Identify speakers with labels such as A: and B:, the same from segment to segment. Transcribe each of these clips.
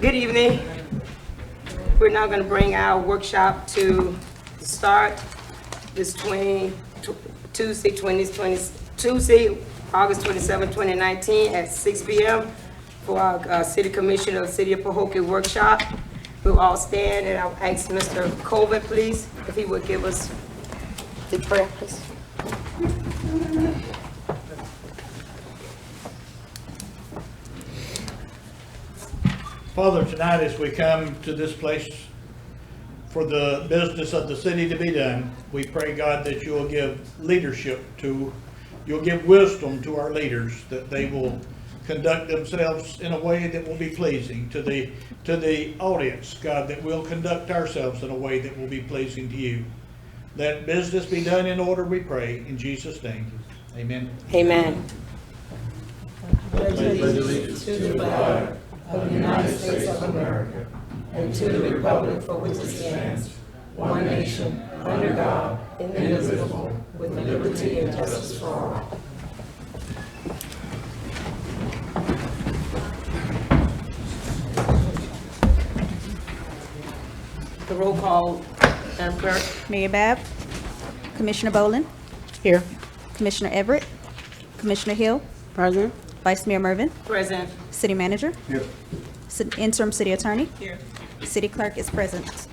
A: Good evening. We're now going to bring our workshop to the start this Tuesday, August 27, 2019 at 6 p.m. for our City Commission of the City of Pahokee workshop. We'll all stand, and I'll ask Mr. Colvin, please, if he would give us the prayer, please.
B: Father, tonight as we come to this place for the business of the city to be done, we pray, God, that you'll give you'll give wisdom to our leaders, that they will conduct themselves in a way that will be pleasing to the audience, God, that we'll conduct ourselves in a way that will be pleasing to you. Let business be done in order, we pray, in Jesus' name. Amen.
A: Amen.
C: Pledge allegiance to the flag of the United States of America and to the republic for which it stands, one nation, under God, indivisible, with liberty and justice for all.
A: The roll call, Madam Clerk.
D: Mayor Babb, Commissioner Boland,
A: Here.
D: Commissioner Everett, Commissioner Hill,
A: Present.
D: Vice Mayor Mervin,
A: Present.
D: City Manager,
B: Here.
D: Interim City Attorney,
A: Here.
D: City Clerk is present.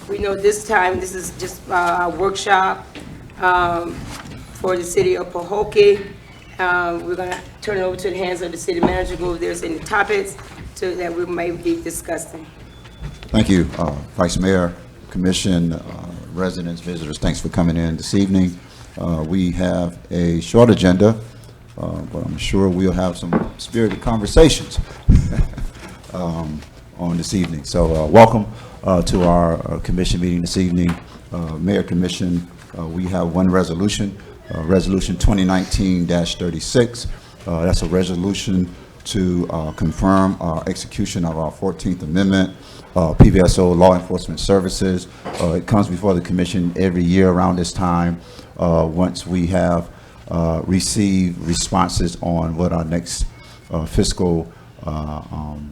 A: We know this time, this is just a workshop for the city of Pahokee. We're going to turn it over to the hands of the city manager, go if there's any topics that we may be discussing.
E: Thank you, Vice Mayor, Commission, residents, visitors. Thanks for coming in this evening. We have a short agenda, but I'm sure we'll have some spirited conversations on this evening. So welcome to our commission meeting this evening. Mayor Commission, we have one resolution, Resolution 2019-36. That's a resolution to confirm our execution of our 14th Amendment, PVSO Law Enforcement Services. It comes before the commission every year around this time, once we have received responses on what our next fiscal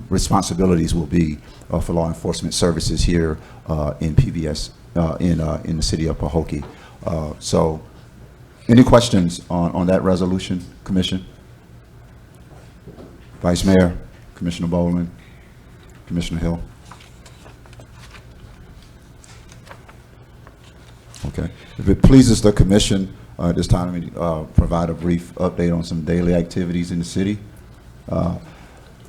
E: responsibilities will be for law enforcement services here in PVS, in the city of Pahokee. So any questions on that resolution, Commission? Vice Mayor, Commissioner Boland, Commissioner Hill. Okay. If it pleases the commission, at this time, let me provide a brief update on some daily activities in the city.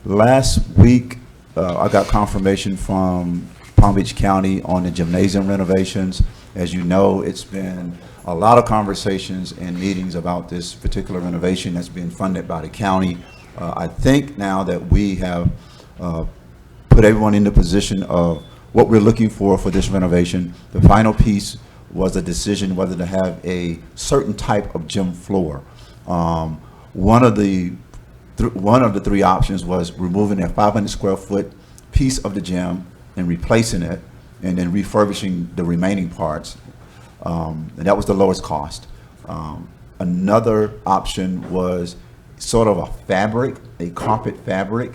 E: Last week, I got confirmation from Palm Beach County on the gymnasium renovations. As you know, it's been a lot of conversations and meetings about this particular renovation that's being funded by the county. I think now that we have put everyone in the position of what we're looking for this renovation, the final piece was a decision whether to have a certain type of gym floor. One of the three options was removing a 500 square foot piece of the gym and replacing it, and then refurbishing the remaining parts. And that was the lowest cost. Another option was sort of a carpet fabric.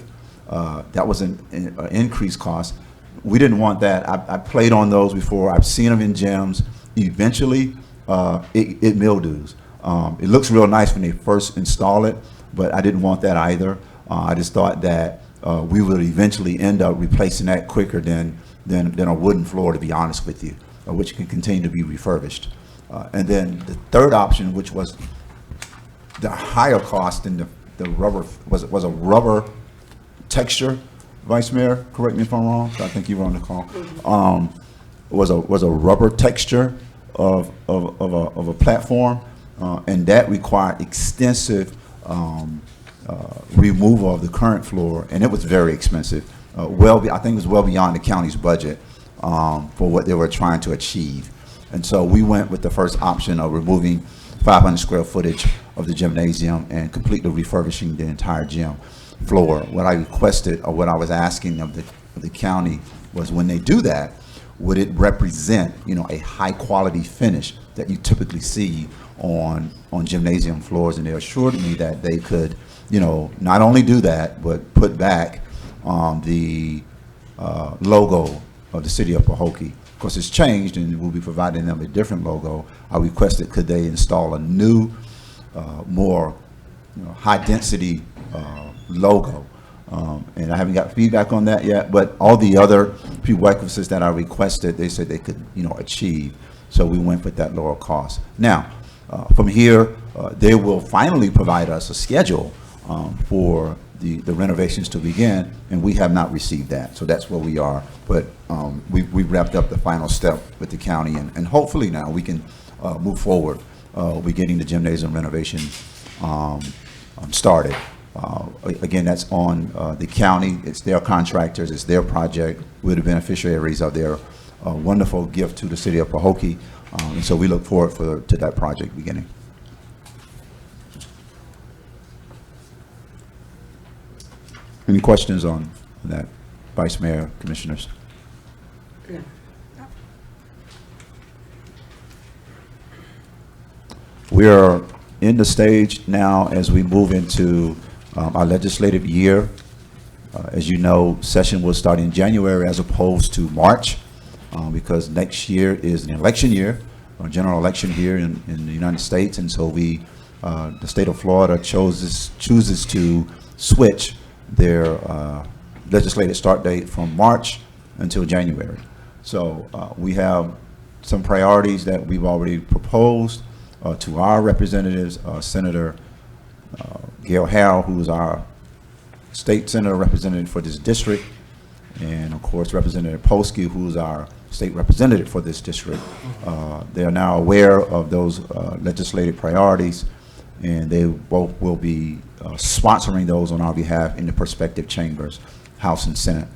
E: That was an increased cost. We didn't want that. I played on those before. I've seen them in gyms. Eventually, it mildews. It looks real nice when they first install it, but I didn't want that either. I just thought that we would eventually end up replacing that quicker than a wooden floor, to be honest with you, which can continue to be refurbished. And then the third option, which was the higher cost than the rubber, was a rubber texture. Vice Mayor, correct me if I'm wrong. I think you were on the call. Was a rubber texture of a platform, and that required extensive removal of the current floor, and it was very expensive. I think it was well beyond the county's budget for what they were trying to achieve. And so we went with the first option of removing 500 square footage of the gymnasium and completely refurbishing the entire gym floor. What I requested, or what I was asking of the county, was when they do that, would it represent, a high quality finish that you typically see on gymnasium floors? And they assured me that they could, not only do that, but put back the logo of the city of Pahokee. Of course, it's changed, and we'll be providing them a different logo. I requested could they install a new, more high-density logo. And I haven't got feedback on that yet, but all the other prerequisites that I requested, they said they could, achieve. So we went with that lower cost. Now, from here, they will finally provide us a schedule for the renovations to begin, and we have not received that. So that's where we are. But we wrapped up the final step with the county, and hopefully now we can move forward with getting the gymnasium renovation started. Again, that's on the county. It's their contractors. It's their project. We're the beneficiaries of their wonderful gift to the city of Pahokee. And so we look forward to that project beginning. Any questions on that, Vice Mayor, Commissioners?
A: No.
E: We are in the stage now as we move into our legislative year. As you know, session will start in January as opposed to March because next year is an election year, a general election here in the United States. And so the state of Florida chooses to switch their legislative start date from March until January. So we have some priorities that we've already proposed to our representatives, Senator Gail Harrell, who is our state senator representative for this district, and of course Representative Pahokee, who is our state representative for this district. They are now aware of those legislative priorities, and they both will be sponsoring those on our behalf in the prospective chambers, House and Senate.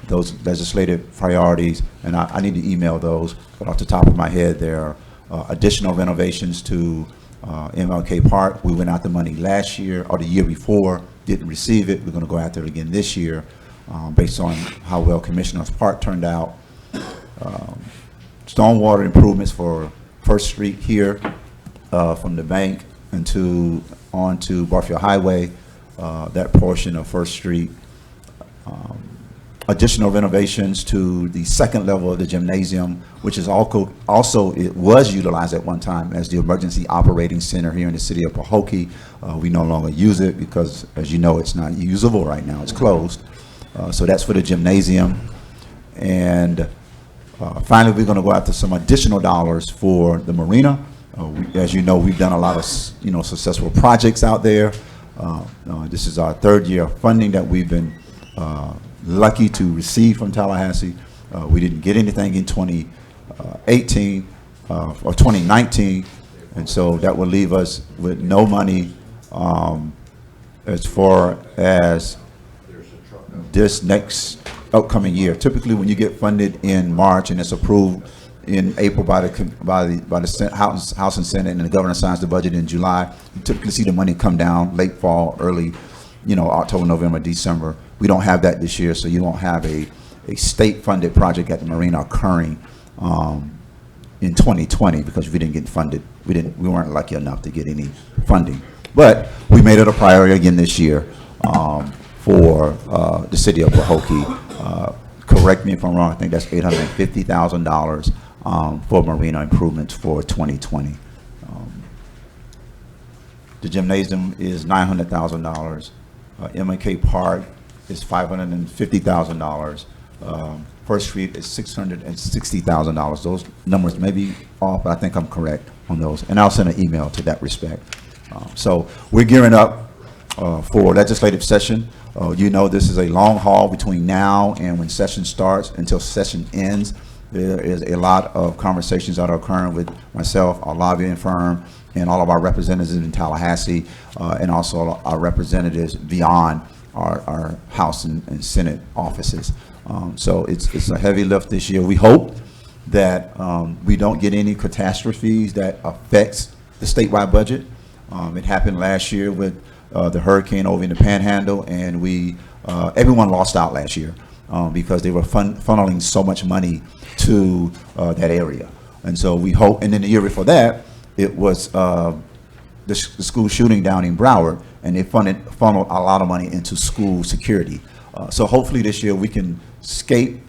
E: Those legislative priorities, and I need to email those, but off the top of my head, there are additional renovations to MLK Park. We went out the money last year or the year before, didn't receive it. We're going to go after it again this year based on how well Commissioner's Park turned out. Stormwater improvements for First Street here from the bank onto Barfield Highway, that portion of First Street. Additional renovations to the second level of the gymnasium, which is also it was utilized at one time as the emergency operating center here in the city of Pahokee. We no longer use it because, as you know, it's not usable right now. It's closed. So that's for the gymnasium. And finally, we're going to go after some additional dollars for the marina. As you know, we've done a lot of successful projects out there. This is our third year of funding that we've been lucky to receive from Tallahassee. We didn't get anything in 2018 or 2019, and so that will leave us with no money as far as this next upcoming year. Typically, when you get funded in March and it's approved in April by the House and Senate, and the governor signs the budget in July, you typically see the money come down late fall, early, October, November, December. We don't have that this year, so you don't have a state-funded project at the marina occurring in 2020 because we didn't get funded. We weren't lucky enough to get any funding. But we made it a priority again this year for the city of Pahokee. Correct me if I'm wrong, I think that's $850,000 for marina improvements for 2020. The gymnasium is $900,000. MLK Park is $550,000. First Street is $660,000. Those numbers may be off, but I think I'm correct on those. And I'll send an email to that respect. So we're gearing up for legislative session. This is a long haul between now and when session starts until session ends. There is a lot of conversations that are occurring with myself, our lobbying firm, and all of our representatives in Tallahassee, and also our representatives beyond our House and Senate offices. So it's a heavy lift this year. We hope that we don't get any catastrophes that affects the statewide budget. It happened last year with the hurricane over in the Panhandle, and everyone lost out last year because they were funneling so much money to that area. And so we hope, and then the year before that, it was the school shooting down in Broward, and they funneled a lot of money into school security. So hopefully this year we can skate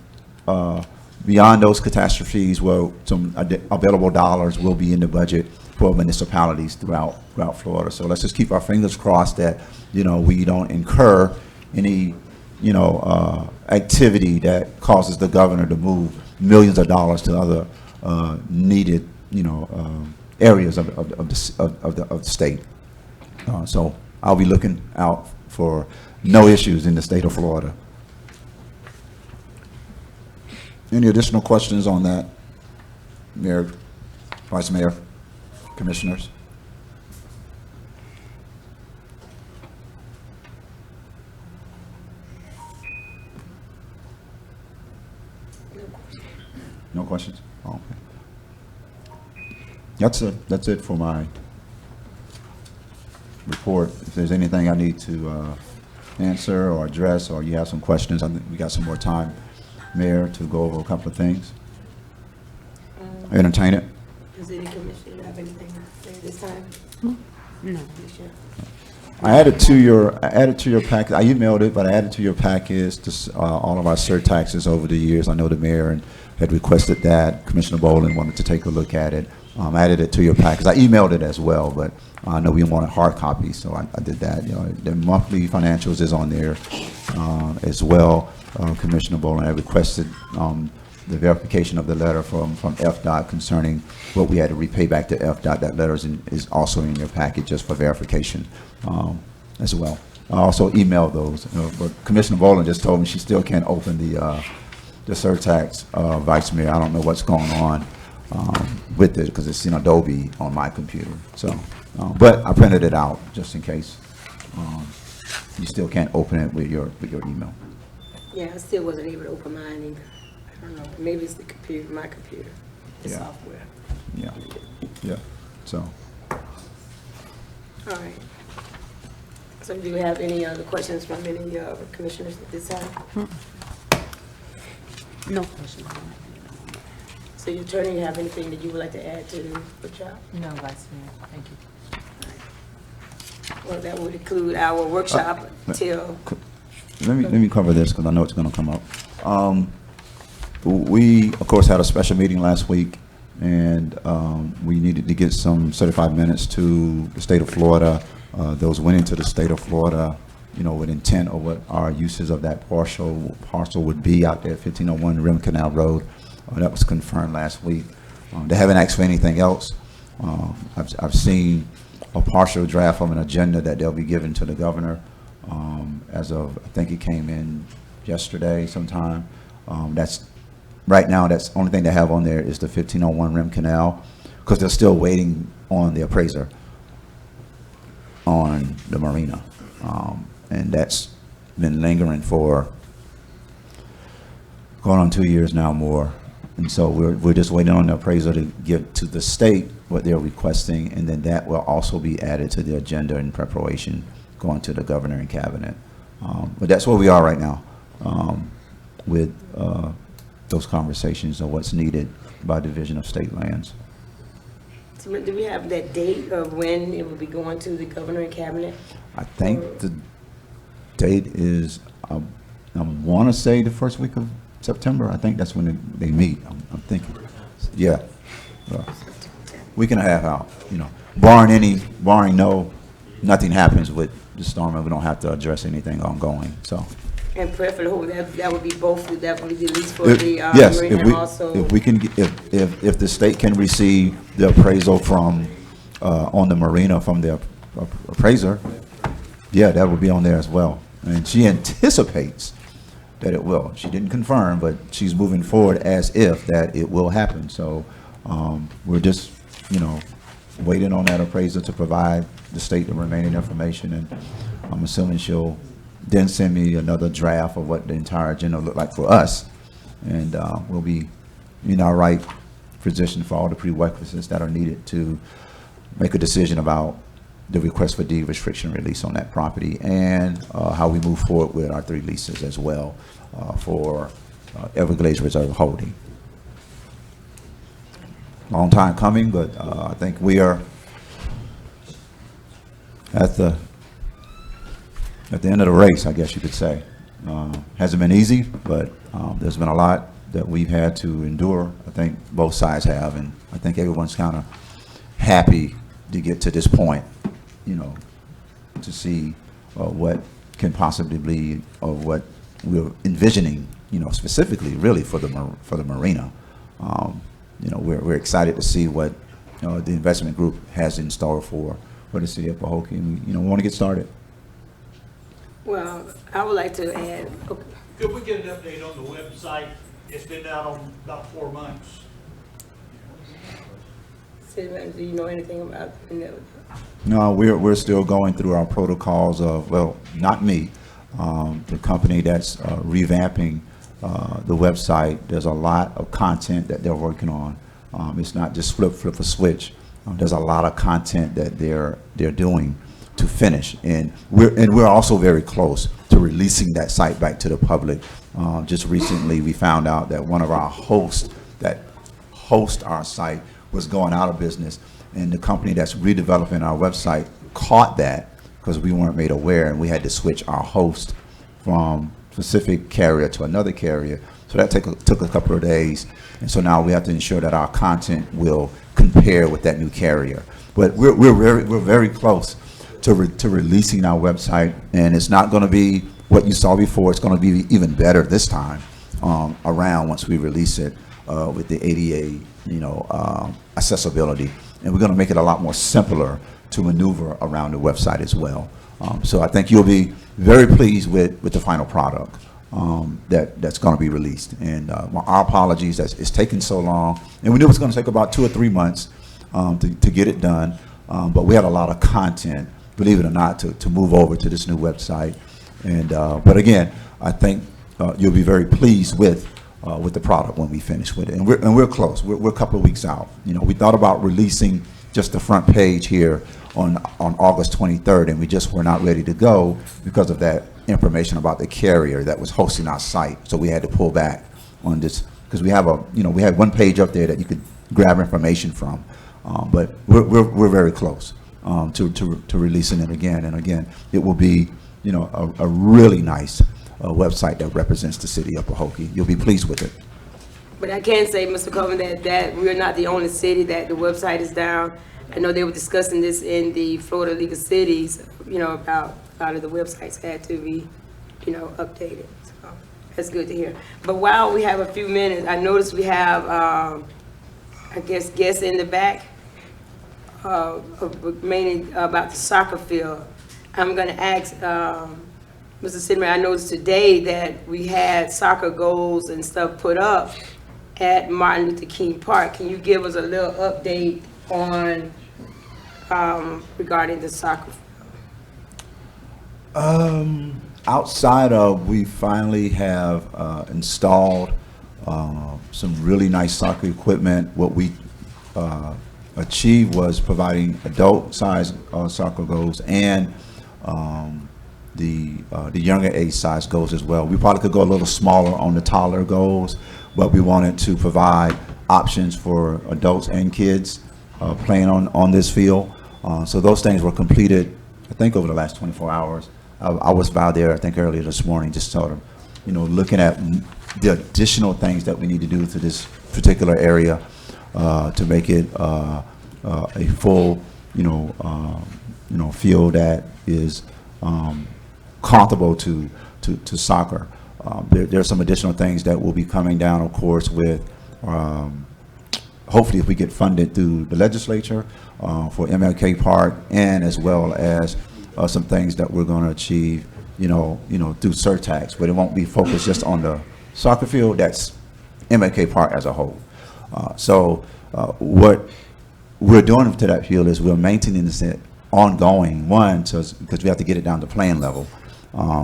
E: beyond those catastrophes where some available dollars will be in the budget for municipalities throughout Florida. So let's just keep our fingers crossed that, we don't incur any, activity that causes the governor to move millions of dollars to other needed, areas of the state. So I'll be looking out for no issues in the state of Florida. Any additional questions on that, Mayor, Vice Mayor, Commissioners? No questions? Oh, okay. That's it for my report. If there's anything I need to answer or address, or you have some questions, I think we got some more time, Mayor, to go over a couple of things. Entertain it.
A: Does any commissioner have anything to say this time?
C: No.
A: Commissioner?
E: I added to your packet. I emailed it, but I added to your package all of our surtaxes over the years. I know the mayor had requested that. Commissioner Boland wanted to take a look at it. I added it to your package. I emailed it as well, but I know we wanted hard copies, so I did that. The monthly financials is on there as well. Commissioner Boland had requested the verification of the letter from FDOT concerning what we had to repay back to FDOT. That letter is also in your package just for verification as well. I also emailed those, but Commissioner Boland just told me she still can't open the surtax, Vice Mayor. I don't know what's going on with it because it's in Adobe on my computer. So, but I printed it out just in case. You still can't open it with your email.
A: Yeah, I still wasn't able to open mine either. I don't know, maybe it's the computer, my computer, the
E: Yeah.
A: software.
E: Yeah. So.
A: All right. So do you have any other questions from any commissioners at this time?
C: No question.
A: So your attorney, you have anything that you would like to add to the workshop?
C: No, Vice Mayor. Thank you.
A: Well, that would include our workshop till,
E: Let me cover this because I know it's going to come up. We, of course, had a special meeting last week, and we needed to get some certified minutes to the state of Florida. Those went into the state of Florida, with intent of what our uses of that parcel would be out there at 1501 Rim Canal Road. That was confirmed last week. They haven't asked for anything else. I've seen a partial draft of an agenda that they'll be given to the governor as of, I think it came in yesterday sometime. Right now, that's the only thing they have on there is the 1501 Rim Canal, because they're still waiting on the appraiser on the marina. And that's been lingering for going on 2 years now more. And so we're just waiting on the appraiser to give to the state what they're requesting, and then that will also be added to the agenda in preparation going to the governor and cabinet. But that's where we are right now with those conversations of what's needed by Division of State Lands.
A: so do we have that date of when it will be going to the governor and cabinet?
E: I think the date is, I want to say the first week of September. I think that's when they meet. I'm thinking, yeah, week and a half out. Barring nothing happens with the storm, and we don't have to address anything ongoing. So.
A: And preferably, that would be both, that would be the lease for the
E: Yes,
A: marina and also.
E: if we can, if the state can receive the appraisal from on the marina from the appraiser, yeah, that would be on there as well. And she anticipates that it will. She didn't confirm, but she's moving forward as if that it will happen. So we're just, waiting on that appraiser to provide the state the remaining information, and I'm assuming she'll then send me another draft of what the entire agenda look like for us, and we'll be in our right position for all the prerequisites that are needed to make a decision about the request for deed restriction release on that property, and how we move forward with our 3 leases as well for Everglades Reserve Holding. Long time coming, but I think we are at the end of the race, I guess you could say. Hasn't been easy, but there's been a lot that we've had to endure. I think both sides have, and I think everyone's kind of happy to get to this point, to see what can possibly be, or what we're envisioning, specifically really for the marina. We're excited to see what the investment group has in store for the city of Pahokee, and we want to get started.
A: Well, I would like to add,
B: Could we get an update on the website? It's been out on about 4 months.
A: City Manager, do you know anything about,
E: No, we're still going through our protocols of, well, not me, the company that's revamping the website. There's a lot of content that they're working on. It's not just flip a switch. There's a lot of content that they're doing to finish, and we're also very close to releasing that site back to the public. Just recently, we found out that one of our hosts that host our site was going out of business, and the company that's redeveloping our website caught that because we weren't made aware, and we had to switch our host from specific carrier to another carrier. So that took a couple of days, and so now we have to ensure that our content will compare with that new carrier. But we're very close to releasing our website, and it's not going to be what you saw before. It's going to be even better this time around once we release it with the ADA, accessibility, and we're going to make it a lot more simpler to maneuver around the website as well. So I think you'll be very pleased with the final product that's going to be released. And our apologies that it's taken so long, and we knew it was going to take about 2 or 3 months to get it done, but we had a lot of content, believe it or not, to move over to this new website. And but again, I think you'll be very pleased with the product when we finish with it. And we're close. We're a couple of weeks out. We thought about releasing just the front page here on August 23rd, and we just were not ready to go because of that information about the carrier that was hosting our site. So we had to pull back on this because we have we had one page up there that you could grab information from, but we're very close to releasing it again. And again, it will be a really nice website that represents the city of Pahokee. You'll be pleased with it.
A: but I can say, Mr. Coleman, that we're not the only city that the website is down. I know they were discussing this in the Florida League of Cities, about a lot of the websites had to be, updated. So that's good to hear. But while we have a few minutes, I noticed we have, I guess, guests in the back, mainly about the soccer field. I'm gonna ask, Mr. Sidman, I noticed today that we had soccer goals and stuff put up at Martin Luther King Park. Can you give us a little update on, regarding the soccer field?
E: Outside of, we finally have installed some really nice soccer equipment. What we achieved was providing adult-size soccer goals and the younger age size goals as well. We probably could go a little smaller on the taller goals, but we wanted to provide options for adults and kids playing on this field. So those things were completed, I think, over the last 24 hours. I was by there, I think, earlier this morning, just sort of, looking at the additional things that we need to do to this particular area to make it a full, field that is comparable to soccer. There are some additional things that will be coming down, of course, with hopefully if we get funded through the legislature for MLK Park, and as well as some things that we're going to achieve, through surtax, but it won't be focused just on the soccer field. That's MLK Park as a whole. So what we're doing to that field is we're maintaining this ongoing, because we have to get it down to playing level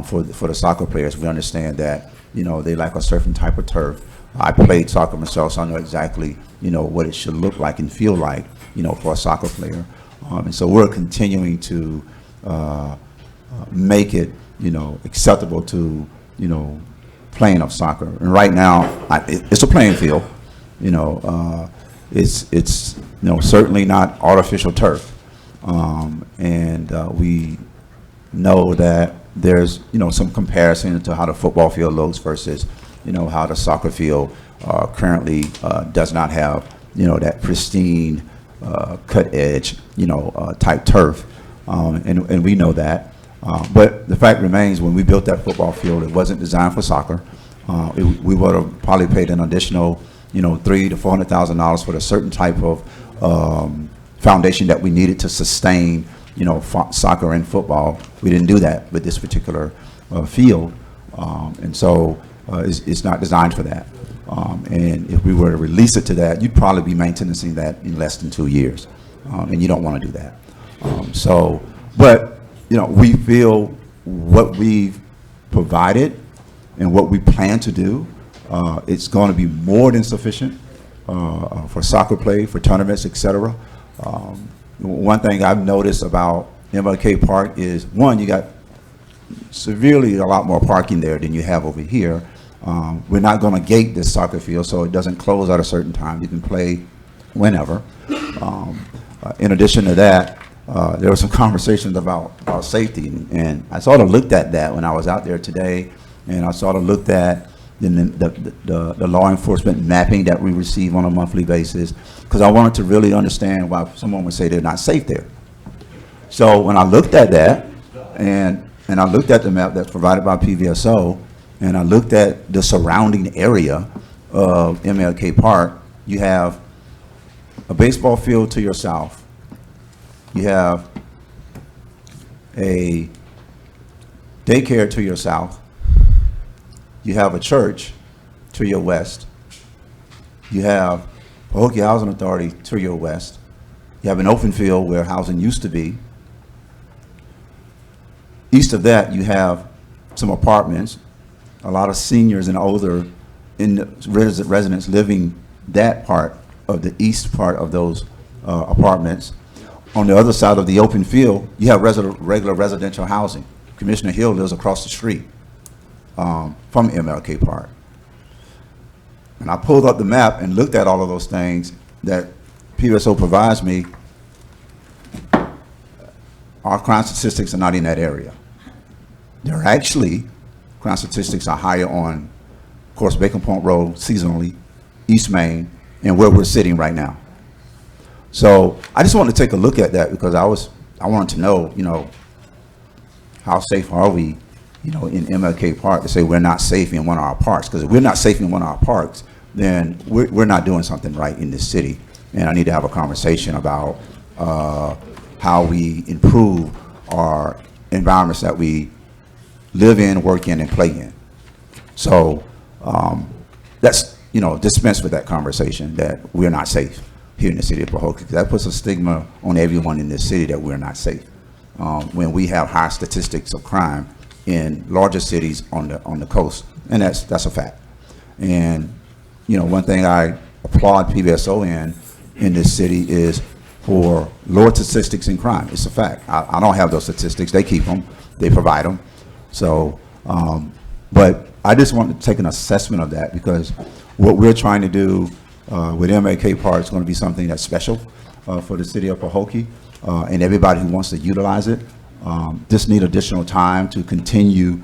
E: for the soccer players. We understand that, they like a certain type of turf. I played soccer myself, so I know exactly, what it should look like and feel like, for a soccer player. And so we're continuing to make it, acceptable to, playing of soccer. And right now, it's a playing field. It's certainly not artificial turf. And we know that there's, some comparison to how the football field looks versus, how the soccer field currently does not have, that pristine, cut edge, type turf. And we know that. But the fact remains, when we built that football field, it wasn't designed for soccer. We would have probably paid an additional, $300,000 to $400,000 for a certain type of foundation that we needed to sustain, soccer and football. We didn't do that with this particular field, and so it's not designed for that. And if we were to release it to that, you'd probably be maintaining that in less than 2 years, and you don't want to do that. But we feel what we've provided and what we plan to do, it's going to be more than sufficient for soccer play, for tournaments, etc. One thing I've noticed about MLK Park is, one, you got severely a lot more parking there than you have over here. We're not going to gate this soccer field, so it doesn't close at a certain time. You can play whenever. In addition to that, there were some conversations about safety, and I sort of looked at that when I was out there today, and I sort of looked at the law enforcement mapping that we receive on a monthly basis, because I wanted to really understand why someone would say they're not safe there. So when I looked at that, and I looked at the map that's provided by PVSO, and I looked at the surrounding area of MLK Park, you have a baseball field to your south. You have a daycare to your south. You have a church to your west. You have Pahokee Housing Authority to your west. You have an open field where housing used to be. East of that, you have some apartments, a lot of seniors and older residents living that part of the east part of those apartments. On the other side of the open field, you have regular residential housing. Commissioner Hill lives across the street from MLK Park. And I pulled up the map and looked at all of those things that PVSO provides me. Our crime statistics are not in that area. They're actually, crime statistics are higher on, of course, Bacon Point Road, seasonally, East Main, and where we're sitting right now. So I just wanted to take a look at that because I wanted to know, how safe are we, in MLK Park, to say we're not safe in one of our parks. Because if we're not safe in one of our parks, then we're not doing something right in this city. And I need to have a conversation about how we improve our environments that we live in, work in, and play in. So that's, dispense with that conversation that we're not safe here in the city of Pahokee. That puts a stigma on everyone in this city that we're not safe. When we have high statistics of crime in larger cities on the coast, and that's a fact. And one thing I applaud PVSO in this city is for lower statistics in crime. It's a fact. I don't have those statistics. They keep them. They provide them. So, but I just want to take an assessment of that, because what we're trying to do with MLK Park is going to be something that's special for the city of Pahokee, and everybody who wants to utilize it. Just need additional time to continue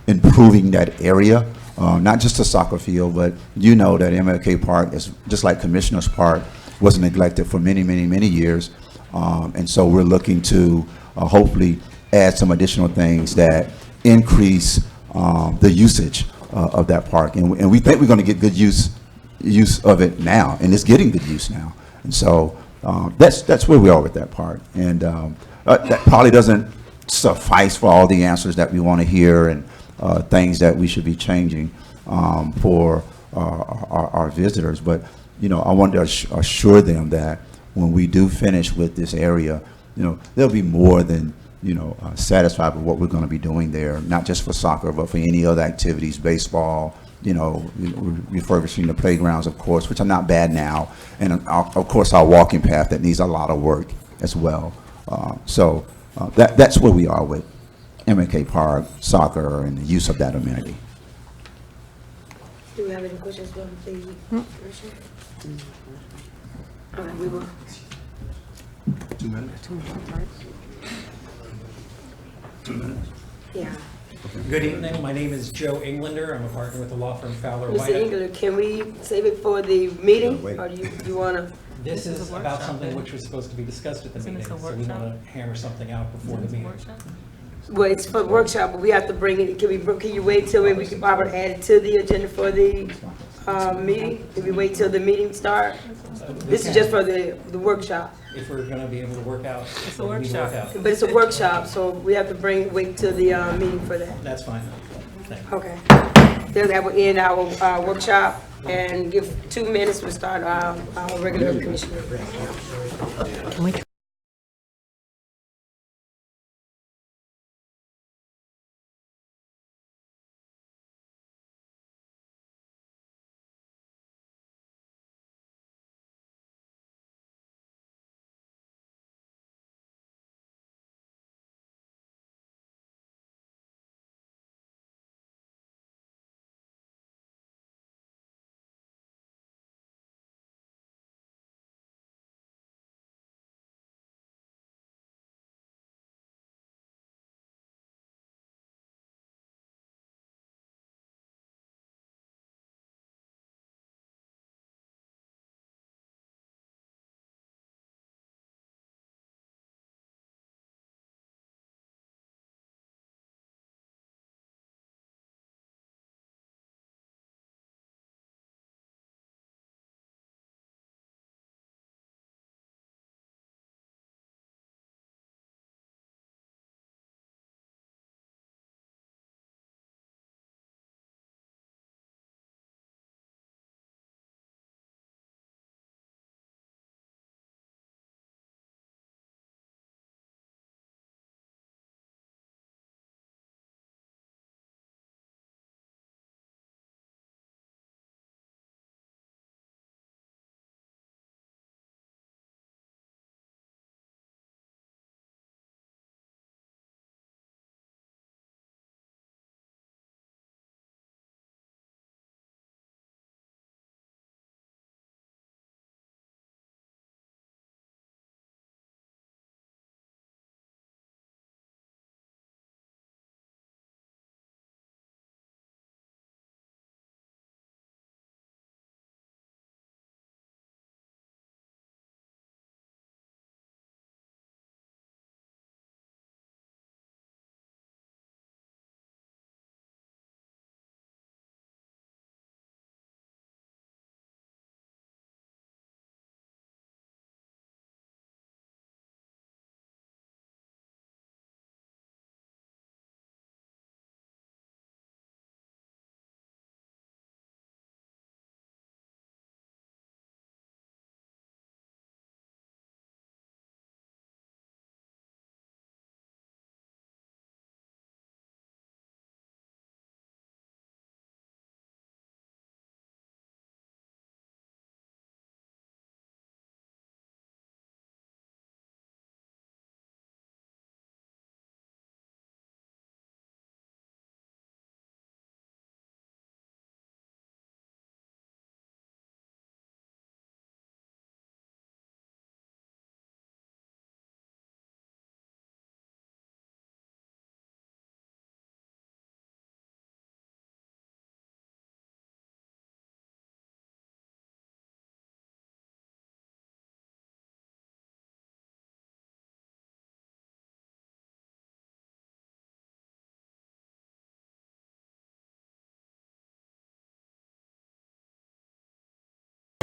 E: improving that area, not just the soccer field, but that MLK Park is just like Commissioner's Park was neglected for many, many, many years, and so we're looking to hopefully add some additional things that increase the usage of that park, and we think we're going to get good use of it now, and it's getting good use now, and so that's where we are with that part. And that probably doesn't suffice for all the answers that we want to hear and things that we should be changing for our visitors. But I want to assure them that when we do finish with this area, they'll be more than satisfied with what we're going to be doing there, not just for soccer, but for any other activities, baseball, refurbishing the playgrounds, of course, which are not bad now, and of course our walking path that needs a lot of work as well. So that's where we are with MLK Park, soccer, and the use of that amenity.
A: Do we have any questions from the commission? All right, we will.
E: 2 minutes. 2 minutes.
A: Yeah.
F: Good evening, my name is Joe Englander, I'm a partner with the law firm Fowler
A: Mr.
F: White.
A: Engler, can we save it for the meeting,
E: Wait.
A: or do you wanna?
F: This is about something which was supposed to be discussed at the
C: Isn't
F: meeting,
C: this a
F: so we
C: workshop?
F: want to hammer something out before the meeting.
A: Well, it's for the workshop, but we have to bring it, can you wait till we can, Barbara, add it to the agenda for the, meeting? Can we wait till the meeting start? This is just for the workshop,
F: If we're going to be able to work out.
C: It's a
F: what we need to work
C: workshop.
F: out.
A: but it's a workshop, so we have to wait till the, meeting for that.
F: That's fine. Thank you.
A: Okay. Then that will end our, workshop, and give 2 minutes to start our regular commission.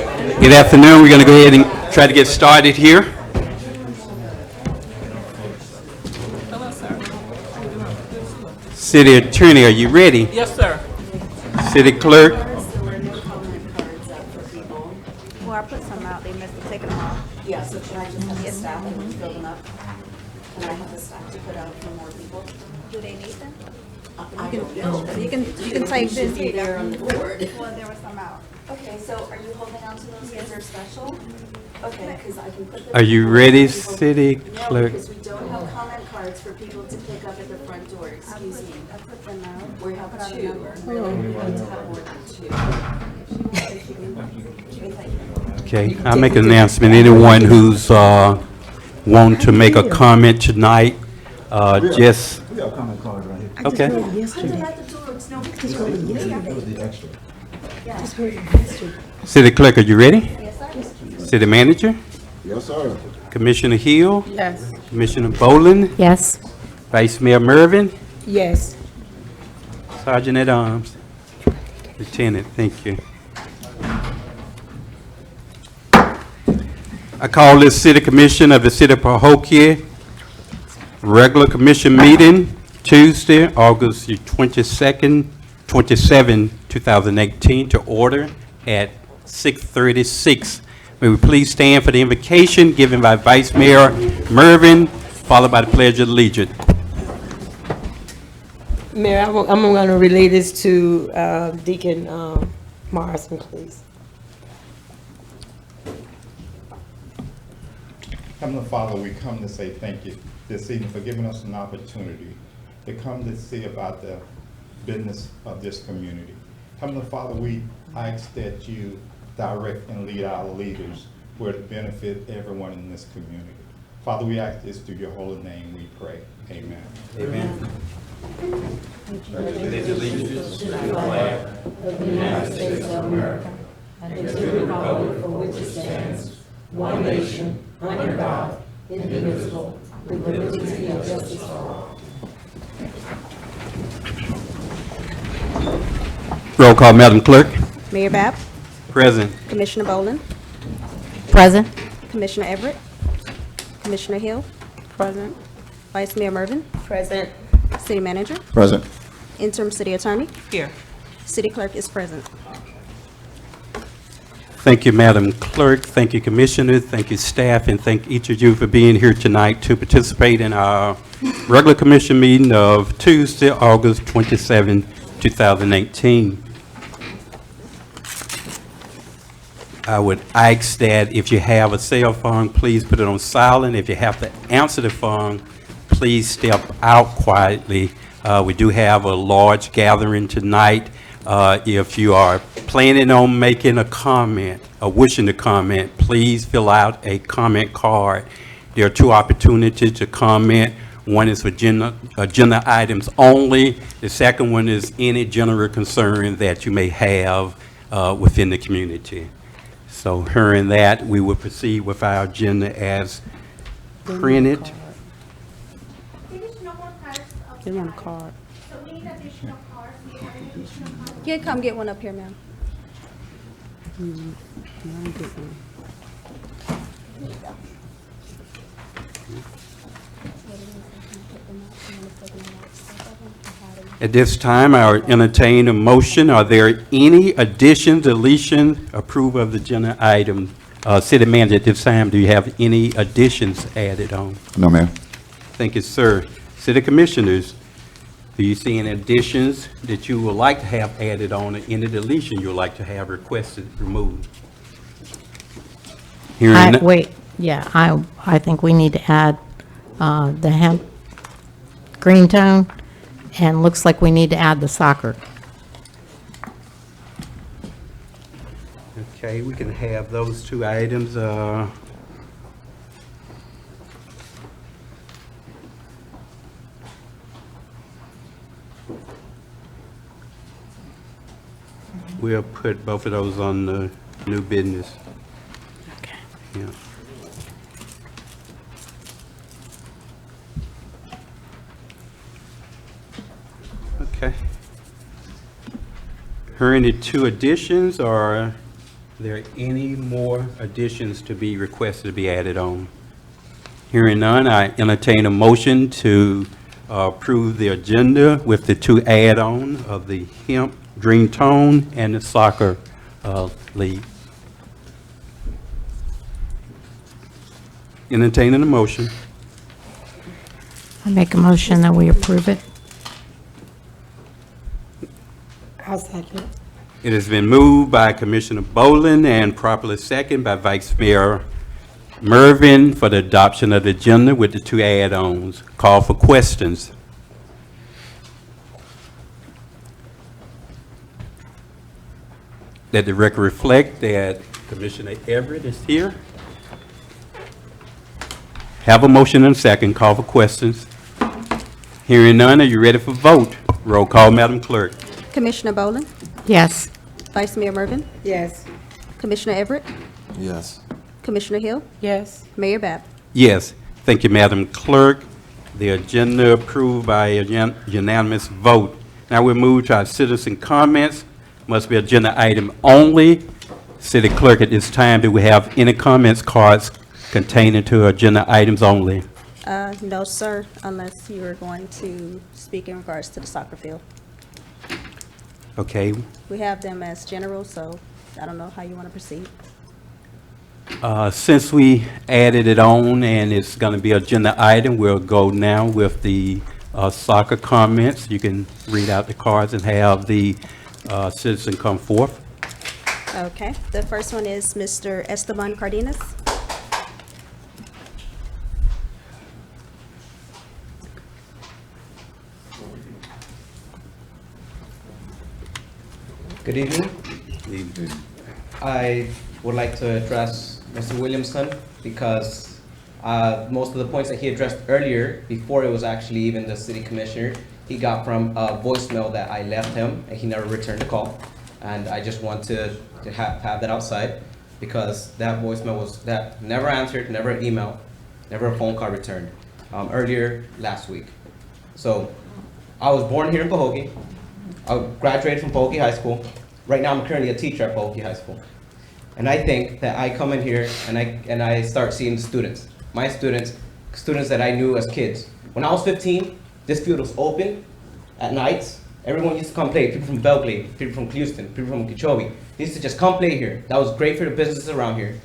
G: Good afternoon. We're going to go ahead and try to get started here.
C: Hello, sir.
G: City Attorney, are you ready?
C: Yes, sir.
G: City Clerk?
D: Well, I put some out, they must have taken them off.
H: Yeah, so should I just have the staff and fill them up? And I have the staff to put out for more people?
D: Do they need them?
H: I don't know.
D: You can take this.
H: Should be there on the board.
D: Well, there was some out.
H: Okay, so are you holding on to those because they're special? Okay, because I can put them.
G: Are you
H: for
G: ready,
H: people-
G: City
H: No,
G: Clerk?
H: because we don't have comment cards for people to pick up at the front door, excuse me.
D: I put them out.
H: We have two, really, we want to have more than two.
G: Okay, I'll make an announcement. Anyone who's want to make a comment tonight, just
E: got a comment card right here.
G: Okay.
E: That was the extra.
G: City Clerk, are you ready? Yes, sir. City Manager?
E: Yes, sir.
G: Commissioner Hill?
A: Yes.
G: Commissioner Boland?
C: Yes.
G: Vice Mayor Mervin?
A: Yes.
G: Sergeant at Arms? Lieutenant, thank you. I call this City Commission of the City of Pahokee regular commission meeting Tuesday, August 27, 2018 to order at 6:36. May we please stand for the invocation given by Vice Mayor Mervin, followed by the Pledge of Allegiance.
A: Mayor, I'm going to relay this to Deacon Morrison, please.
I: Heavenly Father, we come to say thank you this evening for giving us an opportunity to come to see about the business of this community. Heavenly Father, we ask that you direct and lead our leaders where to benefit everyone in this community. Father, we ask this through your holy name, we pray. Amen.
G: Amen. Roll call, Madam Clerk.
D: Mayor Bab,
G: Present.
D: Commissioner Boland,
C: Present.
D: Commissioner Everett, Commissioner Hill,
A: Present.
D: Vice Mayor Mervin,
A: Present.
D: City Manager,
E: Present.
D: Interim City Attorney,
A: Here.
D: City Clerk is present.
G: Thank you, Madam Clerk. Thank you, Commissioners. Thank you, staff, and thank each of you for being here tonight to participate in our regular commission meeting of Tuesday, August 27, 2018. I would ask that if you have a cell phone, please put it on silent. If you have to answer the phone, please step out quietly. We do have a large gathering tonight. If you are planning on making a comment or wishing to comment, please fill out a comment card. There are two opportunities to comment. One is for agenda items only. The second one is any general concern that you may have within the community. So hearing that, we will proceed with our agenda as printed.
D: Additional more cards.
A: Give him a card.
D: So we need additional cards. We have an additional card. Yeah, come get one up here, ma'am.
G: At this time, I will entertain a motion. Are there any additions, deletions, approval of the agenda item? City Manager, at this time, do you have any additions added on?
E: No, ma'am.
G: Thank you, sir. City Commissioners, do you see any additions that you would like to have added on, or any deletion you would like to have requested removed? Hearing none-
C: Wait, yeah, I think we need to add the hemp green tone, and looks like we need to add the soccer.
G: Okay, we can have those two items. We'll put both of those on the new business.
C: Okay.
G: Yeah. Okay. Hearing the two additions, are there any more additions to be requested to be added on? Hearing none, I entertain a motion to approve the agenda with the two add-on of the hemp green tone and the soccer league. Entertaining a motion.
C: I make a motion that we approve it.
A: I'll second.
G: It has been moved by Commissioner Boland and properly seconded by Vice Mayor Mervin for the adoption of the agenda with the two add-ons. Call for questions. Let the record reflect that Commissioner Everett is here. Have a motion and a second. Call for questions. Hearing none, are you ready for vote? Roll call, Madam Clerk.
D: Commissioner Boland,
C: Yes.
D: Vice Mayor Mervin,
A: Yes.
D: Commissioner Everett,
E: Yes.
D: Commissioner Hill,
C: Yes.
D: Mayor Bab.
G: Yes, thank you, Madam Clerk. The agenda approved by a unanimous vote. Now we move to our citizen comments. Must be agenda item only. City Clerk, at this time, do we have any comments cards containing to agenda items only?
D: No, sir, unless you are going to speak in regards to the soccer field.
G: Okay,
D: We have them as general, so I don't know how you want to proceed.
G: since we added it on and it's going to be agenda item, we'll go now with the soccer comments. You can read out the cards and have the citizen come forth.
D: Okay, the first one is Mr. Esteban Cardenas.
J: Good evening. I would like to address Mr. Williamson because most of the points that he addressed earlier, before it was actually even the city commissioner, he got from a voicemail that I left him and he never returned the call. And I just want to have that outside because that voicemail that never answered, never an email, never a phone call returned, earlier last week. So I was born here in Pahokee. I graduated from Pahokee High School. Right now, I'm currently a teacher at Pahokee High School. And I think that I come in here and I start seeing students. My students that I knew as kids. When I was 15, this field was open at nights. Everyone used to come play. People from Belgrade, people from Clewiston, people from Okeechobee. They used to just come play here. That was great for the businesses around here,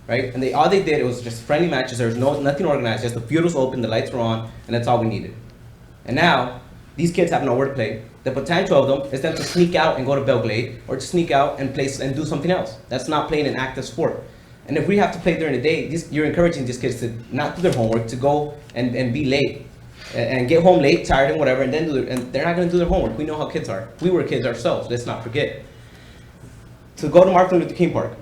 J: right? And all they did, it was just friendly matches. There was nothing organized. Just the field was open, the lights were on, and that's all we needed. And now, these kids have nowhere to play. The potential of them is them to sneak out and go to Belgrade, or to sneak out and play and do something else. That's not playing an active sport. And if we have to play during the day, you're encouraging these kids to not do their homework, to go and be late, and get home late, tired and whatever, and then and they're not going to do their homework. We know how kids are. We were kids ourselves. Let's not forget. To go to Martin Luther King Park,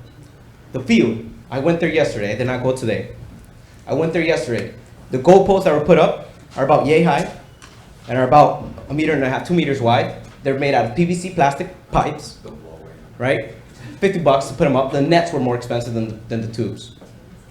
J: the field. I went there yesterday. I did not go today. I went there yesterday. The goalposts that were put up are about yay high, and are about 1.5 meters, 2 meters wide. They're made out of PVC plastic pipes, right? $50 to put them up. The nets were more expensive than the tubes,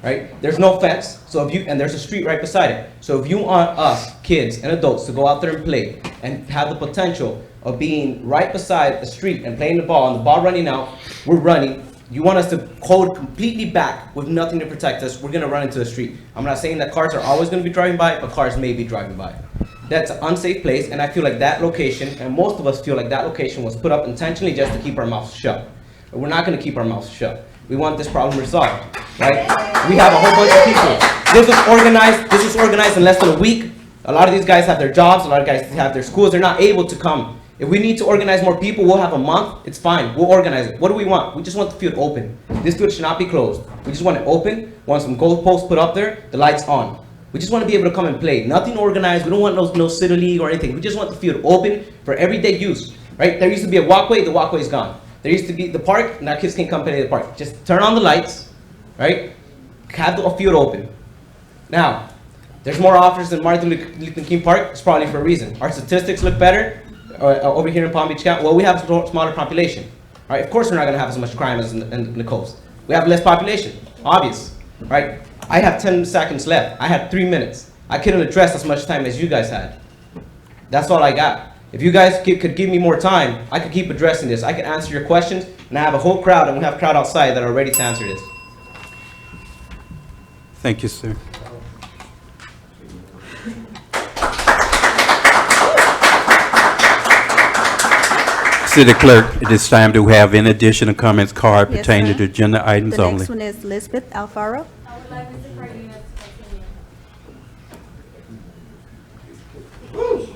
J: right? There's no fence, so and there's a street right beside it. So if you want us, kids and adults, to go out there and play and have the potential of being right beside the street and playing the ball and the ball running out, we're running. You want us to hold completely back with nothing to protect us, we're gonna run into the street. I'm not saying that cars are always gonna be driving by, but cars may be driving by. That's an unsafe place, and I feel like that location, and most of us feel like that location was put up intentionally just to keep our mouths shut. But we're not gonna keep our mouths shut. We want this problem resolved, right? We have a whole bunch of people. This was organized in less than a week. A lot of these guys have their jobs, a lot of guys have their schools, they're not able to come. If we need to organize more people, we'll have a month, it's fine, we'll organize it. What do we want? We just want the field open. This field should not be closed. We just want it open, want some goalposts put up there, the lights on. We just want to be able to come and play. Nothing organized, we don't want no city league or anything. We just want the field open for everyday use, right? There used to be a walkway, the walkway's gone. There used to be the park, now kids can't come play at the park. Just turn on the lights, right? Have the field open. Now, there's more officers in Martin Luther King Park, it's probably for a reason. Our statistics look better over here in Palm Beach County. Well, we have a smaller population. All right, of course we're not gonna have as much crime as in the coast. We have less population, obvious, right? I have 10 seconds left. I had 3 minutes. I couldn't address as much time as you guys had. That's all I got. If you guys could give me more time, I could keep addressing this. I could answer your questions, and I have a whole crowd, and we have a crowd outside that are ready to answer this.
G: Thank you, sir. City Clerk, at this time, do we have any additional comments card
D: Yes,
G: pertaining
D: sir.
G: to agenda items
D: The
G: only?
D: next one is Elizabeth Alfaro.
H: I would like Mr. Cardenas to continue.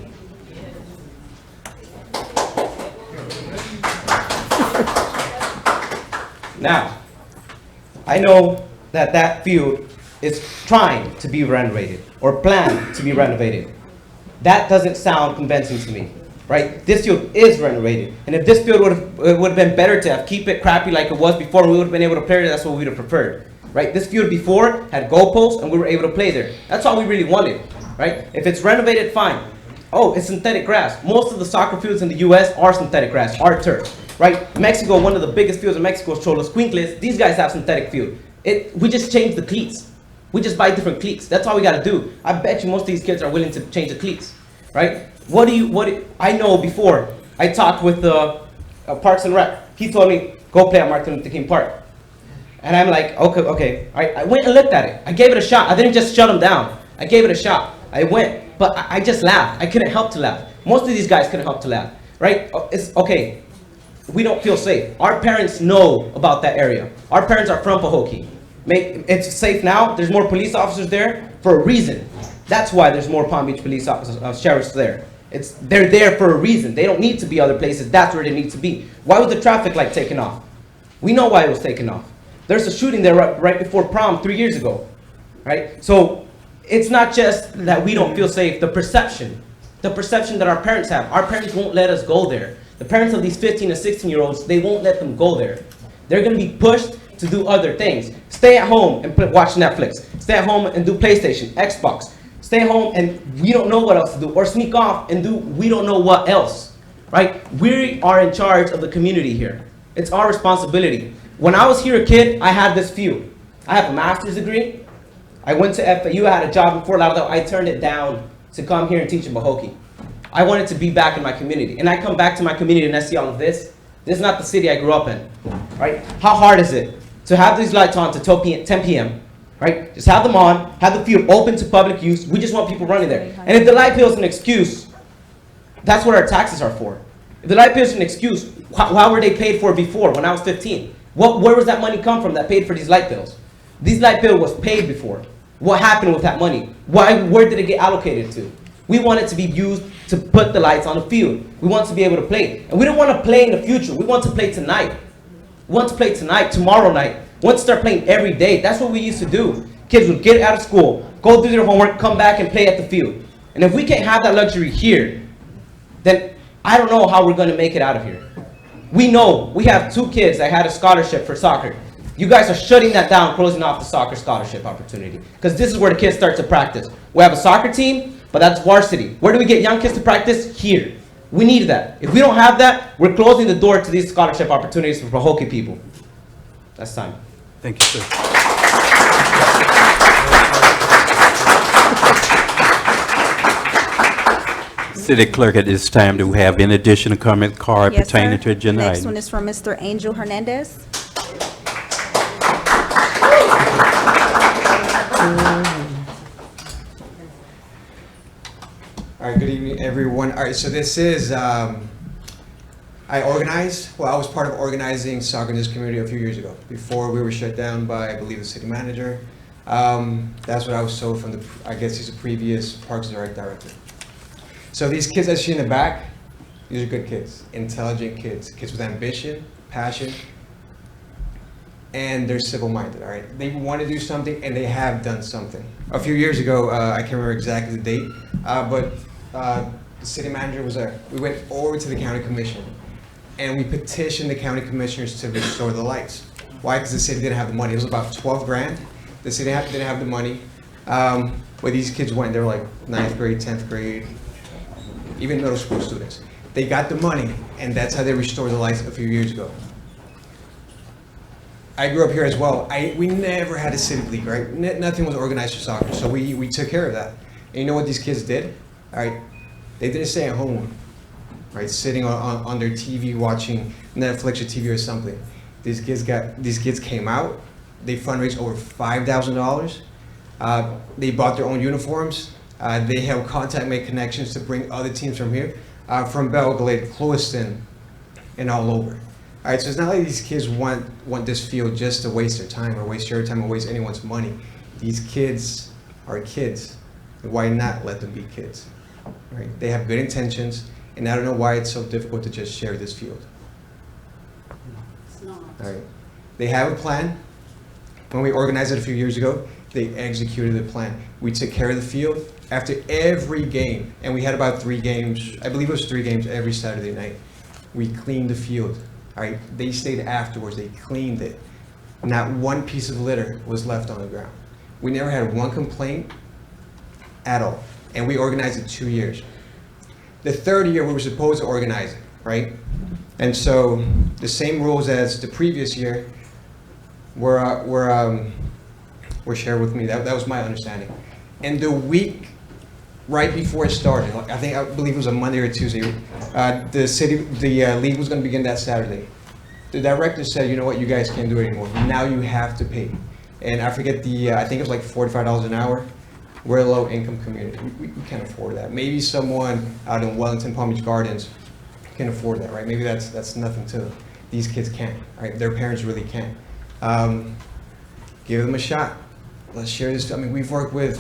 J: Now, I know that that field is trying to be renovated or planned to be renovated. That doesn't sound convincing to me, right? This field is renovated, and if this field would have been better to keep it crappy like it was before, we would have been able to play there. That's what we would have preferred, right? This field before had goalposts, and we were able to play there. That's all we really wanted, right? If it's renovated, fine. oh, it's synthetic grass. Most of the soccer fields in the US are synthetic grass, are turf, right? Mexico, one of the biggest fields in Mexico is Cholos Quincles. These guys have synthetic field. We just change the cleats. We just buy different cleats. That's all we gotta do. I bet you most of these kids are willing to change the cleats, right? I know before, I talked with Parks and Rec. He told me, go play at Martin Luther King Park. And I'm like, okay. I went and looked at it. I gave it a shot. I didn't just shut him down. I gave it a shot. I went, but I just laughed. I couldn't help to laugh. Most of these guys couldn't help to laugh, right? It's okay. We don't feel safe. Our parents know about that area. Our parents are from Pahokee. It's safe now. There's more police officers there for a reason. That's why there's more Palm Beach police officers, sheriffs there. They're there for a reason. They don't need to be other places. That's where they need to be. Why was the traffic light taken off? We know why it was taken off. There's a shooting there right before prom 3 years ago, right? So it's not just that we don't feel safe. The perception that our parents have. Our parents won't let us go there. The parents of these 15 and 16-year-olds, they won't let them go there. They're going to be pushed to do other things. Stay at home and watch Netflix. Stay at home and do PlayStation, Xbox. Stay home and we don't know what else to do. Or sneak off and do we don't know what else, right? We are in charge of the community here. It's our responsibility. When I was here a kid, I had this field. I have a master's degree. I went to FAU. I had a job in Fort Lauderdale. I turned it down to come here and teach in Pahokee. I wanted to be back in my community. And I come back to my community and I see all of this. This is not the city I grew up in, right? How hard is it to have these lights on to 10 p.m., right? Just have them on, have the field open to public use. We just want people running there. And if the light bill is an excuse, that's what our taxes are for. If the light bill is an excuse, how were they paid for before when I was 15? Where was that money come from that paid for these light bills? These light bill was paid before. What happened with that money? Where did it get allocated to? We want it to be used to put the lights on the field. We want to be able to play. And we don't want to play in the future. We want to play tonight. We want to play tonight, tomorrow night. We want to start playing every day. That's what we used to do. Kids would get out of school, go do their homework, come back and play at the field. And if we can't have that luxury here, then I don't know how we're going to make it out of here. We know we have 2 kids that had a scholarship for soccer. You guys are shutting that down, closing off the soccer scholarship opportunity. Because this is where the kids start to practice. We have a soccer team, but that's varsity. Where do we get young kids to practice? Here. We need that. If we don't have that, we're closing the door to these scholarship opportunities for Pahokee people. That's time.
G: Thank you, sir. City Clerk, at this time, do we have any additional comment card
D: Yes,
G: pertaining
D: sir.
G: to agenda
D: Next
G: items?
D: one is from Mr. Angel Hernandez.
K: All right, good evening, everyone. All right, so this is, I was part of organizing soccer in this community a few years ago, before we were shut down by, I believe, the city manager. That's what I was told from I guess he's a previous Parks and Rec director. So these kids that you see in the back, these are good kids, intelligent kids, kids with ambition, passion, and they're civil-minded, all right? They want to do something, and they have done something. A few years ago, I can't remember exactly the date, but the city manager was there. We went over to the county commission, and we petitioned the county commissioners to restore the lights. Why? Because the city didn't have the money. It was about 12 grand. The city didn't have the money. Where these kids went, they were like 9th grade, 10th grade, even middle school students. They got the money, and that's how they restored the lights a few years ago. I grew up here as well. We never had a civic league, right? Nothing was organized for soccer, so we took care of that. And you know what these kids did? All right, they didn't stay at home, right, sitting on their TV watching Netflix or TV or something. These kids came out. They fundraised over $5,000. They bought their own uniforms. They have contact, made connections to bring other teams from here, from Belglade, Clewiston, and all over. All right, so it's not like these kids want this field just to waste their time or waste your time or waste anyone's money. These kids are kids. Why not let them be kids? Right? They have good intentions, and I don't know why it's so difficult to just share this field.
H: It's not.
K: All right. They have a plan. When we organized it a few years ago, they executed the plan. We took care of the field after every game, and we had about 3 games. I believe it was 3 games every Saturday night. We cleaned the field. All right. They stayed afterwards. They cleaned it. Not one piece of litter was left on the ground. We never had one complaint at all, and we organized it 2 years. The third year, we were supposed to organize it, right? And so the same rules as the previous year were shared with me. That was my understanding. And the week right before it started, like I believe it was a Monday or Tuesday, the league was going to begin that Saturday. The director said, you know what, you guys can't do it anymore. Now you have to pay. And I forget I think it was like $45 an hour. We're a low income community. We can't afford that. Maybe someone out in Wellington, Palm Beach Gardens can afford that, right? Maybe that's nothing to them. These kids can't, right? Their parents really can't. Give them a shot. Let's share this. I mean, we've worked with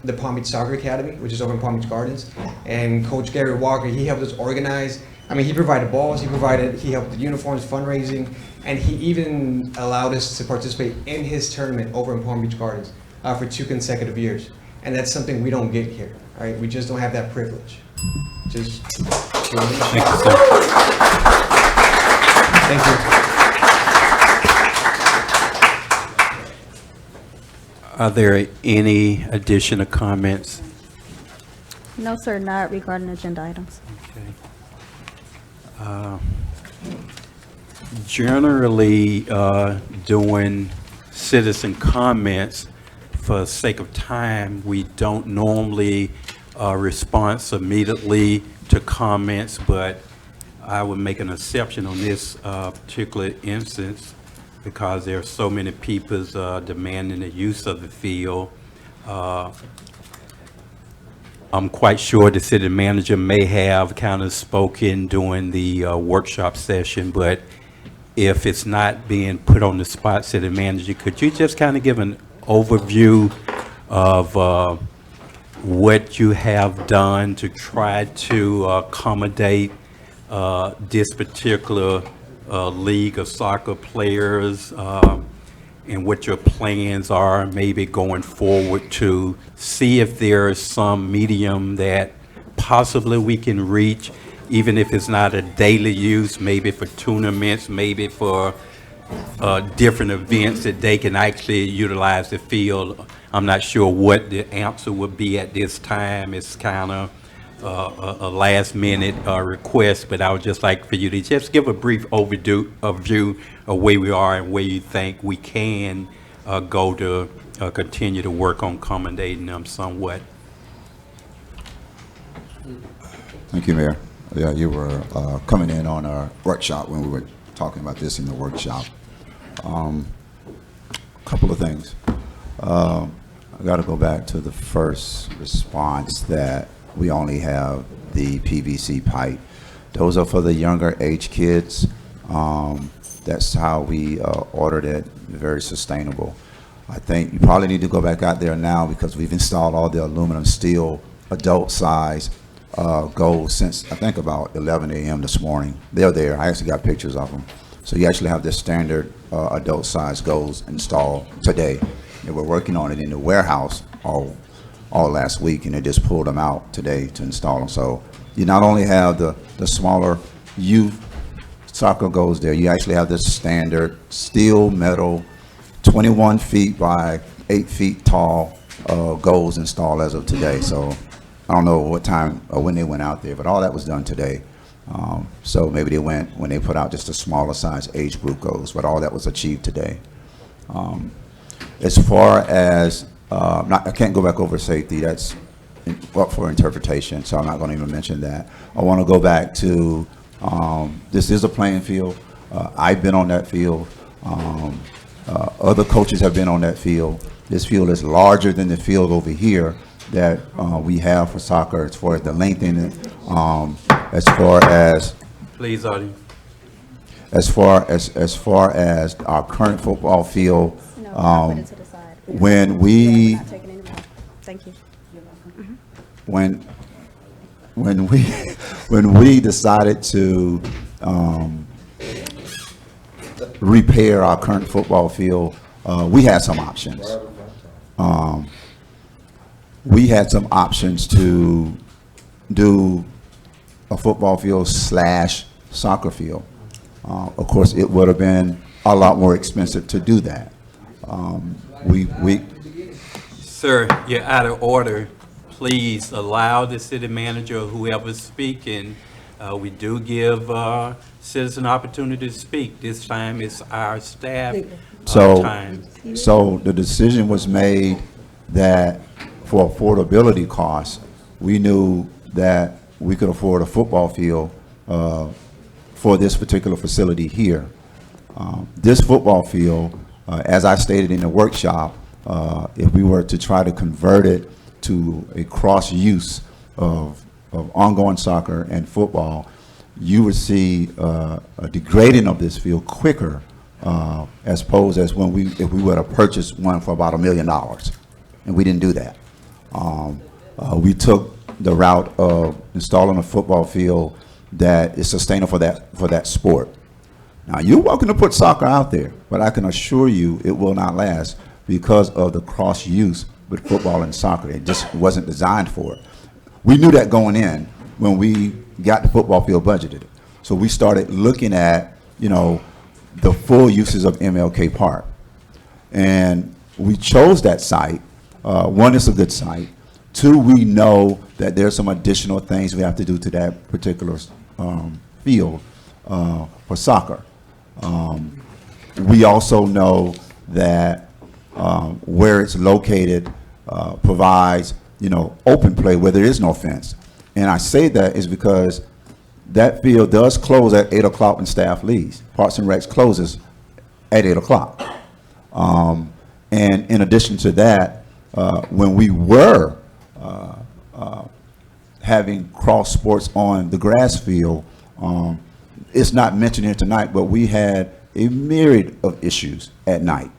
K: the Palm Beach Soccer Academy, which is over in Palm Beach Gardens, and Coach Gary Walker, he helped us organize. I mean, he provided balls, he helped with uniforms, fundraising, and he even allowed us to participate in his tournament over in Palm Beach Gardens for 2 consecutive years. And that's something we don't get here, right? We just don't have that privilege. Just
G: Thank you, sir.
K: Thank you.
G: Are there any additional comments?
D: No, sir, not regarding agenda items.
G: Okay. Generally, doing citizen comments, for sake of time, we don't normally respond immediately to comments, but I would make an exception on this particular instance because there are so many people demanding the use of the field. I'm quite sure the city manager may have kind of spoken during the workshop session, but if it's not being put on the spot, city manager, could you just kind of give an overview of what you have done to try to accommodate this particular league of soccer players, and what your plans are maybe going forward to see if there's some medium that possibly we can reach, even if it's not a daily use, maybe for tournaments, maybe for different events that they can actually utilize the field. I'm not sure what the answer would be at this time. It's kind of a last minute request, but I would just like for you to just give a brief overview of where we are and where you think we can go to continue to work on accommodating them somewhat.
E: Thank you, Mayor. Yeah, you were coming in on our workshop when we were talking about this in the workshop. Couple of things. I got to go back to the first response that we only have the PVC pipe. Those are for the younger age kids. That's how we ordered it, very sustainable. I think you probably need to go back out there now because we've installed all the aluminum steel adult size goals since I think about 11 a.m. this morning. They're there. I actually got pictures of them. So you actually have the standard adult size goals installed today. They were working on it in the warehouse all last week, and they just pulled them out today to install them. So you not only have the smaller youth soccer goals there, you actually have the standard steel metal 21 feet by 8 feet tall goals installed as of today. So I don't know what time or when they went out there, but all that was done today. So maybe they went when they put out just a smaller size age group goals, but all that was achieved today. As far as, I can't go back over safety, that's up for interpretation, so I'm not gonna even mention that. I wanna go back to, this is a playing field. I've been on that field. Other coaches have been on that field. This field is larger than the field over here that we have for soccer as far as the length in it, as far as
G: Please, audience.
E: as far as our current football field.
D: No, I'll put it to the side.
E: When
D: We're
E: we
D: not taking any more. Thank you.
E: when we decided to repair our current football field, we had some options. We had some options to do a football field / soccer field. Of course, it would have been a lot more expensive to do that.
G: Sir, you're out of order. please allow the city manager or whoever's speaking. We do give citizen opportunity to speak. This time it's our staff time.
E: So the decision was made that for affordability costs, we knew that we could afford a football field for this particular facility here. This football field, as I stated in the workshop, if we were to try to convert it to a cross-use of ongoing soccer and football, you would see a degrading of this field quicker as opposed as if we were to purchase one for about $1 million, and we didn't do that. We took the route of installing a football field that is sustainable for that sport. Now, you're welcome to put soccer out there, but I can assure you it will not last because of the cross-use with football and soccer. It just wasn't designed for it. We knew that going in when we got the football field budgeted. So we started looking at, the full uses of MLK Park. And we chose that site. One, it's a good site. Two, we know that there's some additional things we have to do to that particular field for soccer. We also know that where it's located provides, open play where there is no fence. And I say that is because that field does close at 8 o'clock when staff leaves. Parks and Recs closes at 8 o'clock. And in addition to that, when we were having cross sports on the grass field, it's not mentioned here tonight, but we had a myriad of issues at night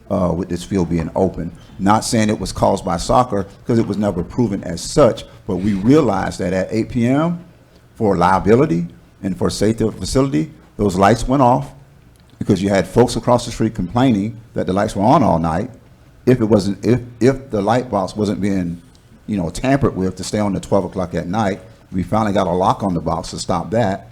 E: with this field being open. Not saying it was caused by soccer, because it was never proven as such, but we realized that at 8 p.m., for liability and for safety of the facility, those lights went off because you had folks across the street complaining that the lights were on all night. If the light box wasn't being, tampered with to stay on at 12 o'clock at night, we finally got a lock on the box to stop that.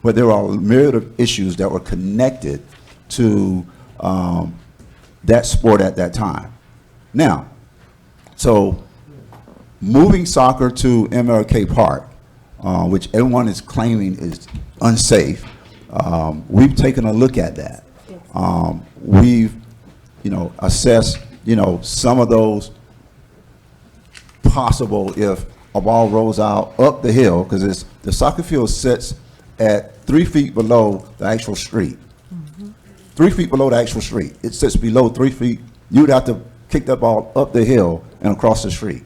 E: But there are a myriad of issues that were connected to that sport at that time. Now, so moving soccer to MLK Park, which everyone is claiming is unsafe, we've taken a look at that. We've, assessed, some of those possible if a ball rolls out up the hill, because the soccer field sits at 3 feet below the actual street. 3 feet below the actual street. It sits below 3 feet. You would have to kick that ball up the hill and across the street.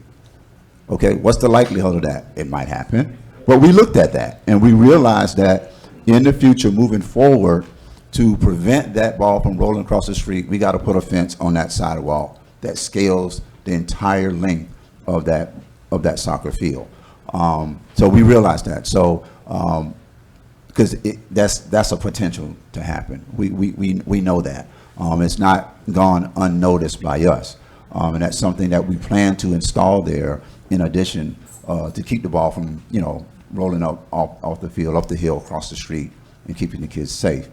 E: Okay, what's the likelihood of that? It might happen. But we looked at that, and we realized that in the future, moving forward, to prevent that ball from rolling across the street, we got to put a fence on that sidewalk that scales the entire length of that soccer field. So we realized that. So because that's a potential to happen. We know that. It's not gone unnoticed by us, and that's something that we plan to install there. In addition, to keep the ball from rolling up off the field, up the hill, across the street, and keeping the kids safe.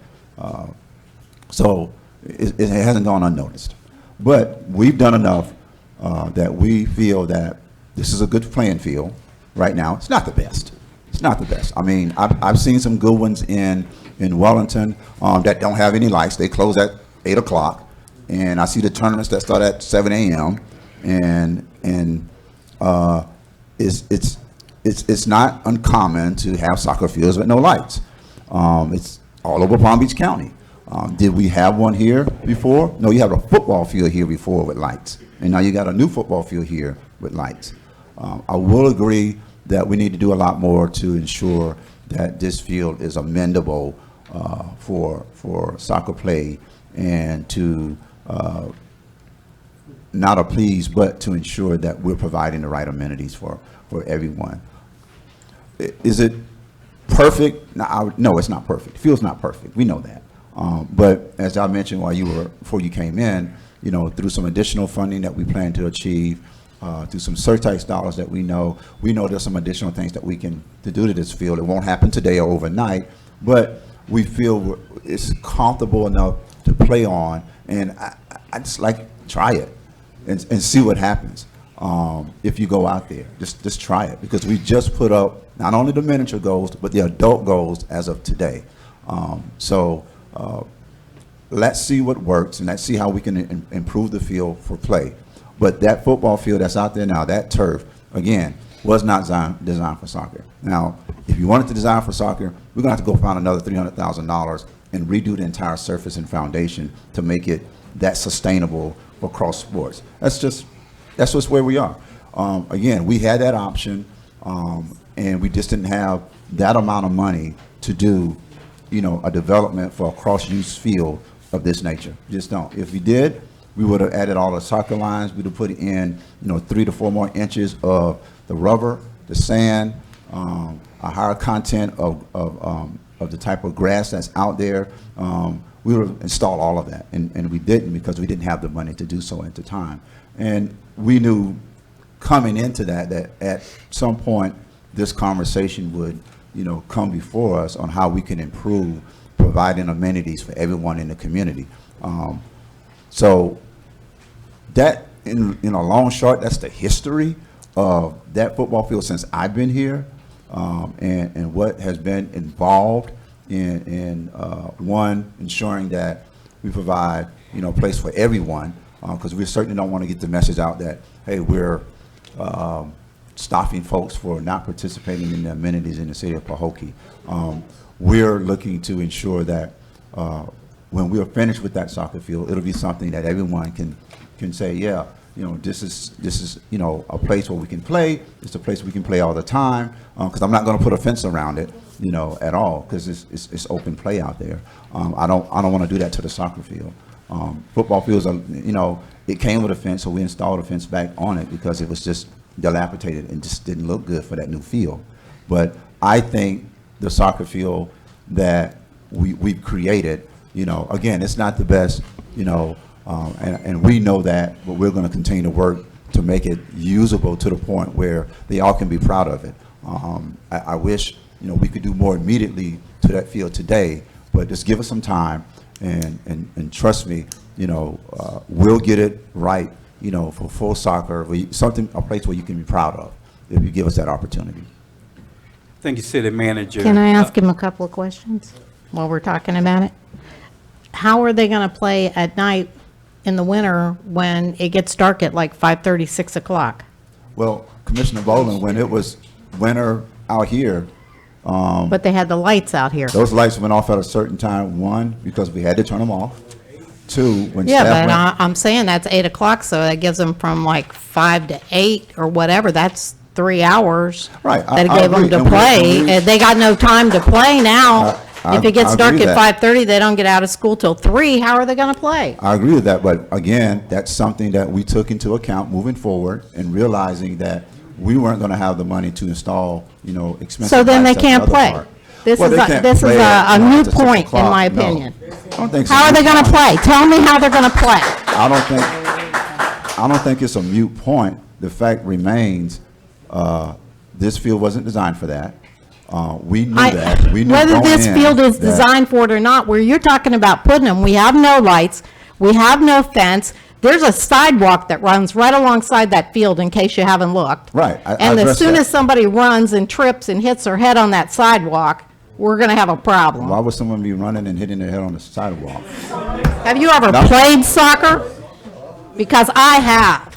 E: So it hasn't gone unnoticed. But we've done enough that we feel that this is a good playing field right now. It's not the best. It's not the best. I mean, I've seen some good ones in Wellington that don't have any lights. They close at 8 o'clock. And I see the tournaments that start at 7 a.m. And it's not uncommon to have soccer fields with no lights. It's all over Palm Beach County. Did we have one here before? No, you had a football field here before with lights. And now you got a new football field here with lights. I will agree that we need to do a lot more to ensure that this field is amendable for soccer play, and to not appease, but to ensure that we're providing the right amenities for everyone. Is it perfect? No, it's not perfect. The field's not perfect. We know that. But as I mentioned before you came in, through some additional funding that we plan to achieve, through some surtax dollars that we know there's some additional things that we can to do to this field. It won't happen today or overnight, but we feel it's comfortable enough to play on, and I just like try it and see what happens. if you go out there. Just try it, because we just put up not only the miniature goals, but the adult goals as of today. Let's see what works, and let's see how we can improve the field for play. But that football field that's out there now, that turf, again, was not designed for soccer. Now, if you wanted to design for soccer, we're gonna have to go find another $300,000 and redo the entire surface and foundation to make it that sustainable for cross sports. That's just where we are. Again, we had that option, and we just didn't have that amount of money to do, a development for a cross-use field of this nature. Just don't. If we did, we would have added all the soccer lines. We'd have put in, 3 to 4 more inches of the rubber, the sand, a higher content of the type of grass that's out there. We would have installed all of that, and we didn't, because we didn't have the money to do so at the time. And we knew coming into that at some point this conversation would, come before us on how we can improve providing amenities for everyone in the community. So that, in a long short, that's the history of that football field since I've been here, and what has been involved in one, ensuring that we provide, a place for everyone, because we certainly don't want to get the message out that, hey, we're stopping folks for not participating in the amenities in the city of Pahokee. We're looking to ensure that when we are finished with that soccer field, it'll be something that everyone can say, yeah, this is a place where we can play. It's a place we can play all the time, because I'm not going to put a fence around it, at all, because it's open play out there. I don't want to do that to the soccer field. Football fields are, it came with a fence, so we installed a fence back on it because it was just dilapidated and just didn't look good for that new field. But I think the soccer field that we've created, again, it's not the best, and we know that, but we're going to continue to work to make it usable to the point where they all can be proud of it. I wish, we could do more immediately to that field today, but just give us some time, and trust me, we'll get it right, for full soccer, a place where you can be proud of, if you give us that opportunity.
G: Thank you, City Manager.
C: Can I ask him a couple of questions while we're talking about it? How are they going to play at night in the winter when it gets dark at like 5:30, 6 o'clock?
E: Well, Commissioner Boland, when it was winter out here,
C: But they had the lights out here.
E: those lights went off at a certain time. One, because we had to turn them off. Two, when
C: Yeah,
E: staff
C: but
E: went,
C: I'm saying that's 8 o'clock, so that gives them from like 5 to 8 or whatever. That's 3 hours.
E: Right,
C: That it
E: I
C: gave them
E: agree,
C: to
E: and we-
C: play.
E: and we-
C: They got no time to play now.
E: I
C: If it gets dark
E: agree
C: at
E: that.
C: 5:30, they don't get out of school till 3. How are they going to play?
E: I agree with that, but again, that's something that we took into account moving forward and realizing that we weren't going to have the money to install, expensive
C: So then they
E: lights at the
C: can't
E: other
C: play.
E: part.
C: This
E: Well,
C: is
E: they
C: a
E: can't
C: this is
E: play at,
C: a moot
E: after 6
C: point, in
E: o'clock.
C: my
E: No.
C: opinion.
E: I don't think so.
C: How are they going to play? Tell me how they're going to play.
E: I don't think it's a moot point. The fact remains, this field wasn't designed for that. We knew that. We knew
C: Whether
E: going
C: this
E: in
C: field is
E: that-
C: designed for it or not, where you're talking about putting them, we have no lights, we have no fence. There's a sidewalk that runs right alongside that field, in case you haven't looked.
E: Right, I
C: And as
E: addressed
C: soon
E: that.
C: as somebody runs and trips and hits their head on that sidewalk, we're going to have a problem.
E: Why would someone be running and hitting their head on the sidewalk?
C: Have you ever
E: No.
C: played soccer? Because I have.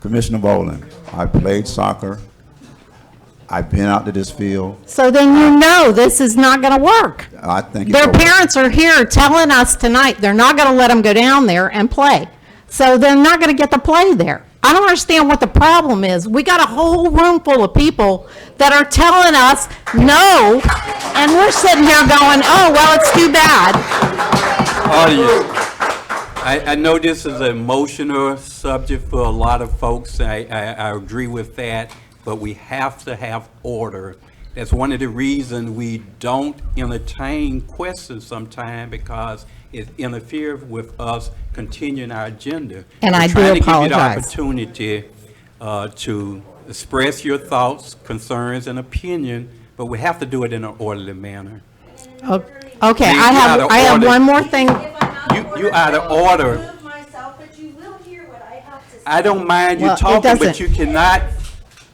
E: Commissioner Boland, I played soccer. I've been out to this field.
C: So then you know this is not going to work.
E: I think
C: Their
E: it's
C: parents are here telling us tonight they're not going to let them go down there and play. So they're not going to get to play there. I don't understand what the problem is. We got a whole room full of people that are telling us no, and we're sitting here going, oh, well, it's too bad.
G: I know this is an emotional subject for a lot of folks. I agree with that, but we have to have order. That's one of the reasons we don't entertain questions sometimes, because it interferes with us continuing our agenda.
C: And
G: We're
C: I do
G: trying to give you the
C: apologize.
G: opportunity to express your thoughts, concerns, and opinion, but we have to do it in an orderly manner.
C: Okay,
G: You're
C: I
G: out of
C: have
G: order.
C: one more thing.
G: You out of order.
H: myself, but you will hear what I have to
G: I don't mind you
C: Well, it
G: talking, but
C: doesn't-
G: you cannot,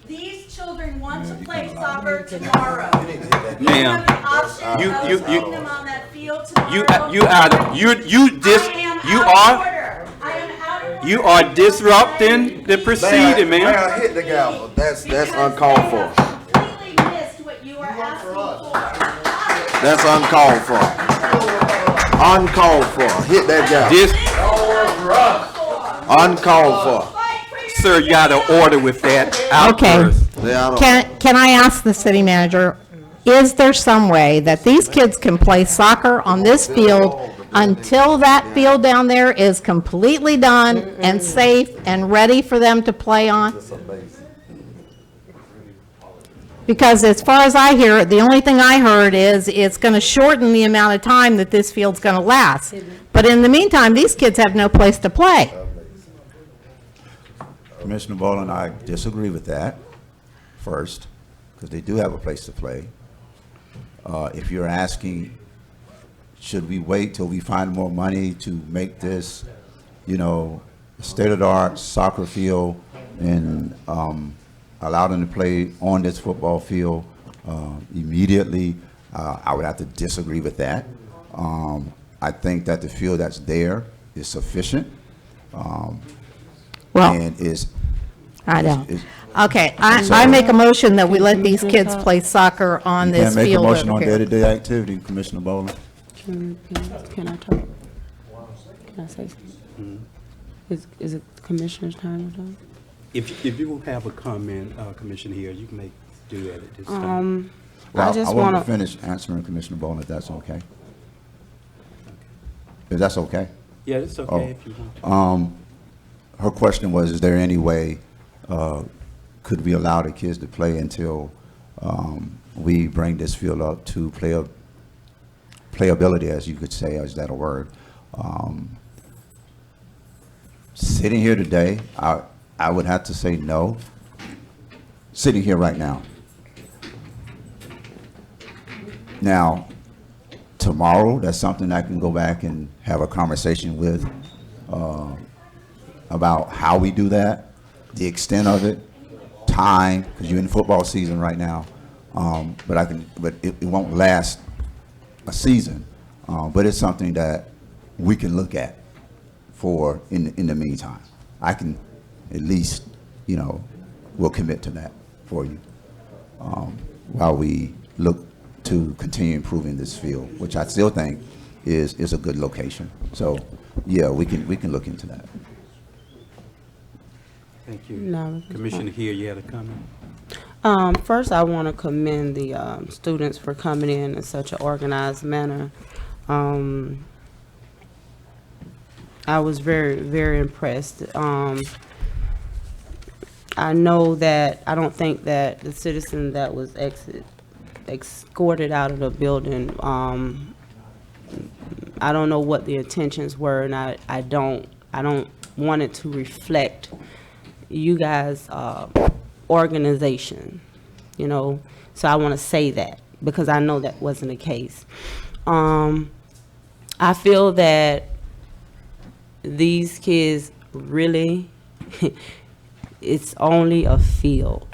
H: These children want to play soccer tomorrow.
G: ma'am.
H: Have the option
G: You-
H: of
G: you-
H: seeing them on that field
G: You,
H: tomorrow.
G: you out, you
H: I am out of order. I am out of order.
G: you are disrupting the proceeding, ma'am.
L: Hit the gavel. That's uncalled for.
H: Because they have completely missed what you are asking for.
L: That's uncalled for. Uncalled for. Hit that gavel.
G: This,
L: Uncalled for.
G: sir, you got to order with that outburst.
C: Can I ask the city manager, is there some way that these kids can play soccer on this field until that field down there is completely done and safe and ready for them to play on? Because as far as I hear, the only thing I heard is it's going to shorten the amount of time that this field's going to last. But in the meantime, these kids have no place to play.
E: Commissioner Bowling, I disagree with that, first, because they do have a place to play. If you're asking, should we wait till we find more money to make this, you know, state-of-the-art soccer field and allow them to play on this football field immediately, I would have to disagree with that. I think that the field that's there is sufficient.
C: Well,
E: and is.
C: I know.
E: is-
C: Okay,
E: So-
C: I make a motion that we let these kids play soccer on
E: You
C: this
E: can't make a
C: field
E: motion on
C: over here.
E: day-to-day activity, Commissioner Bowling.
A: Can I talk? Can I say something? Is it the commissioner's time to talk?
G: If you will have a comment, Commissioner Hill, you can do that at this time.
E: Well,
A: I just
E: want
A: wanna.
E: to finish answering Commissioner Bowling, if that's okay. If that's okay.
G: Yeah, it's
E: Oh.
G: okay if you want.
E: Her question was, is there any way, could we allow the kids to play until we bring this field up to playability, as you could say, is that a word? Sitting here today, I would have to say no. Sitting here right now. Now, tomorrow, that's something I can go back and have a conversation with about how we do that, the extent of it, time, because you're in football season right now. But it won't last a season. But it's something that we can look at for in the meantime. I can at least, you know, we'll commit to that for you while we look to continue improving this field, which I still think is a good location. So, yeah, we can look into that.
G: Thank you.
A: No.
G: Commissioner Hill, you had a comment?
A: First, I want to commend the students for coming in such an organized manner. I was very, very impressed. I know that, I don't think that the citizen that was escorted out of the building, I don't know what the intentions were, and I don't want it to reflect you guys' organization, you know, so I want to say that because I know that wasn't the case. I feel that these kids really, it's only a field.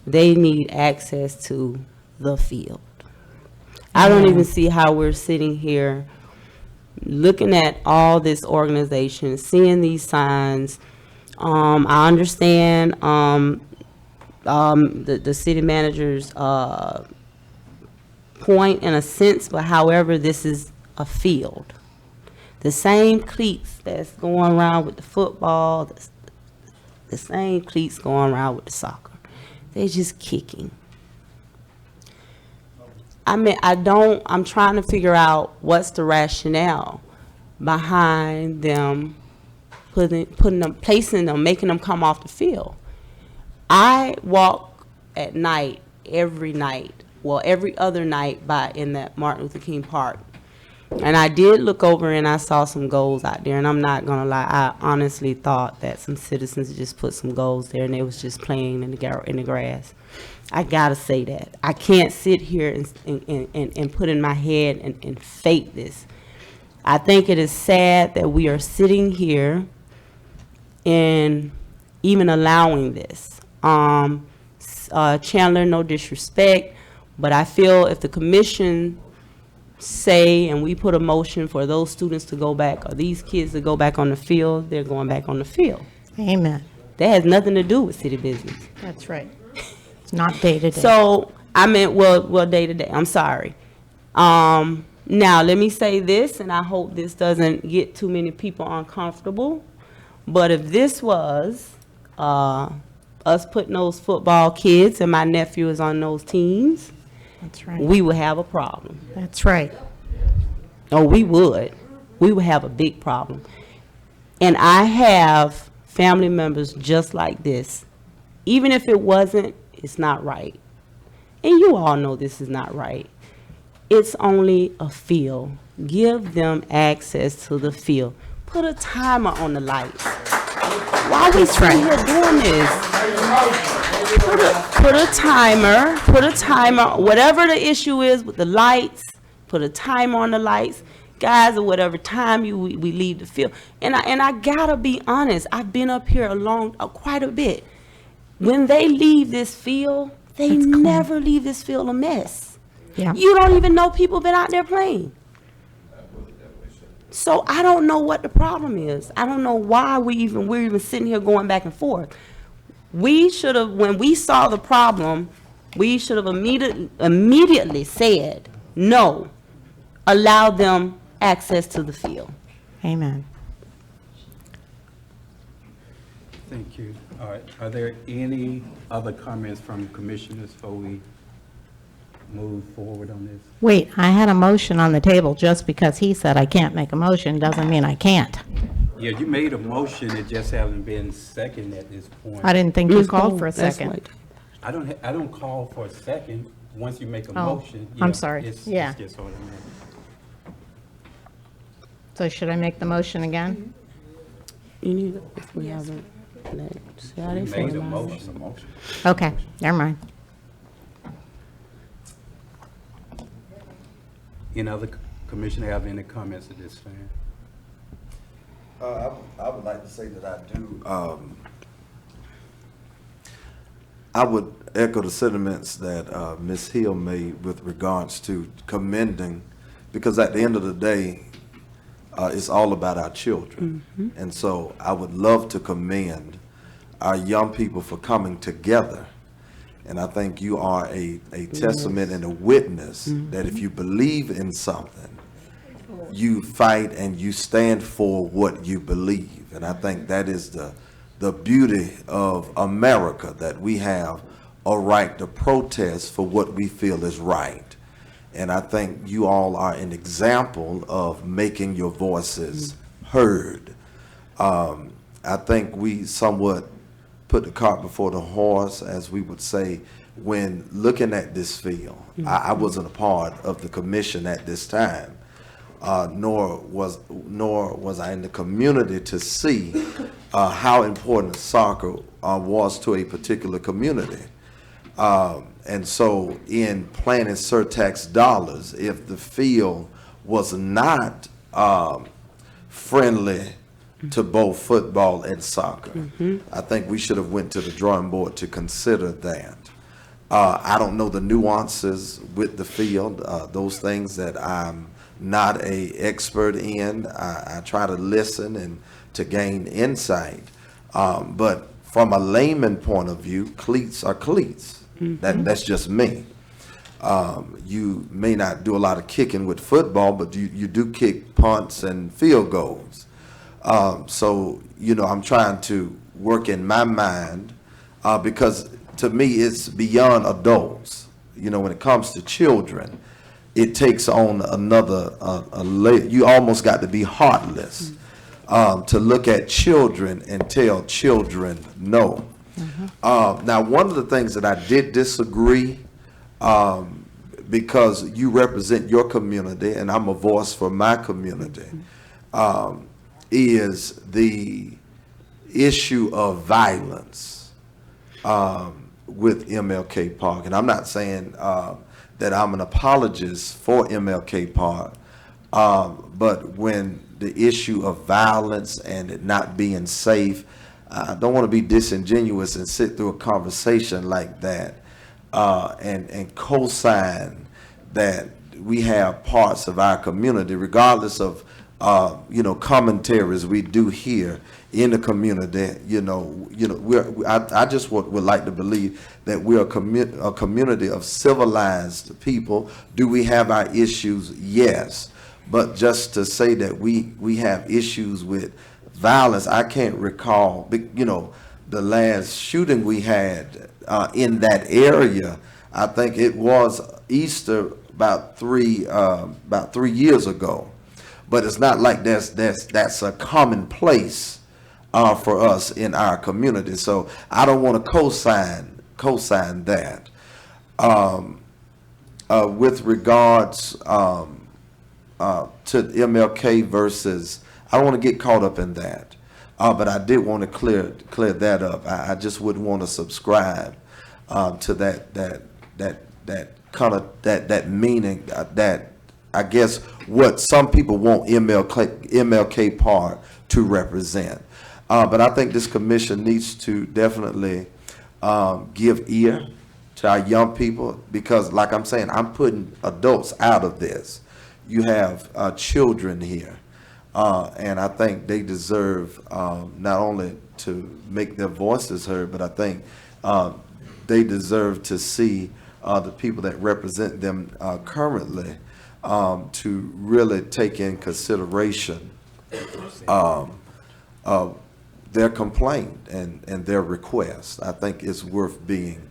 A: They need access to the field. I don't even see how we're sitting here looking at all this organization, seeing these signs. I understand the city manager's point in a sense, but however, this is a field. The same cleats that's going around with the football, the same cleats going around with the soccer. They're just kicking. I mean, I'm trying to figure out what's the rationale behind them placing them, making them come off the field. I walk at night, every other night in that Martin Luther King Park. And I did look over and I saw some goals out there, and I'm not gonna lie, I honestly thought that some citizens just put some goals there and they was just playing in the grass. I gotta say that. I can't sit here and put in my head and fake this. I think it is sad that we are sitting here
M: in even allowing this. Chandler, no disrespect, but I feel if the commission say, and we put a motion for those students to go back, or these kids to go back on the field, they're going back on the field.
C: Amen.
M: That has nothing to do with city business.
C: That's right. It's not day to day.
M: So, I meant, well, day to day, I'm sorry. Now, let me say this, and I hope this doesn't get too many people uncomfortable, but if this was us putting those football kids, and my nephew is on those teams,
C: That's right.
M: we would have a problem.
C: That's right.
M: Oh, we would. We would have a big problem. And I have family members just like this. Even if it wasn't, it's not right. And you all know this is not right. It's only a field. Give them access to the field. Put a timer on the lights. Why are we sitting here doing this? Put a timer, whatever the issue is with the lights, put a timer on the lights, guys, or whatever time we leave the field. And I gotta be honest, I've been up here quite a bit. When they leave this field, they never leave this field a mess.
C: Yeah.
M: You don't even know people been out there playing. So I don't know what the problem is. I don't know why we're even sitting here going back and forth. We should have, when we saw the problem, we should have immediately said, no, allow them access to the field.
C: Amen.
G: Thank you. All right, are there any other comments from commissioners before we move forward on this?
C: Wait, I had a motion on the table. Just because he said I can't make a motion doesn't mean I can't.
G: Yeah, you made a motion, it just hasn't been second at this point.
C: I didn't think you called for a second.
G: I don't call for a second. Once you make a
C: Oh,
G: motion.
C: I'm
G: yeah,
C: sorry.
G: It's
C: Yeah.
G: just automatic.
C: So should I make the motion again?
M: You need, if we haven't, see how they
G: You
M: feel
G: made a
M: about it.
G: motion.
C: Okay, never mind.
G: Any other commissioner have any comments at this time?
L: I would like to say that I do. I would echo the sentiments that Ms. Hill made with regards to commending, because at the end of the day, it's all about our children. And so I would love to commend our young people for coming together. And I think you are a testament and a witness that if you believe in something, you fight and you stand for what you believe. And I think that is the beauty of America, that we have a right to protest for what we feel is right. And I think you all are an example of making your voices heard. I think we somewhat put the cart before the horse, as we would say, when looking at this field. I wasn't a part of the commission at this time, nor was I in the community to see how important soccer was to a particular community. And so in planning surtax dollars, if the field was not friendly to both football and soccer, I think we should have went to the drawing board to consider that. I don't know the nuances with the field, those things that I'm not an expert in. I try to listen and to gain insight. But from a layman point of view, cleats are cleats. That's just me. You may not do a lot of kicking with football, but you do kick punts and field goals. So, you know, I'm trying to work in my mind, because to me it's beyond adults. You know, when it comes to children, it takes on another, you almost got to be heartless to look at children and tell children no. Now, one of the things that I did disagree, because you represent your community and I'm a voice for my community, is the issue of violence with MLK Park. And I'm not saying that I'm an apologist for MLK Park, but when the issue of violence and it not being safe, I don't want to be disingenuous and sit through a conversation like that and co-sign that we have parts of our community, regardless of commentaries we do here in the community. I just would like to believe that we're a community of civilized people. Do we have our issues? Yes. But just to say that we have issues with violence, I can't recall, the last shooting we had in that area. I think it was Easter about 3 years ago. But it's not like that's a commonplace for us in our community. So I don't want to co-sign that. With regards to MLK versus, I don't want to get caught up in that. But I did want to clear that up. I just wouldn't want to subscribe to that meaning that I guess what some people want MLK Park to represent. But I think this commission needs to definitely give ear to our young people, because like I'm saying, I'm putting adults out of this. You have children here. And I think they deserve not only to make their voices heard, but I think they deserve to see the people that represent them currently to really take in consideration their complaint and their request. I think it's worth being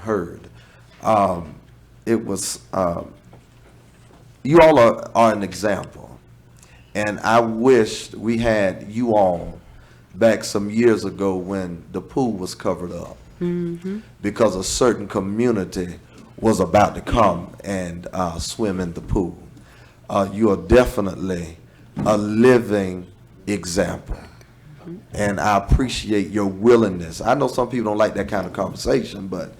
L: heard. It was you all are an example. And I wished we had you all back some years ago when the pool was covered up, because a certain community was about to come and swim in the pool. You are definitely a living example. And I appreciate your willingness. I know some people don't like that kind of conversation, but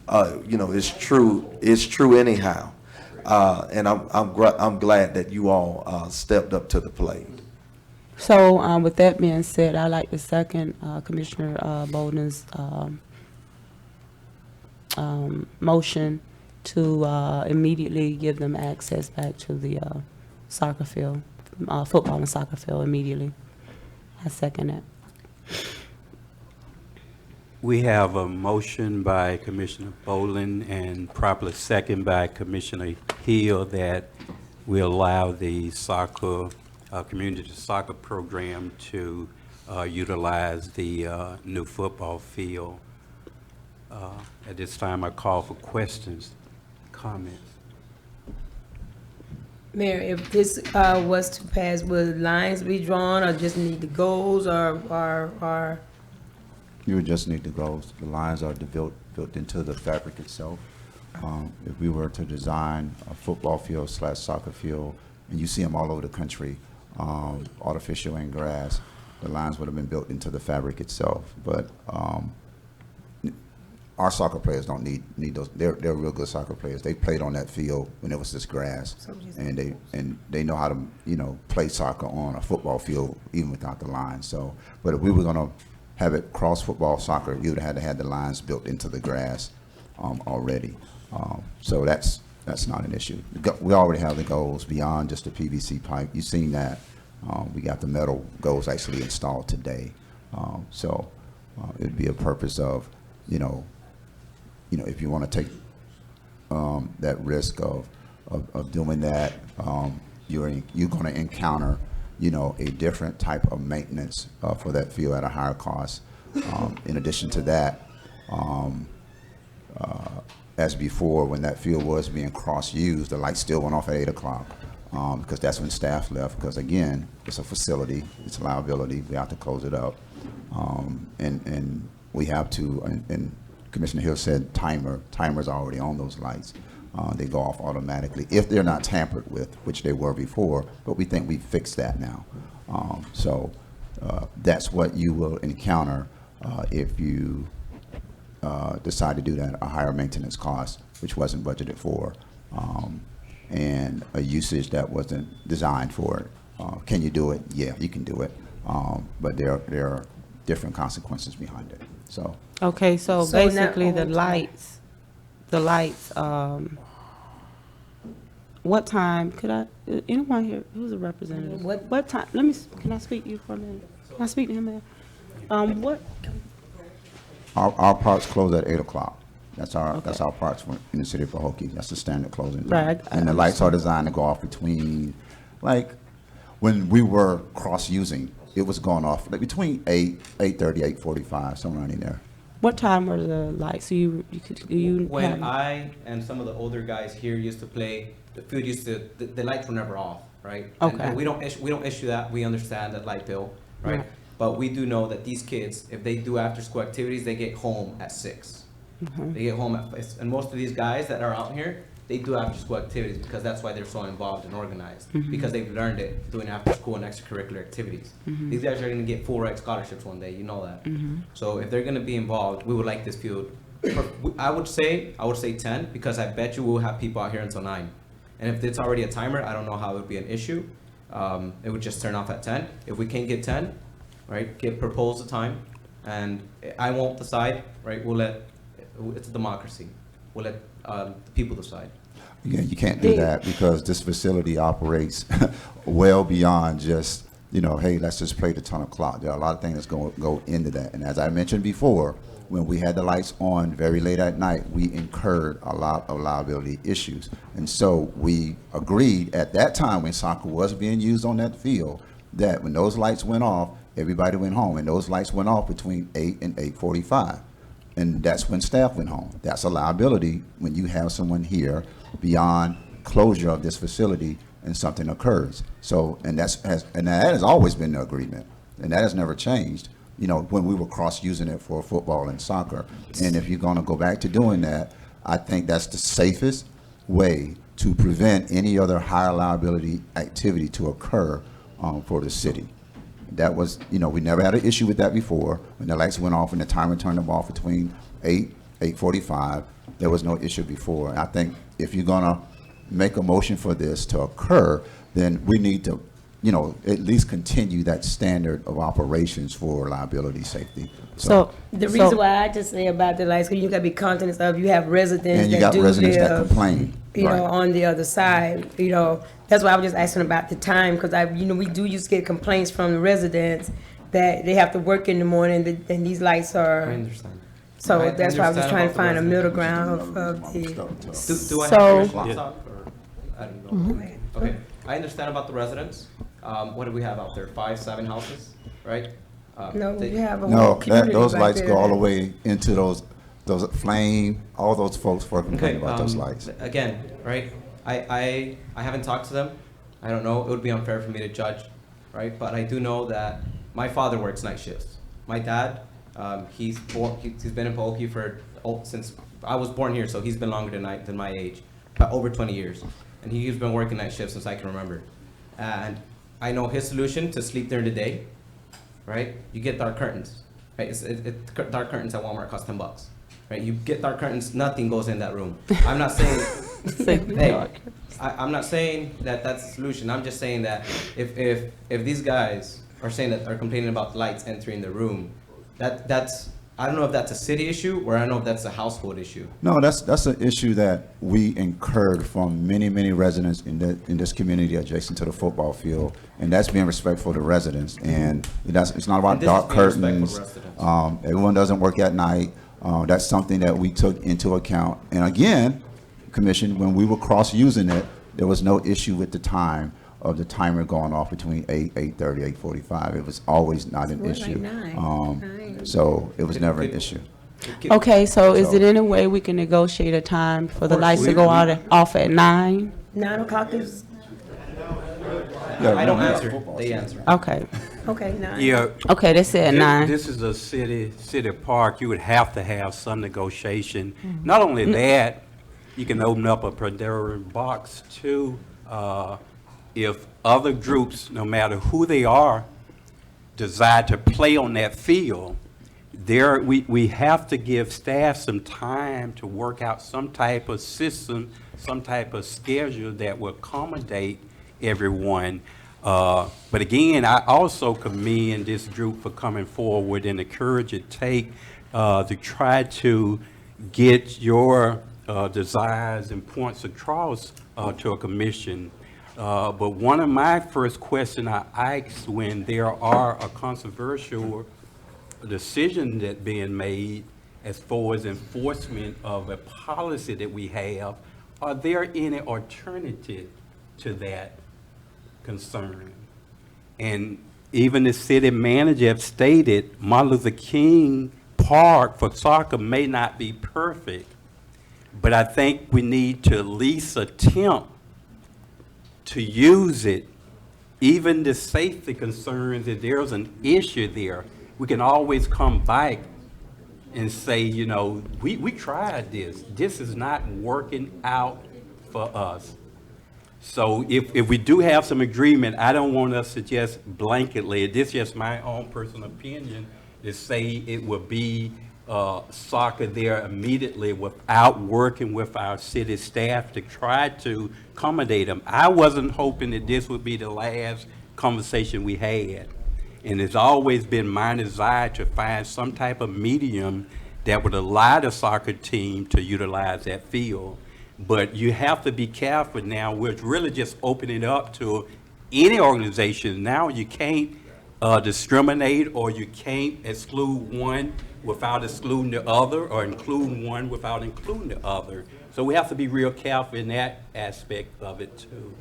L: it's true anyhow. And I'm glad that you all stepped up to the plate.
M: So with that being said, I'd like to second Commissioner Bolden's motion to immediately give them access back to the soccer field, football and soccer field immediately. I second that.
G: We have a motion by Commissioner Bolden and properly second by Commissioner Hill that we allow the soccer, community soccer program to utilize the new football field. At this time, I call for questions, comments.
A: Mayor, if this was to pass, would lines be drawn, or just need the goals, or?
E: You would just need the goals. The lines are built into the fabric itself. If we were to design a football field / soccer field, and you see them all over the country, artificial and grass, the lines would have been built into the fabric itself. But our soccer players don't need those. They're real good soccer players. They played on that field when it was just grass, and they know how to play soccer on a football field even without the lines. So, but if we were gonna have it cross football soccer, you would have to have the lines built into the grass already. So that's not an issue. We already have the goals beyond just the PVC pipe. You've seen that. We got the metal goals actually installed today. So it'd be a purpose of, if you want to take that risk of doing that, you're going to encounter a different type of maintenance for that field at a higher cost. In addition to that, as before, when that field was being cross-used, the lights still went off at 8 o'clock because that's when staff left. Because again, it's a facility, it's a liability. We have to close it up, and we have to. And Commissioner Hill said timers are already on those lights. They go off automatically if they're not tampered with, which they were before, but we think we fixed that now. So that's what you will encounter if you decide to do that, a higher maintenance cost, which wasn't budgeted for, and a usage that wasn't designed for it. Can you do it? Yeah, you can do it. But there are different consequences behind it. So,
M: Okay, so
A: So now-
M: basically the lights, what time, anyone here, who's a representative? What time, can I speak to you for a minute? Can I speak to him, man? What,
E: our parks close at 8 o'clock. That's our parks in the city of Pahokee. That's the standard closing time.
M: Right, I
E: And the lights are designed to go off between, like, when we were cross-using, it was going off like between 8:30, 8:45, somewhere in there.
M: what time were the lights? Do you
J: When
M: have?
J: I and some of the older guys here used to play, the field the lights were never off, right?
M: Okay.
J: And we don't issue that. We understand that light bill, right?
M: Right.
J: But we do know that these kids, if they do after-school activities, they get home at 6. They get home and most of these guys that are out here, they do after-school activities because that's why they're so involved and organized, because they've learned it doing after-school and extracurricular activities. These guys are going to get full ride scholarships one day, you know that. So if they're going to be involved, we would like this field. I would say 10 because I bet you we'll have people out here until 9. And if it's already a timer, I don't know how it would be an issue. It would just turn off at 10. If we can't get 10, right, propose a time, and I won't decide, right? It's a democracy. We'll let the people decide.
E: Yeah, you can't do that because this facility operates well beyond just, hey, let's just play the 10 o'clock. There are a lot of things that's going to go into that. And as I mentioned before, when we had the lights on very late at night, we incurred a lot of liability issues. And so we agreed at that time when soccer was being used on that field that when those lights went off, everybody went home. And those lights went off between 8 and 8:45. And that's when staff went home. That's a liability when you have someone here beyond closure of this facility and something occurs. So, and that has always been the agreement, and that has never changed. When we were cross-using it for football and soccer. And if you're going to go back to doing that, I think that's the safest way to prevent any other higher liability activity to occur for the city. That was, we never had an issue with that before. When the lights went off and the timer turned them off between 8:45, there was no issue before. And I think if you're gonna make a motion for this to occur, then we need to, at least continue that standard of operations for liability safety.
M: So,
A: The reason why I just say about the lights, because you gotta be conscious of, you have residents
E: And you
A: that
E: got
A: do
E: residents that
A: live,
E: complain. Right.
A: on the other side, That's why I was just asking about the time, because we do used to get complaints from the residents that they have to work in the morning, and these lights
J: I
A: are,
J: understand.
A: so
J: I
A: that's why I was just
J: understand
A: trying to
J: about the
A: find a
J: residents.
A: middle ground of the,
J: Do I
M: So-
J: have to talk, or I don't know. Okay, I understand about the residents. What do we have out there? 5, 7 houses, right?
A: no, we have a
E: No,
A: whole community
E: those
A: right
E: lights
A: there
E: go all the
A: that-
E: way into those flame, all those folks were complaining about those lights.
J: Again, right? I haven't talked to them. I don't know. It would be unfair for me to judge, right? But I do know that my father works night shifts. My dad, he's been in Pahokee since I was born here, so he's been longer than my age, about over 20 years, and he's been working night shifts since I can remember. And I know his solution to sleep during the day, right? You get dark curtains, right? Dark curtains at Walmart cost $10. Right, you get dark curtains, nothing goes in that room. I'm not saying, I'm not saying that that's the solution. I'm just saying that if these guys are saying that are complaining about the lights entering the room, that's I don't know if that's a city issue or I don't know if that's a household issue.
E: No, that's an issue that we incurred from many residents in this community adjacent to the football field, and that's being respectful to residents. And it's not about
J: And this
E: dark
J: is being respectful
E: curtains.
J: to residents.
E: Everyone doesn't work at night. That's something that we took into account. And again, Commission, when we were cross-using it, there was no issue with the time of the timer going off between 8:30, 8:45. It was always not an issue. So it was never an issue.
M: Okay, so is it any way we can negotiate a time for the lights to go off at 9?
A: 9 o'clock is,
J: I don't answer, they answer.
M: Okay,
A: okay, 9.
G: Yeah.
M: okay, they said 9.
G: This is a city park. You would have to have some negotiation. Not only that, you can open up a Pandora's box too. If other groups, no matter who they are, decide to play on that field, we have to give staff some time to work out some type of system, some type of schedule that will accommodate everyone. But again, I also commend this group for coming forward and the courage it take to try to get your desires and points across to a commission. But one of my first questions I ask when there are a controversial decision that being made as far as enforcement of a policy that we have, are there any alternative to that concern? And even the city manager have stated Martin Luther King Park for soccer may not be perfect, but I think we need to at least attempt to use it. Even the safety concerns, if there's an issue there, we can always come back and say, you know, we tried this. This is not working out for us. So if we do have some agreement, I don't want us to just blanketly, this is just my own personal opinion, to say it will be soccer there immediately without working with our city staff to try to accommodate them. I wasn't hoping that this would be the last conversation we had. And it's always been my desire to find some type of medium that would allow the soccer team to utilize that field. But you have to be careful now. We're really just opening it up to any organization. Now you can't discriminate, or you can't exclude one without excluding the other, or include one without including the other. So we have to be real careful in that aspect of it too.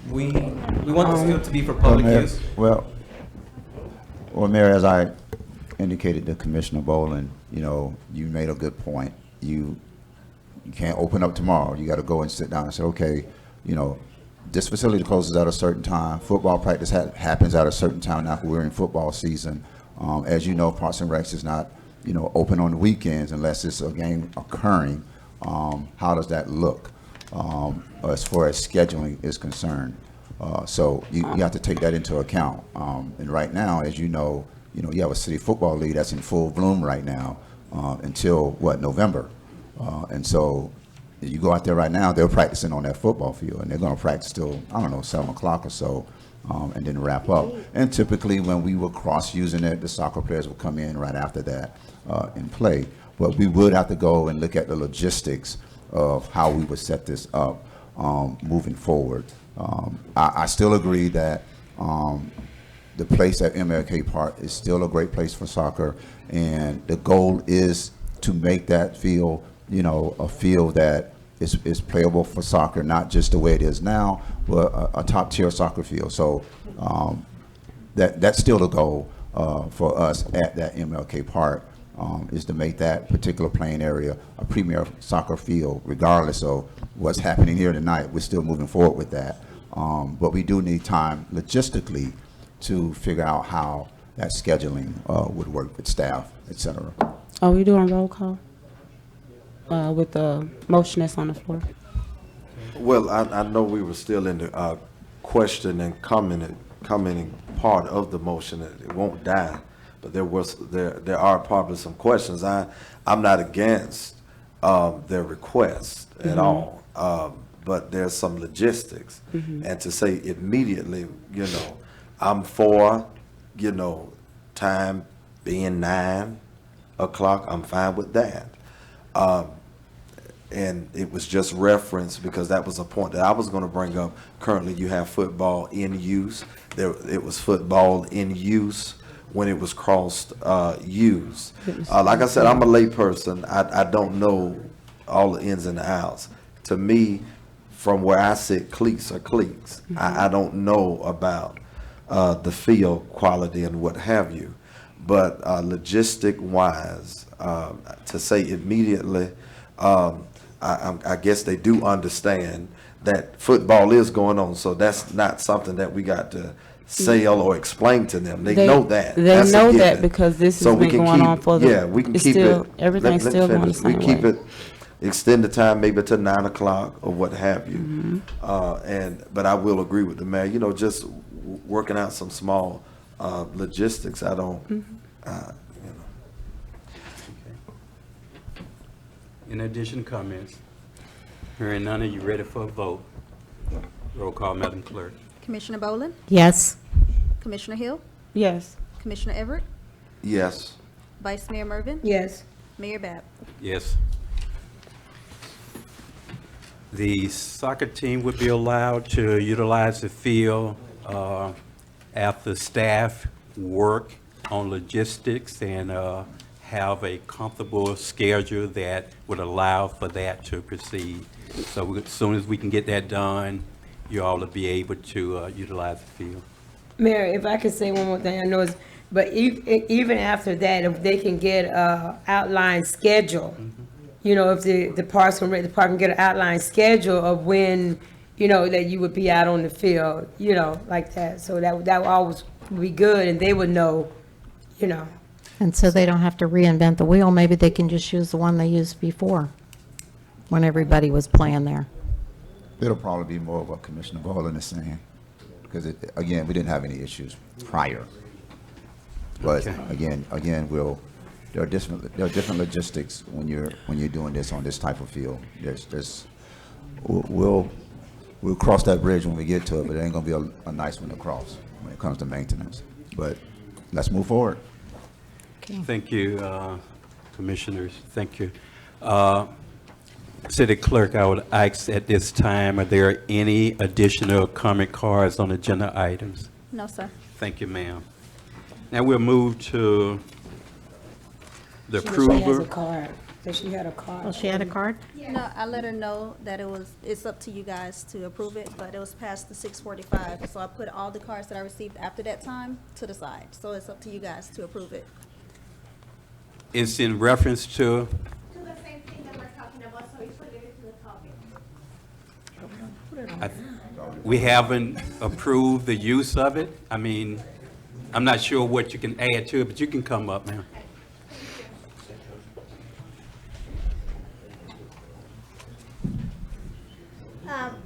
J: We want this field to be for public use.
E: Well, Mayor, as I indicated to Commissioner Boland, you know, you made a good point. You can't open up tomorrow. You got to go and sit down and say, okay, you know, this facility closes at a certain time. Football practice happens at a certain time. Now we're in football season. As you know, Parks and Recs is not, you know, open on the weekends unless it's a game occurring. How does that look as far as scheduling is concerned? So you have to take that into account. And right now, as you know, you have a city football league that's in full bloom right now until what, November. And so you go out there right now, they're practicing on that football field, and they're going to practice till, I don't know, 7 o'clock or so, and then wrap up. And typically when we were cross using it, the soccer players would come in right after that and play. But we would have to go and look at the logistics of how we would set this up moving forward. I still agree that the place at MLK Park is still a great place for soccer, and the goal is to make that field, you know, a field that is playable for soccer, not just the way it is now, but a top-tier soccer field. So that's still the goal for us at that MLK Park, is to make that particular playing area a premier soccer field, regardless of what's happening here tonight. We're still moving forward with that. But we do need time logistically to figure out how that scheduling would work with staff, et cetera.
M: Are we doing roll call with the motion that's on the floor?
L: Well, I know we were still in the question and commenting part of the motion. It won't die, but there are probably some questions. I'm not against their request at all, but there's some logistics, and to say immediately, you know, I'm for, you know, time being 9 o'clock. I'm fine with that. And it was just referenced because that was a point that I was going to bring up. Currently, you have football in use. It was football in use when it was crossed use. Like I said, I'm a lay person. I don't know all the ins and the outs. To me, from where I sit, cleats are cleats. I don't know about the field quality and what have you. But logistic-wise, to say immediately, I guess they do understand that football is going on, so that's not something that we got to sell or explain to them. They know that.
M: They know that because this has been going on for the.
L: Yeah, we can keep it.
M: Everything's still going the same way.
L: We keep it, extend the time maybe to 9 o'clock or what have you. But I will agree with the mayor. You know, just working out some small logistics. I don't. You know.
G: In addition, comments. Hearing none, are you ready for a vote? Roll call, Madam Clerk.
C: Commissioner Boland,
M: Yes.
C: Commissioner Hill,
M: Yes.
C: Commissioner Everett,
L: Yes.
C: Vice Mayor Mervin,
A: Yes.
C: Mayor Bab.
G: Yes. The soccer team would be allowed to utilize the field after staff work on logistics and have a comfortable schedule that would allow for that to proceed. So as soon as we can get that done, you all will be able to utilize the field.
A: Mayor, if I could say one more thing, I know it's, but even after that, if they can get a outline schedule, you know, if the Parks and Rec Department get an outline schedule of when, you know, that you would be out on the field, you know, like that. So that would always be good, and they would know, you know.
N: And so they don't have to reinvent the wheel. Maybe they can just use the one they used before, when everybody was playing there.
E: It'll probably be more of what Commissioner Boland is saying, because again, we didn't have any issues prior. But
G: Okay.
E: again, there are different logistics when you're doing this on this type of field. We'll cross that bridge when we get to it, but it ain't gonna be a nice one to cross when it comes to maintenance. But let's move forward.
G: Thank you, commissioners. Thank you. City Clerk, I would ask at this time, are there any additional comment cards on agenda items?
C: No, sir.
G: Thank you, ma'am. Now we'll move to the
A: She has a
G: approval.
A: card. So she had a card.
N: Oh, she had a card?
C: No, I let her know that it's up to you guys to approve it, but it was past the 6:45. So I put all the cards that I received after that time to the side. So it's up to you guys to approve it.
G: It's in reference to,
H: To the same thing that we're talking about, so it's related to the topic.
G: we haven't approved the use of it. I mean, I'm not sure what you can add to it, but you can come up, ma'am.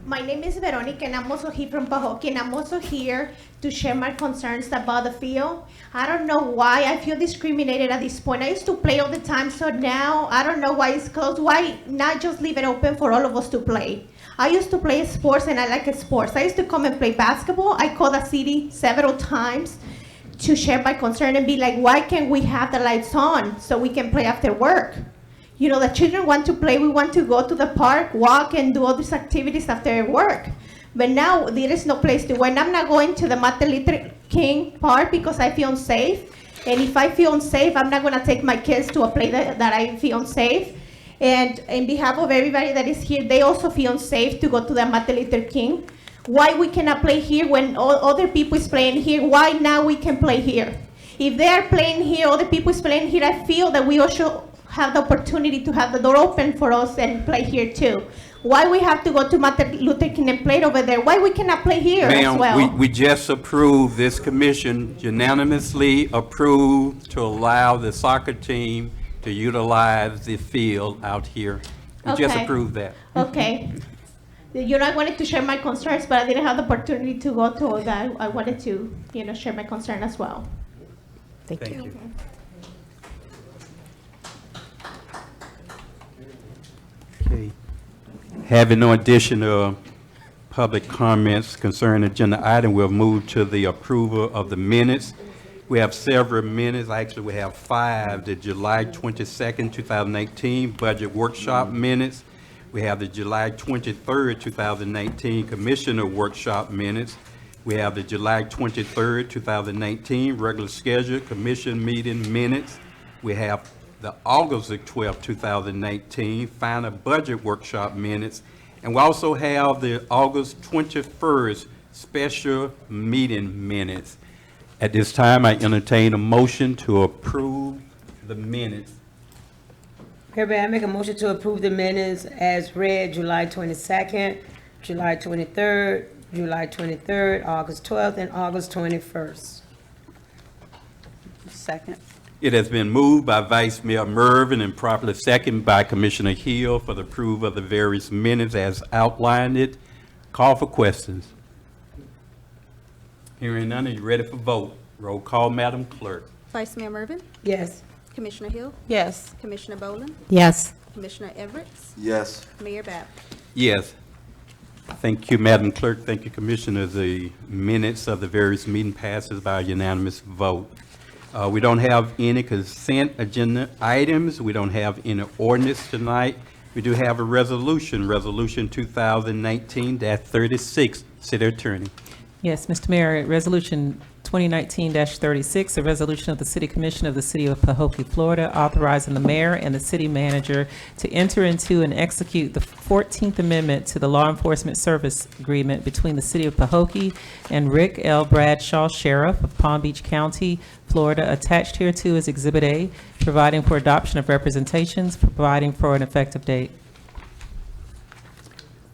H: My name is Veronica, and I'm also here from Pahokee, and I'm also here to share my concerns about the field. I don't know why I feel discriminated at this point. I used to play all the time, so now I don't know why it's closed. Why not just leave it open for all of us to play? I used to play sports, and I like sports. I used to come and play basketball. I called the city several times to share my concern and be like, why can't we have the lights on so we can play after work? You know, the children want to play. We want to go to the park, walk, and do all these activities after work. But now there is no place to. When I'm not going to the Martin Luther King Park because I feel unsafe. And if I feel unsafe, I'm not going to take my kids to a place that I feel unsafe. And in behalf of everybody that is here, they also feel unsafe to go to the Martin Luther King. Why we cannot play here when all other people is playing here? Why now we can play here? If they are playing here, other people is playing here, I feel that we also have the opportunity to have the door open for us and play here too. Why we have to go to Martin Luther King and play over there? Why we cannot play here as well?
G: Ma'am, we just approved, this commission unanimously approved to allow the soccer team to utilize the field out here. We just
H: Okay.
G: approved that.
H: Okay. You know, I wanted to share my concerns, but I didn't have the opportunity to go to that. I wanted to, you know, share my concern as well.
G: Thank you. Okay. Having no additional public comments concerning agenda item, we'll move to the approval of the minutes. We have several minutes, actually we have 5, the July 22nd, 2018 budget workshop minutes. We have the July 23rd, 2019 commissioner workshop minutes. We have the July 23rd, 2019 regular scheduled commission meeting minutes. We have the August 12th, 2019 final budget workshop minutes. And we also have the August 21st special meeting minutes. At this time, I entertain a motion to approve the minutes.
A: Hereby, I make a motion to approve the minutes as read, July 22nd, July 23rd, July 23rd, August 12th, and August 21st.
M: Second.
G: It has been moved by Vice Mayor Mervin and properly seconded by Commissioner Hill for the approval of the various minutes as outlined it. Call for questions. Hearing none, are you ready for vote? Roll call, Madam Clerk.
C: Vice Mayor Mervin,
A: Yes.
C: Commissioner Hill,
M: Yes.
C: Commissioner Boland,
N: Yes.
C: Commissioner Everett,
L: Yes.
C: Mayor Bab.
G: Yes. Thank you, Madam Clerk. Thank you, Commissioner. The minutes of the various meeting passes by unanimous vote. We don't have any consent agenda items. We don't have any ordinance tonight. We do have a resolution, Resolution 2019-36. City Attorney.
C: Yes, Mr. Mayor, Resolution 2019-36, a resolution of the City Commission of the City of Pahokee, Florida, authorizing the mayor and the city manager to enter into and execute the 14th Amendment to the Law Enforcement Service Agreement between the City of Pahokee and Rick L. Bradshaw, Sheriff of Palm Beach County, Florida, attached hereto is Exhibit A, providing for adoption of representations, providing for an effective date.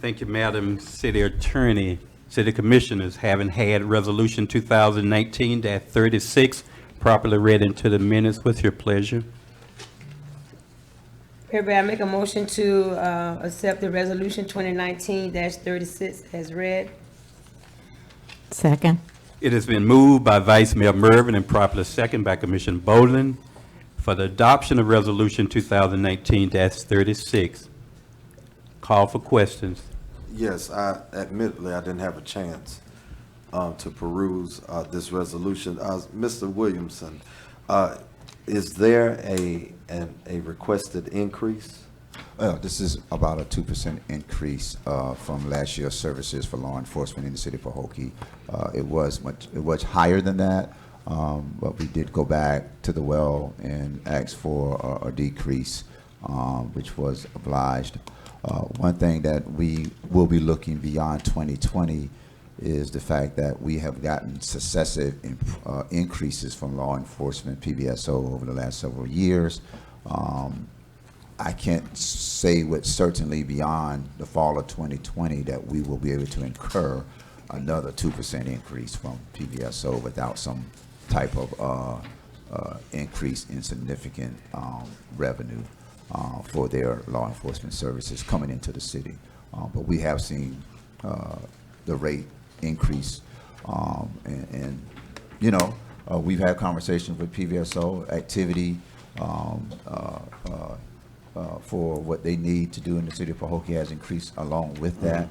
G: Thank you, Madam City Attorney. City Commissioners, having had Resolution 2019-36 properly read into the minutes, with your pleasure.
A: Everybody, I make a motion to accept the resolution 2019-36 as read.
N: Second.
G: It has been moved by Vice Mayor Mervin and properly second by Commissioner Boland for the adoption of Resolution 2019-36. Call for questions.
L: Yes, admittedly, I didn't have a chance to peruse this resolution. Mr. Williamson, is there a requested increase?
E: This is about a 2% increase from last year's services for law enforcement in the city of Pahokee. It was much higher than that, but we did go back to the well and ask for a decrease, which was obliged. One thing that we will be looking beyond 2020 is the fact that we have gotten successive increases from law enforcement PBSO over the last several years. I can't say with certainty beyond the fall of 2020 that we will be able to incur another 2% increase from PBSO without some type of increase in significant revenue for their law enforcement services coming into the city. But we have seen the rate increase, and you know, we've had conversations with PBSO activity for what they need to do in the city of Pahokee has increased along with that.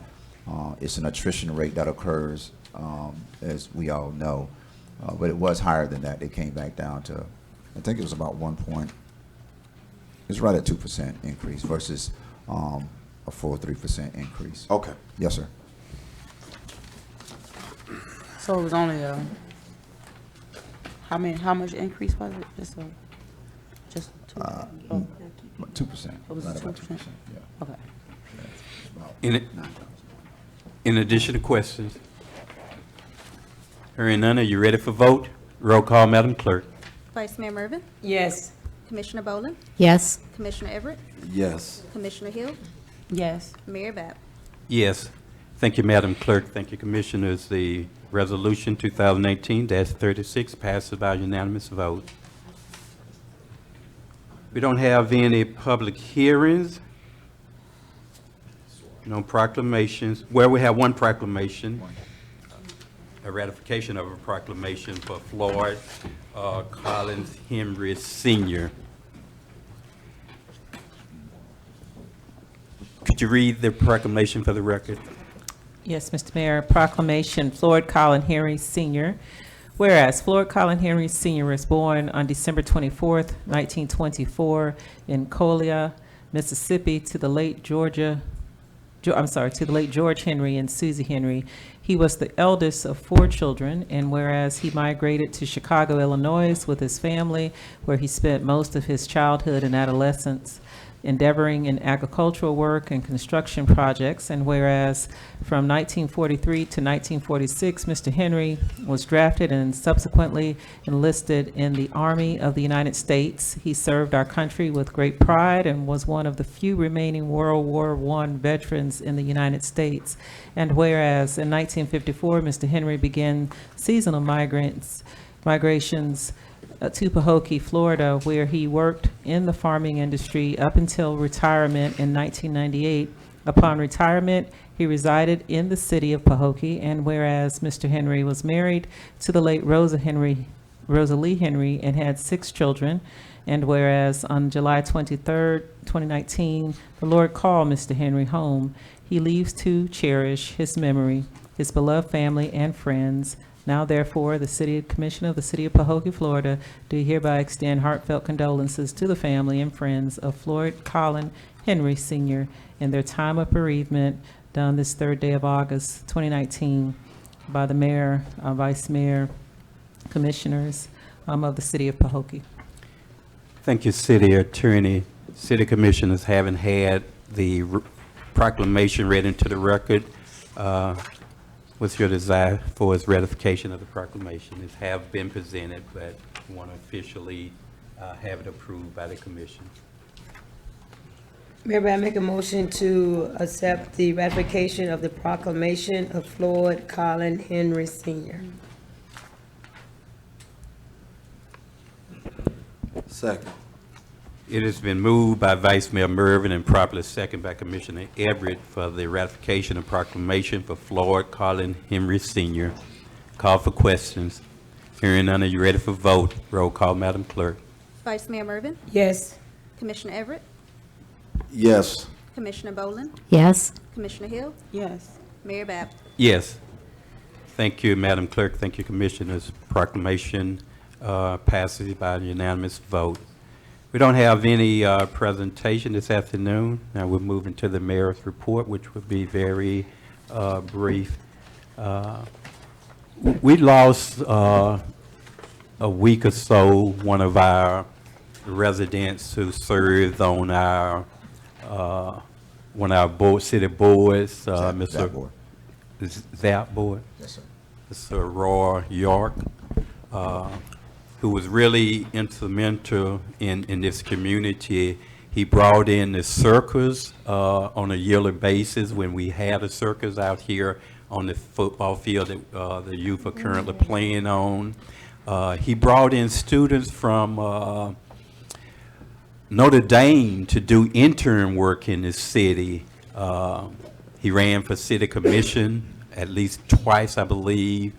E: It's an attrition rate that occurs, as we all know, but it was higher than that. It came back down to, I think it was about 1 point. It's right at 2% increase versus a full 3% increase.
L: Okay.
E: Yes, sir.
M: So it was only how much increase was it? Just
E: 2%.
M: It was
E: Right about
M: 2%.
E: 2%. Yeah.
M: Okay.
E: It's about
G: In it-
E: 9,000.
G: In addition to questions, hearing none, are you ready for vote? Roll call, Madam Clerk.
D: Vice Mayor Mervin,
A: Yes.
D: Commissioner Boland,
N: Yes.
D: Commissioner Everett,
L: Yes.
D: Commissioner Hill,
M: Yes.
D: Mayor Bab.
G: Yes. Thank you, Madam Clerk. Thank you, Commissioners. The Resolution 2018-36 passes by unanimous vote. We don't have any public hearings, no proclamations. Well, we have one proclamation, a ratification of a proclamation for Floyd Collins Henry Sr. Could you read the proclamation for the record?
C: Yes, Mr. Mayor, proclamation, Floyd Collin Henry Sr. Whereas Floyd Collin Henry Sr. was born on December 24th, 1924 in Colia, Mississippi, to the late George Henry and Susie Henry. He was the eldest of 4 children, and whereas he migrated to Chicago, Illinois with his family, where he spent most of his childhood and adolescence endeavoring in agricultural work and construction projects, and whereas from 1943 to 1946, Mr. Henry was drafted and subsequently enlisted in the Army of the United States. He served our country with great pride and was one of the few remaining World War I veterans in the United States. And whereas in 1954, Mr. Henry began seasonal migrations to Pahokee, Florida, where he worked in the farming industry up until retirement in 1998. Upon retirement, he resided in the city of Pahokee, and whereas Mr. Henry was married to the late Rosalie Henry and had 6 children, and whereas on July 23rd, 2019, the Lord called Mr. Henry home, He leaves to cherish his memory, his beloved family and friends. Now therefore, the City Commission of the City of Pahokee, Florida, do hereby extend heartfelt condolences to the family and friends of Floyd Colin Henry Sr. in their time of bereavement done this 3rd day of August 2019 by the Mayor, Vice Mayor, Commissioners of the City of Pahokee.
G: Thank you, City Attorney. City Commissioners haven't had the proclamation read into the record. What's your desire for its ratification of the proclamation? It have been presented, but we want to officially have it approved by the commission.
A: Mayor, I make a motion to accept the ratification of the proclamation of Floyd Colin Henry Sr.
L: Second.
G: It has been moved by Vice Mayor Mervin and properly seconded by Commissioner Everett for the ratification of proclamation for Floyd Colin Henry Sr. Call for questions. Hearing none, are you ready for vote? Roll call, Madam Clerk.
D: Vice Mayor Mervin,
A: Yes.
D: Commissioner Everett,
L: Yes.
D: Commissioner Boland,
N: Yes.
D: Commissioner Hill,
A: Yes.
D: Mayor Bab.
G: Yes. Thank you, Madam Clerk. Thank you, Commissioners. Proclamation passes by a unanimous vote. We don't have any presentation this afternoon. Now we're moving to the mayor's report, which will be very brief. We lost a week or so one of our residents who served on our one of our city boards, Mr.
E: board.
G: That board.
E: Yes, sir.
G: Mr. Roy York, who was really instrumental in this community. He brought in the circus on a yearly basis when we had a circus out here on the football field that the youth are currently playing on. He brought in students from Notre Dame to do intern work in the city. He ran for city commission at least twice, I believe.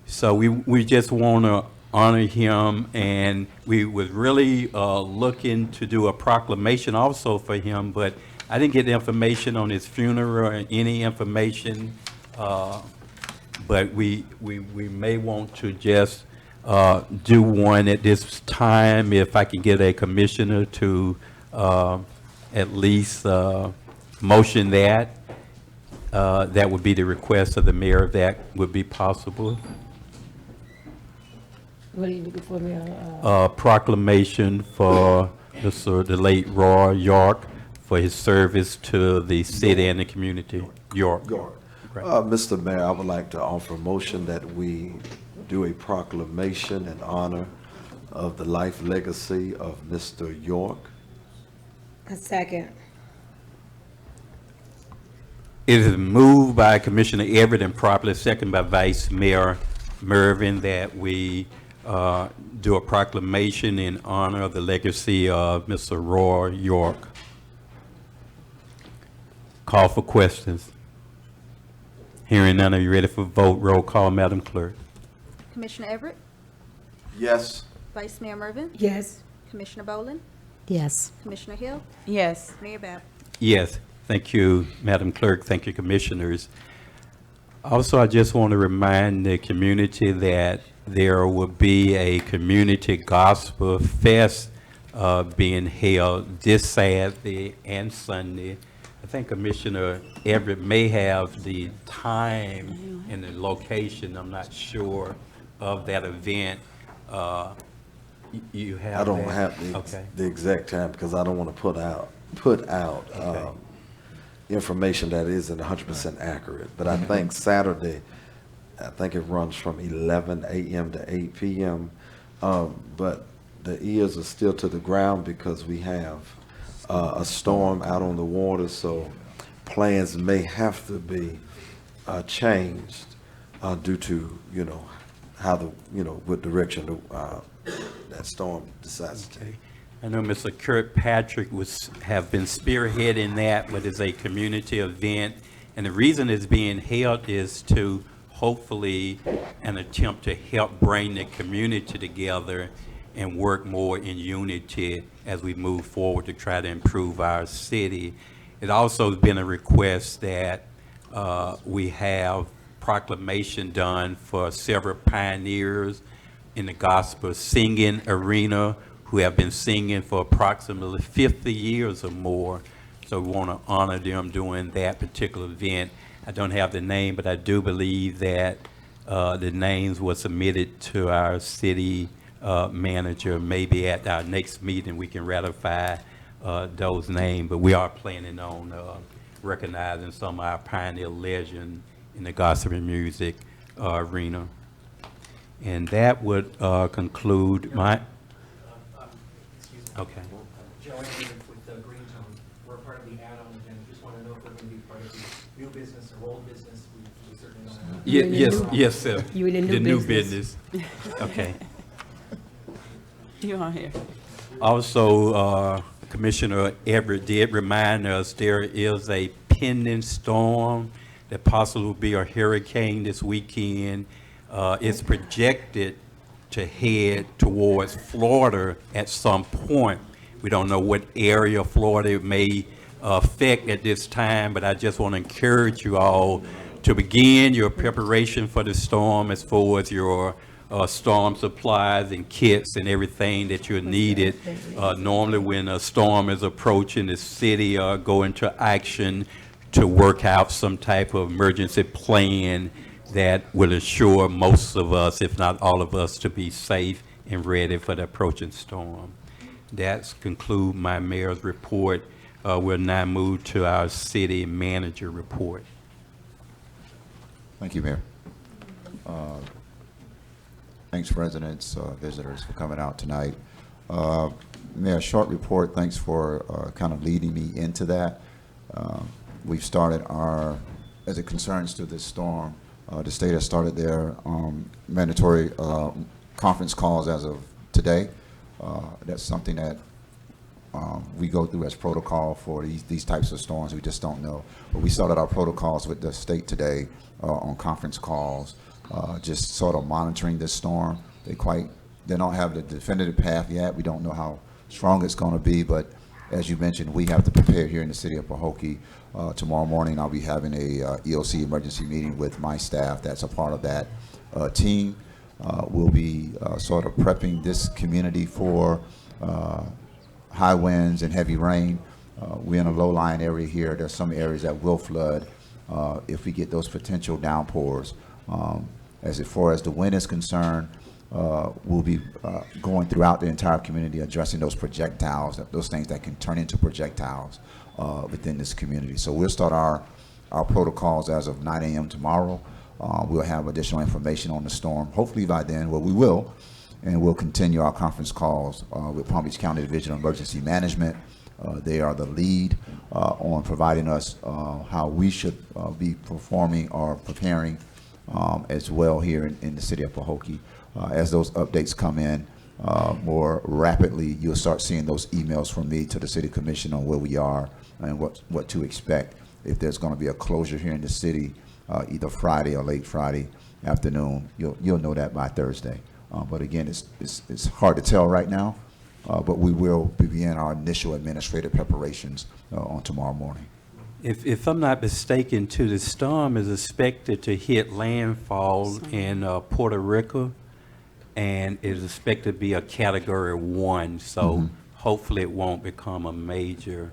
G: So we just want to honor him, and we was really looking to do a proclamation also for him, but I didn't get the information on his funeral or any information, but we may want to just do one at this time. If I can get a commissioner to at least motion that, that would be the request of the mayor, if that would be possible.
A: What are you looking for, Mayor?
G: Proclamation for the late Roy York for his service to the city and the community. York. Right.
L: Mr. Mayor, I would like to offer a motion that we do a proclamation in honor of the life legacy of Mr. York.
A: A second.
G: It is moved by Commissioner Everett and properly seconded by Vice Mayor Mervin that we do a proclamation in honor of the legacy of Mr. Roy York. Call for questions. Hearing none, are you ready for vote? Roll call, Madam Clerk.
D: Commissioner Everett,
L: Yes.
D: Vice Mayor Mervin,
A: Yes.
D: Commissioner Boland,
N: Yes.
D: Commissioner Hill,
A: Yes.
D: Mayor Bab.
G: Yes, thank you, Madam Clerk. Thank you, Commissioners. Also, I just want to remind the community that there will be a community gospel fest being held this Saturday and Sunday. I think Commissioner Everett may have the time and the location, I'm not sure, of that event. You have
L: I don't
G: that?
L: have
G: Okay.
L: the exact time because I don't want to put out
G: Okay.
L: information that isn't 100% accurate. But I think Saturday, I think it runs from 11 a.m. to 8 p.m. But the ears are still to the ground because we have a storm out on the water, so plans may have to be changed due to, how what direction that storm decides to take.
G: I know Mr. Kirkpatrick have been spearheading that, but it's a community event. And the reason it's being held is to hopefully an attempt to help bring the community together and work more in unity as we move forward to try to improve our city. It also has been a request that we have proclamation done for several pioneers in the gospel singing arena who have been singing for approximately 50 years or more. So we want to honor them during that particular event. I don't have the name, but I do believe that the names were submitted to our city manager. Maybe at our next meeting, we can ratify those names, but we are planning on recognizing some of our pioneer legends in the gospel music arena. And that would conclude my, okay.
F: Joe England with Green Tone. We're part of the add-on agenda. Just want to know if we're going to be part of the new business or old business. We certainly don't know.
G: Yes, sir.
M: You in the new business.
G: Okay.
M: You are here.
G: Also, Commissioner Everett did remind us there is a pending storm that possibly will be a hurricane this weekend. It's projected to head towards Florida at some point. We don't know what area of Florida it may affect at this time, but I just want to encourage you all to begin your preparation for the storm as far as your storm supplies and kits and everything that you're needed. Normally when a storm is approaching, the city go into action to work out some type of emergency plan that will ensure most of us, if not all of us, to be safe and ready for the approaching storm. That's conclude my mayor's report. We'll now move to our city manager report.
E: Thank you, Mayor. Thanks, residents, visitors, for coming out tonight. Mayor, short report. Thanks for kind of leading me into that. We've started our, as it concerns to this storm, the state has started their mandatory conference calls as of today. That's something that we go through as protocol for these types of storms. We just don't know. But we started our protocols with the state today on conference calls, just sort of monitoring this storm. They don't have the definitive path yet. We don't know how strong it's going to be, but as you mentioned, we have to prepare here in the city of Pahokee. Tomorrow morning, I'll be having a EOC emergency meeting with my staff that's a part of that team. We'll be sort of prepping this community for high winds and heavy rain. We're in a low-lying area here. There's some areas that will flood if we get those potential downpours. As far as the wind is concerned, we'll be going throughout the entire community addressing those projectiles, those things that can turn into projectiles within this community. So we'll start our protocols as of 9 a.m. tomorrow. We'll have additional information on the storm, hopefully by then, well, we will, and we'll continue our conference calls with Palm Beach County Division of Emergency Management. They are the lead on providing us how we should be performing or preparing as well here in the city of Pahokee. As those updates come in more rapidly, you'll start seeing those emails from me to the city commission on where we are and what to expect. If there's going to be a closure here in the city, either Friday or late Friday afternoon, you'll know that by Thursday. But again, it's hard to tell right now, but we will begin our initial administrative preparations on tomorrow morning.
G: If I'm not mistaken, too, the storm is expected to hit landfall in Puerto Rico, and is expected to be a Category 1. So hopefully it won't become a major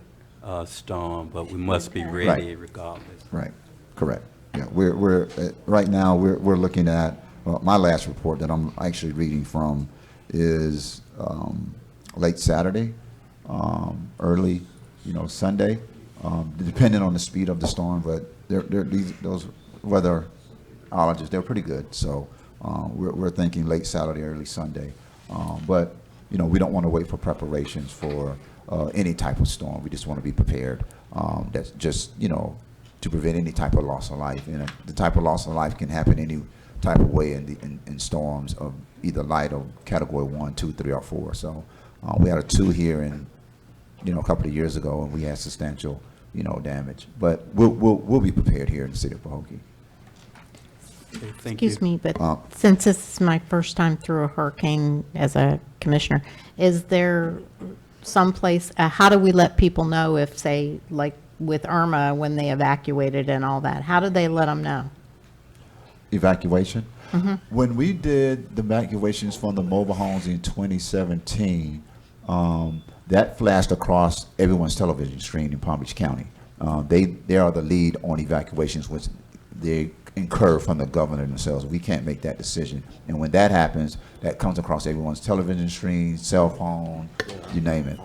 G: storm, but we must be ready regardless.
E: Right. Correct. Yeah. We're right now we're looking at my last report that I'm actually reading from is late Saturday, early Sunday. Depending on the speed of the storm, but those weatherologists, they're pretty good. So we're thinking late Saturday, early Sunday. But we don't want to wait for preparations for any type of storm. We just want to be prepared. That's just to prevent any type of loss of life. And the type of loss of life can happen any type of way in storms of either light or Category 1, 2, 3, or 4. So we had a 2 here in a couple of years ago, and we had substantial damage. But we'll be prepared here in the city of Pahokee.
G: Okay, thank you.
N: Excuse me, but since this is my first time through a hurricane as a commissioner, is there someplace, how do we let people know if, say, like with Irma when they evacuated and all that? How did they let them know?
E: Evacuation? When we did the evacuations from the mobile homes in 2017, that flashed across everyone's television screen in Palm Beach County. They are the lead on evacuations, which they incur from the governor themselves. We can't make that decision. And when that happens, that comes across everyone's television screen, cell phone, you name it.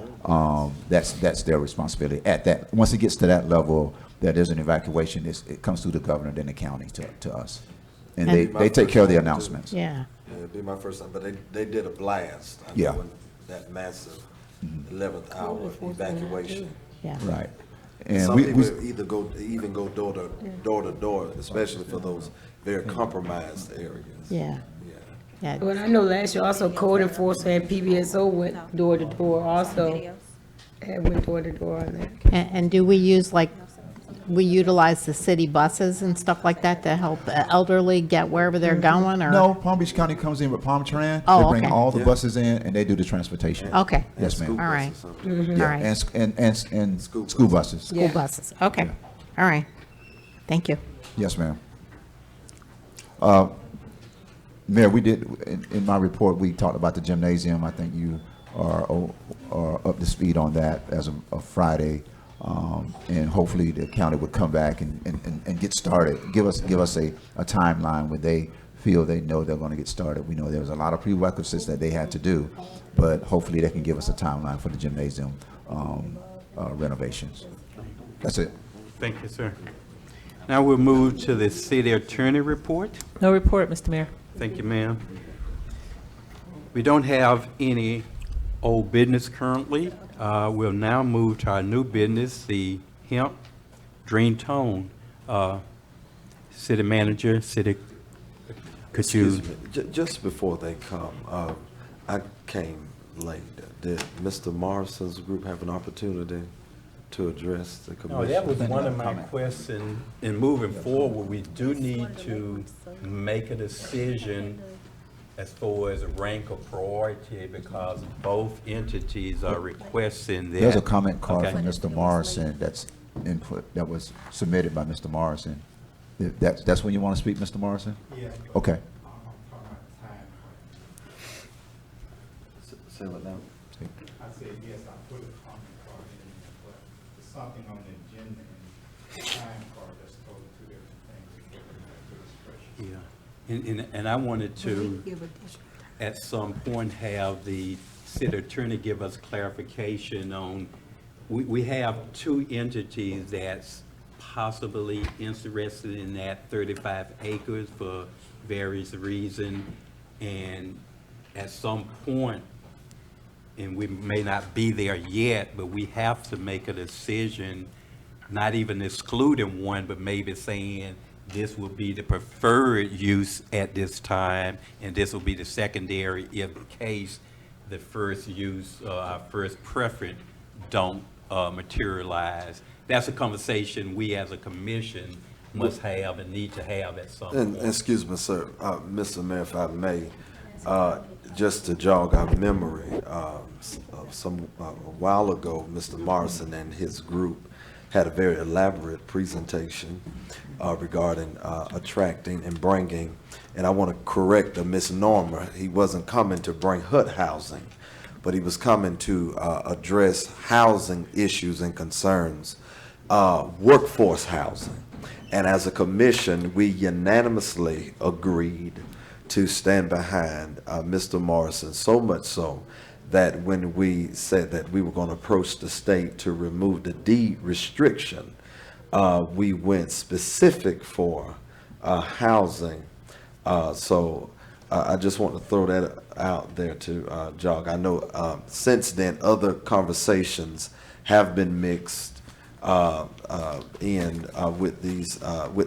E: That's their responsibility. At that, once it gets to that level, that there's an evacuation, it comes through the governor, then the county to us. And they take care of the announcements.
N: Yeah.
L: Yeah, it'd be my first time, but they did a blast. I
E: Yeah.
L: know when that massive 11th hour evacuation.
N: Yeah.
E: Right. And
L: Some
E: we
L: people even go door to door, especially for those very compromised areas.
N: Yeah. Yeah.
A: Well, I know last year also code enforcement and PBSO went door to door also. Went door to door on that.
N: And do we use, like, we utilize the city buses and stuff like that to help the elderly get wherever they're going, or?
E: No, Palm Beach County comes in with Palm Tran.
N: Oh,
E: They bring
N: okay.
E: all the buses in and they do the transportation.
N: Okay.
E: Yes, ma'am.
N: All right.
E: Yeah,
N: All right.
E: and school buses.
N: School buses. Okay. All right. Thank you.
E: Yes, ma'am. Mayor, we did, in my report, we talked about the gymnasium. I think you are up to speed on that as of Friday. And hopefully the county would come back and get started. Give us a timeline when they feel they know they're going to get started. We know there was a lot of prerequisites that they had to do, but hopefully they can give us a timeline for the gymnasium renovations. That's it.
G: Thank you, sir. Now we'll move to the city attorney report.
C: No report, Mr. Mayor.
G: Thank you, ma'am. We don't have any old business currently. We'll now move to our new business, the hemp dream tone. City manager, could you?
L: Excuse me, just before they come, I came late. Did Mr. Morrison's group have an opportunity to address the commission?
G: No, that was one of my questions. In moving forward, we do need to make a decision as far as rank or priority, because both entities are requesting that.
E: There's a comment card
G: Okay.
E: from Mr. Morrison that was submitted by Mr. Morrison. That's when you want to speak, Mr. Morrison?
I: Yeah.
E: Okay.
L: Say what now?
I: I said, yes, I put a comment card in there, but it's something on the agenda and the time card that's totally two different things.
G: Yeah, and I wanted to, at some point, have the city attorney give us clarification on, we have two entities that's possibly interested in that 35 acres for various reasons, and at some point, and we may not be there yet, but we have to make a decision, not even excluding one, but maybe saying this will be the preferred use at this time, and this will be the secondary if in case the first use, our first preference don't materialize. That's a conversation we as a commission must have and need to have at some point.
L: Excuse me, sir, Mr. Mayor, if I may, just to jog our memory, a while ago, Mr. Morrison and his group had a very elaborate presentation regarding attracting and bringing, and I want to correct a misnomer. He wasn't coming to bring HUD housing, but he was coming to address housing issues and concerns, workforce housing. And as a commission, we unanimously agreed to stand behind Mr. Morrison, so much so that when we said that we were going to approach the state to remove the deed restriction, we went specific for housing. So I just want to throw that out there to jog. I know since then other conversations have been mixed with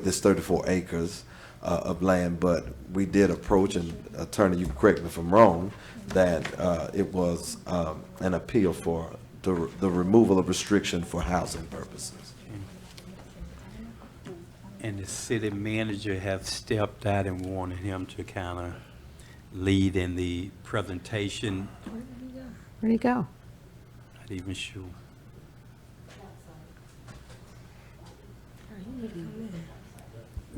L: this 34 acres of land, but we did approach, and attorney, you can correct me if I'm wrong, that it was an appeal for the removal of restriction for housing purposes.
G: And the city manager have stepped out and wanted him to kind of lead in the presentation.
N: Where'd he go?
G: Not even sure.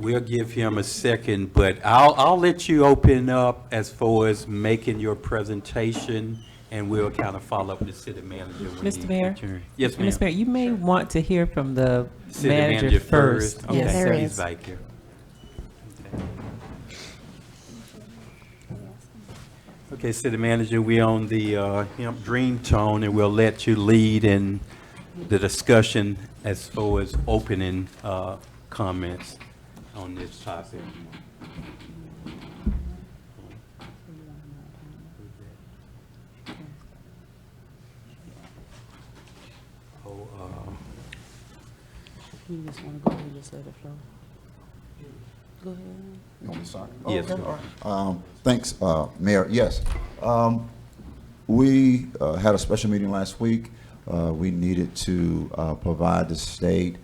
G: We'll give him a second, but I'll let you open up as far as making your presentation, and we'll kind of follow up with the city manager when
C: Mr.
G: he
C: Mayor?
G: returns. Yes, ma'am.
C: Mr. Mayor, you may want to hear from the
G: City
C: manager first.
G: Okay,
C: Yes.
N: There
G: he's
N: is.
G: back here. Okay, city manager, we on the hemp dream tone, and we'll let you lead in the discussion as far as opening comments on this topic. Oh,
M: You just want to go ahead and just let it flow. Go ahead.
E: You want me to start?
G: Yes,
E: Okay,
G: sir.
E: all right. Thanks, Mayor. Yes. We had a special meeting last week. We needed to provide the state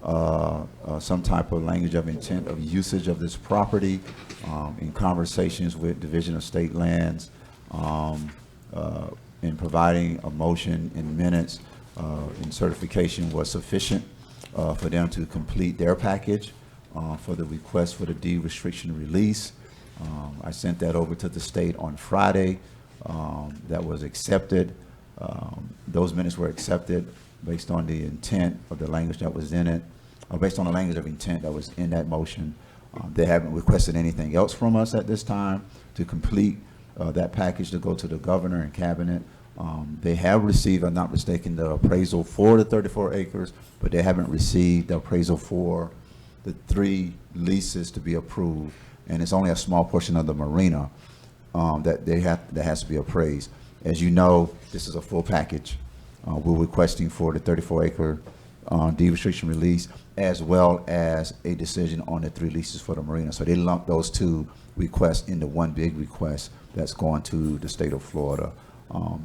E: some type of language of intent of usage of this property in conversations with Division of State Lands, in providing a motion in minutes in certification was sufficient for them to complete their package for the request for the deed restriction release. I sent that over to the state on Friday. That was accepted. Those minutes were accepted based on the intent of the language that was in it, or based on the language of intent that was in that motion. They haven't requested anything else from us at this time to complete that package to go to the governor and cabinet. They have received, if I'm not mistaken, the appraisal for the 34 acres, but they haven't received the appraisal for the 3 leases to be approved, and it's only a small portion of the marina that has to be appraised. As you know, this is a full package. We're requesting for the 34 acre deed restriction release, as well as a decision on the 3 leases for the marina. So they lumped those 2 requests into one big request that's going to the state of Florida.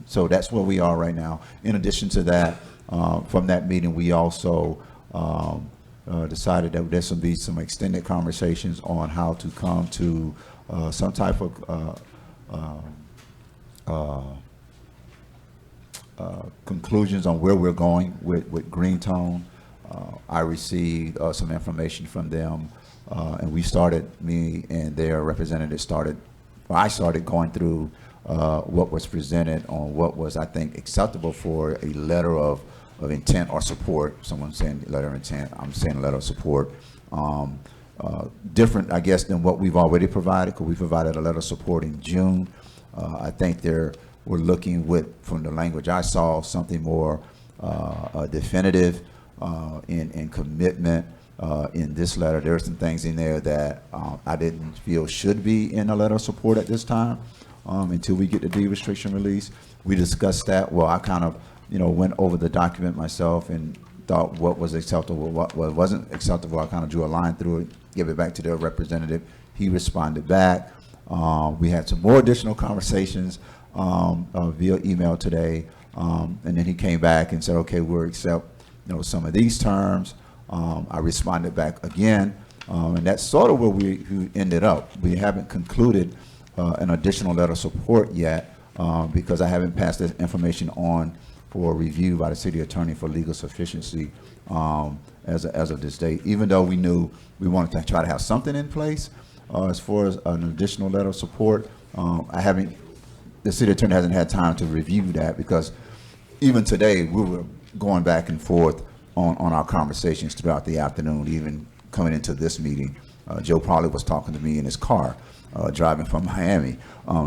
E: So that's where we are right now. In addition to that, from that meeting, we also decided that there's going to be some extended conversations on how to come to some type of conclusions on where we're going with Greentone. I received some information from them, and we started, me and their representative I started going through what was presented on what was, I think, acceptable for a letter of intent or support. Someone's saying letter of intent, I'm saying letter of support. Different, I guess, than what we've already provided, because we provided a letter of support in June. I think we're looking from the language I saw, something more definitive in commitment in this letter. There are some things in there that I didn't feel should be in a letter of support at this time until we get the deed restriction release. We discussed that. Well, I kind of, went over the document myself and thought what was acceptable, what wasn't acceptable. I kind of drew a line through it, give it back to their representative. He responded back. We had some more additional conversations via email today, and then he came back and said, okay, we'll accept some of these terms. I responded back again, and that's sort of where we ended up. We haven't concluded an additional letter of support yet because I haven't passed this information on for review by the city attorney for legal sufficiency as of this date, even though we knew we wanted to try to have something in place as far as an additional letter of support. The city attorney hasn't had time to review that, because even today we were going back and forth on our conversations throughout the afternoon, even coming into this meeting. Joe probably was talking to me in his car driving from Miami.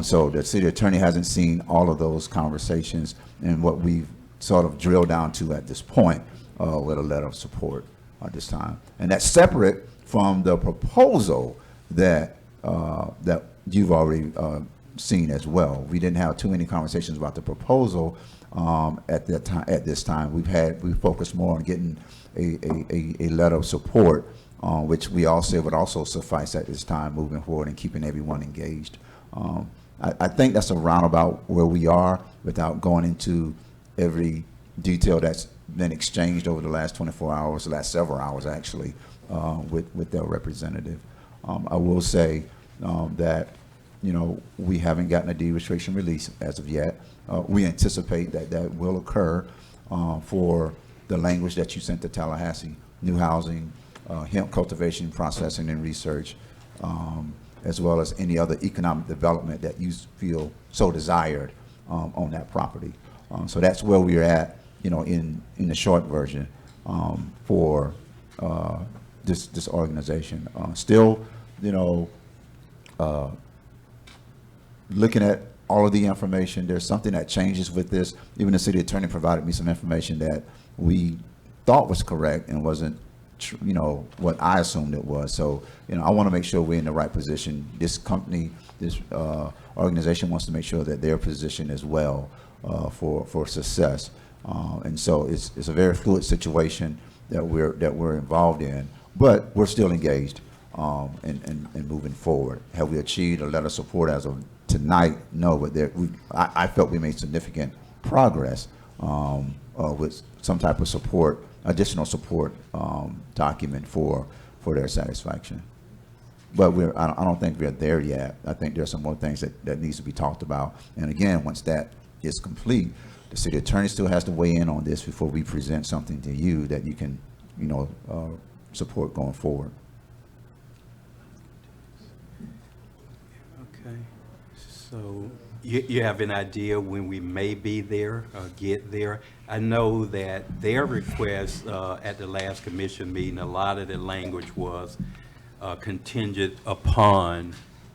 E: So the city attorney hasn't seen all of those conversations and what we've sort of drilled down to at this point with a letter of support at this time. And that's separate from the proposal that you've already seen as well. We didn't have too many conversations about the proposal at this time. We focused more on getting a letter of support, which we all said would also suffice at this time moving forward and keeping everyone engaged. I think that's a roundabout where we are, without going into every detail that's been exchanged over the last 24 hours, the last several hours actually, with their representative. I will say that we haven't gotten a deed restriction release as of yet. We anticipate that will occur for the language that you sent to Tallahassee, new housing, hemp cultivation, processing, and research, as well as any other economic development that you feel so desired on that property. So that's where we're at, in the short version for this organization. Still, looking at all of the information, there's something that changes with this. Even the city attorney provided me some information that we thought was correct and wasn't, what I assumed it was. So, I want to make sure we're in the right position. This company, this organization wants to make sure that they're positioned as well for success. And so it's a very fluid situation that we're involved in, but we're still engaged and moving forward. Have we achieved a letter of support as of tonight? No, but I felt we made significant progress with some type of support, additional support document for their satisfaction. But I don't think we're there yet. I think there's some more things that needs to be talked about. And again, once that is complete, the city attorney still has to weigh in on this before we present something to you that you can, support going forward.
G: Okay, so you have an idea when we may be there or get there? I know that their request at the last commission meeting, a lot of the language was contingent upon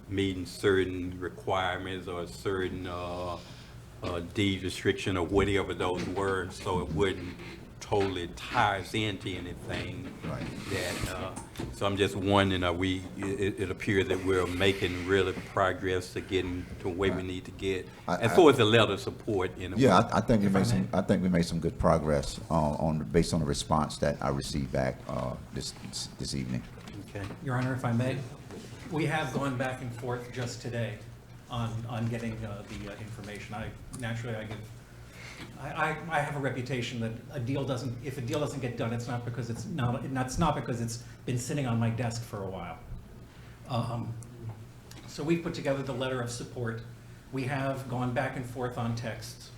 G: meeting certain requirements or certain deed restriction or whatever those were, so it wouldn't totally tie us into anything.
E: Right.
G: So I'm just wondering, it appears that we're making really progress to getting to where we need to get. As far as the letter of support in a way.
E: Yeah, I think we made some good progress based on the response that I received back this evening.
G: Okay.
F: Your Honor, if I may, we have gone back and forth just today on getting the information. I have a reputation that if a deal doesn't get done, it's not because it's been sitting on my desk for a while. So we've put together the letter of support. We have gone back and forth on texts.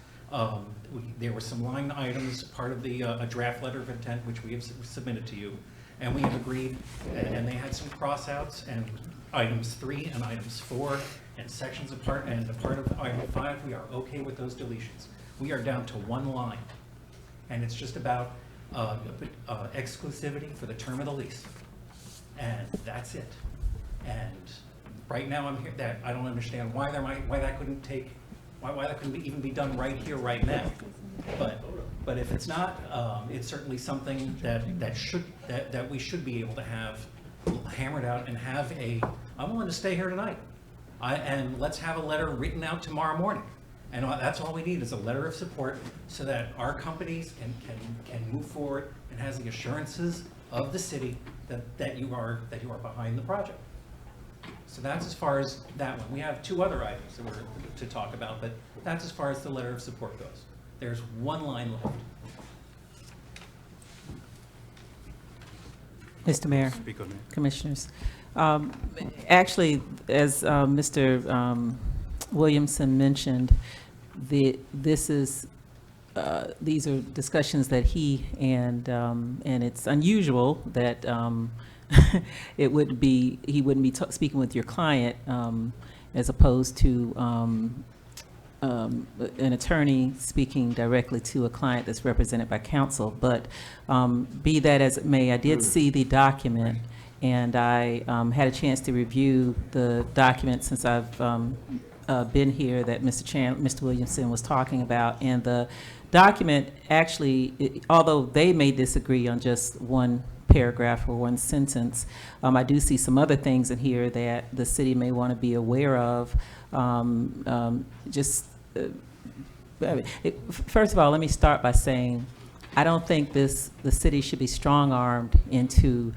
F: There were some line items, part of a draft letter of intent, which we have submitted to you, and we have agreed, and they had some crossouts, and items 3 and items 4 and sections apart, and a part of item 5, we are okay with those deletions. We are down to one line, and it's just about exclusivity for the term of the lease, and that's it. And right now, I'm here. That I don't understand why that couldn't even be done right here, right now. But if it's not, it's certainly something that we should be able to have hammered out and have I'm willing to stay here tonight, and let's have a letter written out tomorrow morning. And that's all we need is a letter of support so that our companies can move forward and has the assurances of the city that you are behind the project. So that's as far as that one. We have 2 other items that we're to talk about, but that's as far as the letter of support goes. There's one line left.
C: Mr. Mayor,
G: Speak on that.
C: Commissioners. Actually, as Mr. Williamson mentioned, these are discussions that he and it's unusual that he wouldn't be speaking with your client as opposed to an attorney speaking directly to a client that's represented by counsel. But be that as it may, I did see the document, and I had a chance to review the document since I've been here that Mr. Williamson was talking about. And the document actually, although they may disagree on just one paragraph or one sentence, I do see some other things in here that the city may want to be aware of. First of all, let me start by saying I don't think the city should be strong-armed into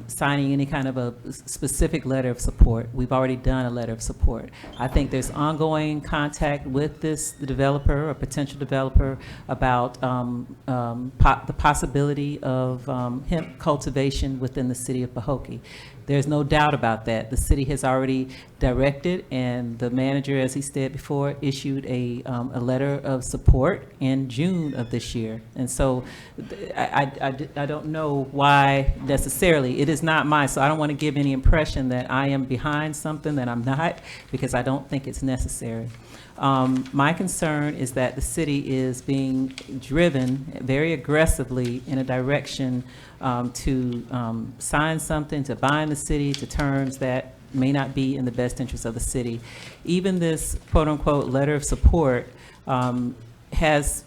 C: signing any kind of a specific letter of support. We've already done a letter of support. I think there's ongoing contact with the developer or potential developer about the possibility of hemp cultivation within the city of Pahokee. There's no doubt about that. The city has already directed, and the manager, as he said before, issued a letter of support in June of this year. And so I I don't know why necessarily. It is not mine, so I don't want to give any impression that I am behind something that I'm not, because I don't think it's necessary. My concern is that the city is being driven very aggressively in a direction to sign something, to bind the city to terms that may not be in the best interest of the city. Even this quote-unquote letter of support has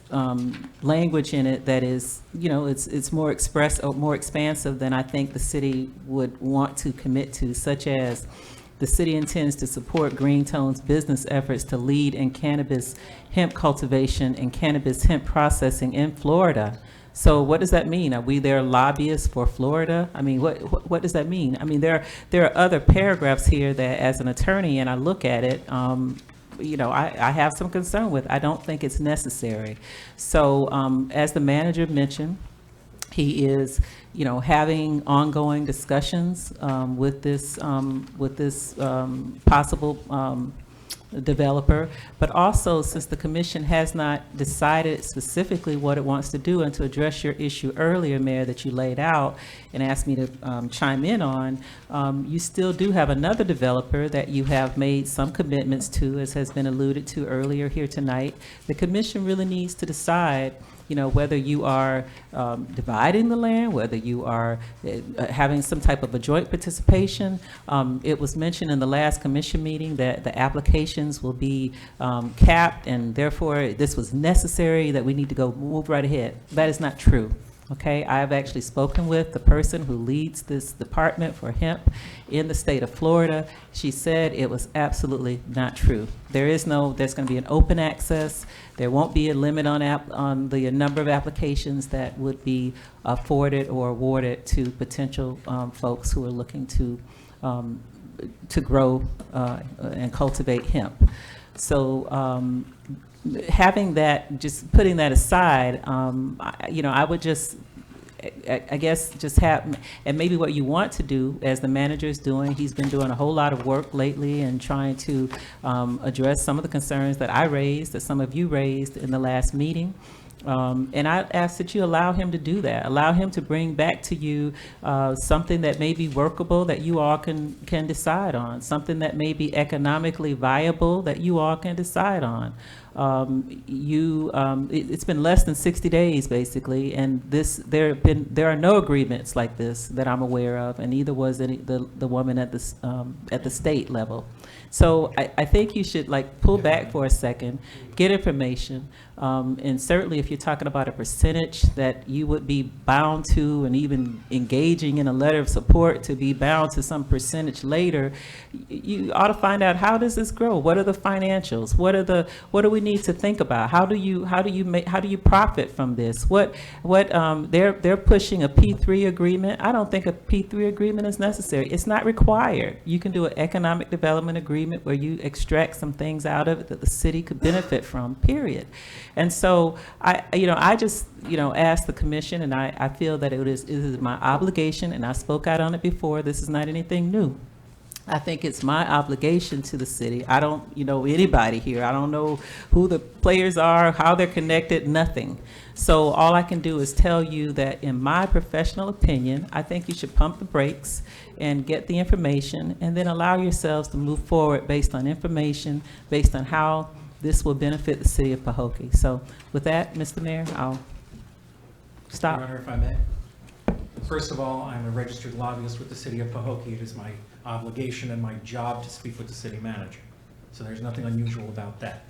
C: language in it that is, you know, it's more expansive than I think the city would want to commit to, such as the city intends to support Greentone's business efforts to lead in cannabis hemp cultivation and cannabis hemp processing in Florida. So what does that mean? Are we their lobbyists for Florida? I mean, what does that mean? I mean, there are other paragraphs here that, as an attorney, and I look at it, you know, I have some concern with. I don't think it's necessary. So as the manager mentioned, he is, you know, having ongoing discussions with this possible developer, but also, since the commission has not decided specifically what it wants to do, and to address your issue earlier, Mayor, that you laid out and asked me to chime in on, you still do have another developer that you have made some commitments to, as has been alluded to earlier here tonight. The commission really needs to decide, you know, whether you are dividing the land, whether you are having some type of a joint participation. It was mentioned in the last commission meeting that the applications will be capped, and therefore this was necessary, that we need to go move right ahead. That is not true. Okay, I have actually spoken with the person who leads this department for hemp in the state of Florida. She said it was absolutely not true. There's going to be an open access. There won't be a limit on the number of applications that would be afforded or awarded to potential folks who are looking to grow and cultivate hemp. So having that, just putting that aside, you know, I would just, I guess, just have, and maybe what you want to do, as the manager is doing, he's been doing a whole lot of work lately and trying to address some of the concerns that I raised, that some of you raised in the last meeting. And I ask that you allow him to do that. Allow him to bring back to you something that may be workable, that you all can decide on, something that may be economically viable, that you all can decide on. It's been less than 60 days, basically, and there are no agreements like this that I'm aware of, and neither was the woman at the state level. So I think you should, like, pull back for a second, get information, and certainly if you're talking about a percentage that you would be bound to, and even engaging in a letter of support to be bound to some percentage later, you ought to find out, how does this grow? What are the financials? What do we need to think about? How do you profit from this? They're pushing a P3 agreement. I don't think a P3 agreement is necessary. It's not required. You can do an economic development agreement where you extract some things out of it that the city could benefit from, period. And so I just ask the commission, and I feel that it is my obligation, and I spoke out on it before. This is not anything new. I think it's my obligation to the city. I don't know anybody here. I don't know who the players are, how they're connected, nothing. So all I can do is tell you that, in my professional opinion, I think you should pump the brakes and get the information, and then allow yourselves to move forward based on information, based on how this will benefit the city of Pahokee. So with that, Mr. Mayor, I'll stop.
F: Your Honor, if I may. First of all, I'm a registered lobbyist with the city of Pahokee. It is my obligation and my job to speak with the city manager. So there's nothing unusual about that.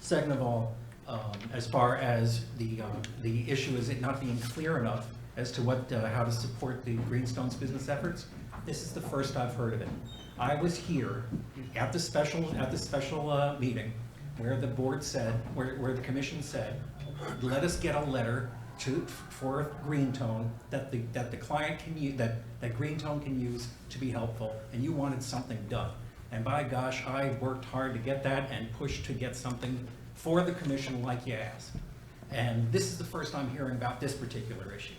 F: Second of all, as far as the issue is it not being clear enough as to how to support the Greenstone's business efforts, this is the first I've heard of it. I was here at the special meeting where the board said, where the commission said, let us get a letter for Greentone that the client can use, that Greentone can use to be helpful, and you wanted something done. And by gosh, I worked hard to get that and pushed to get something for the commission like you asked. And this is the first I'm hearing about this particular issue.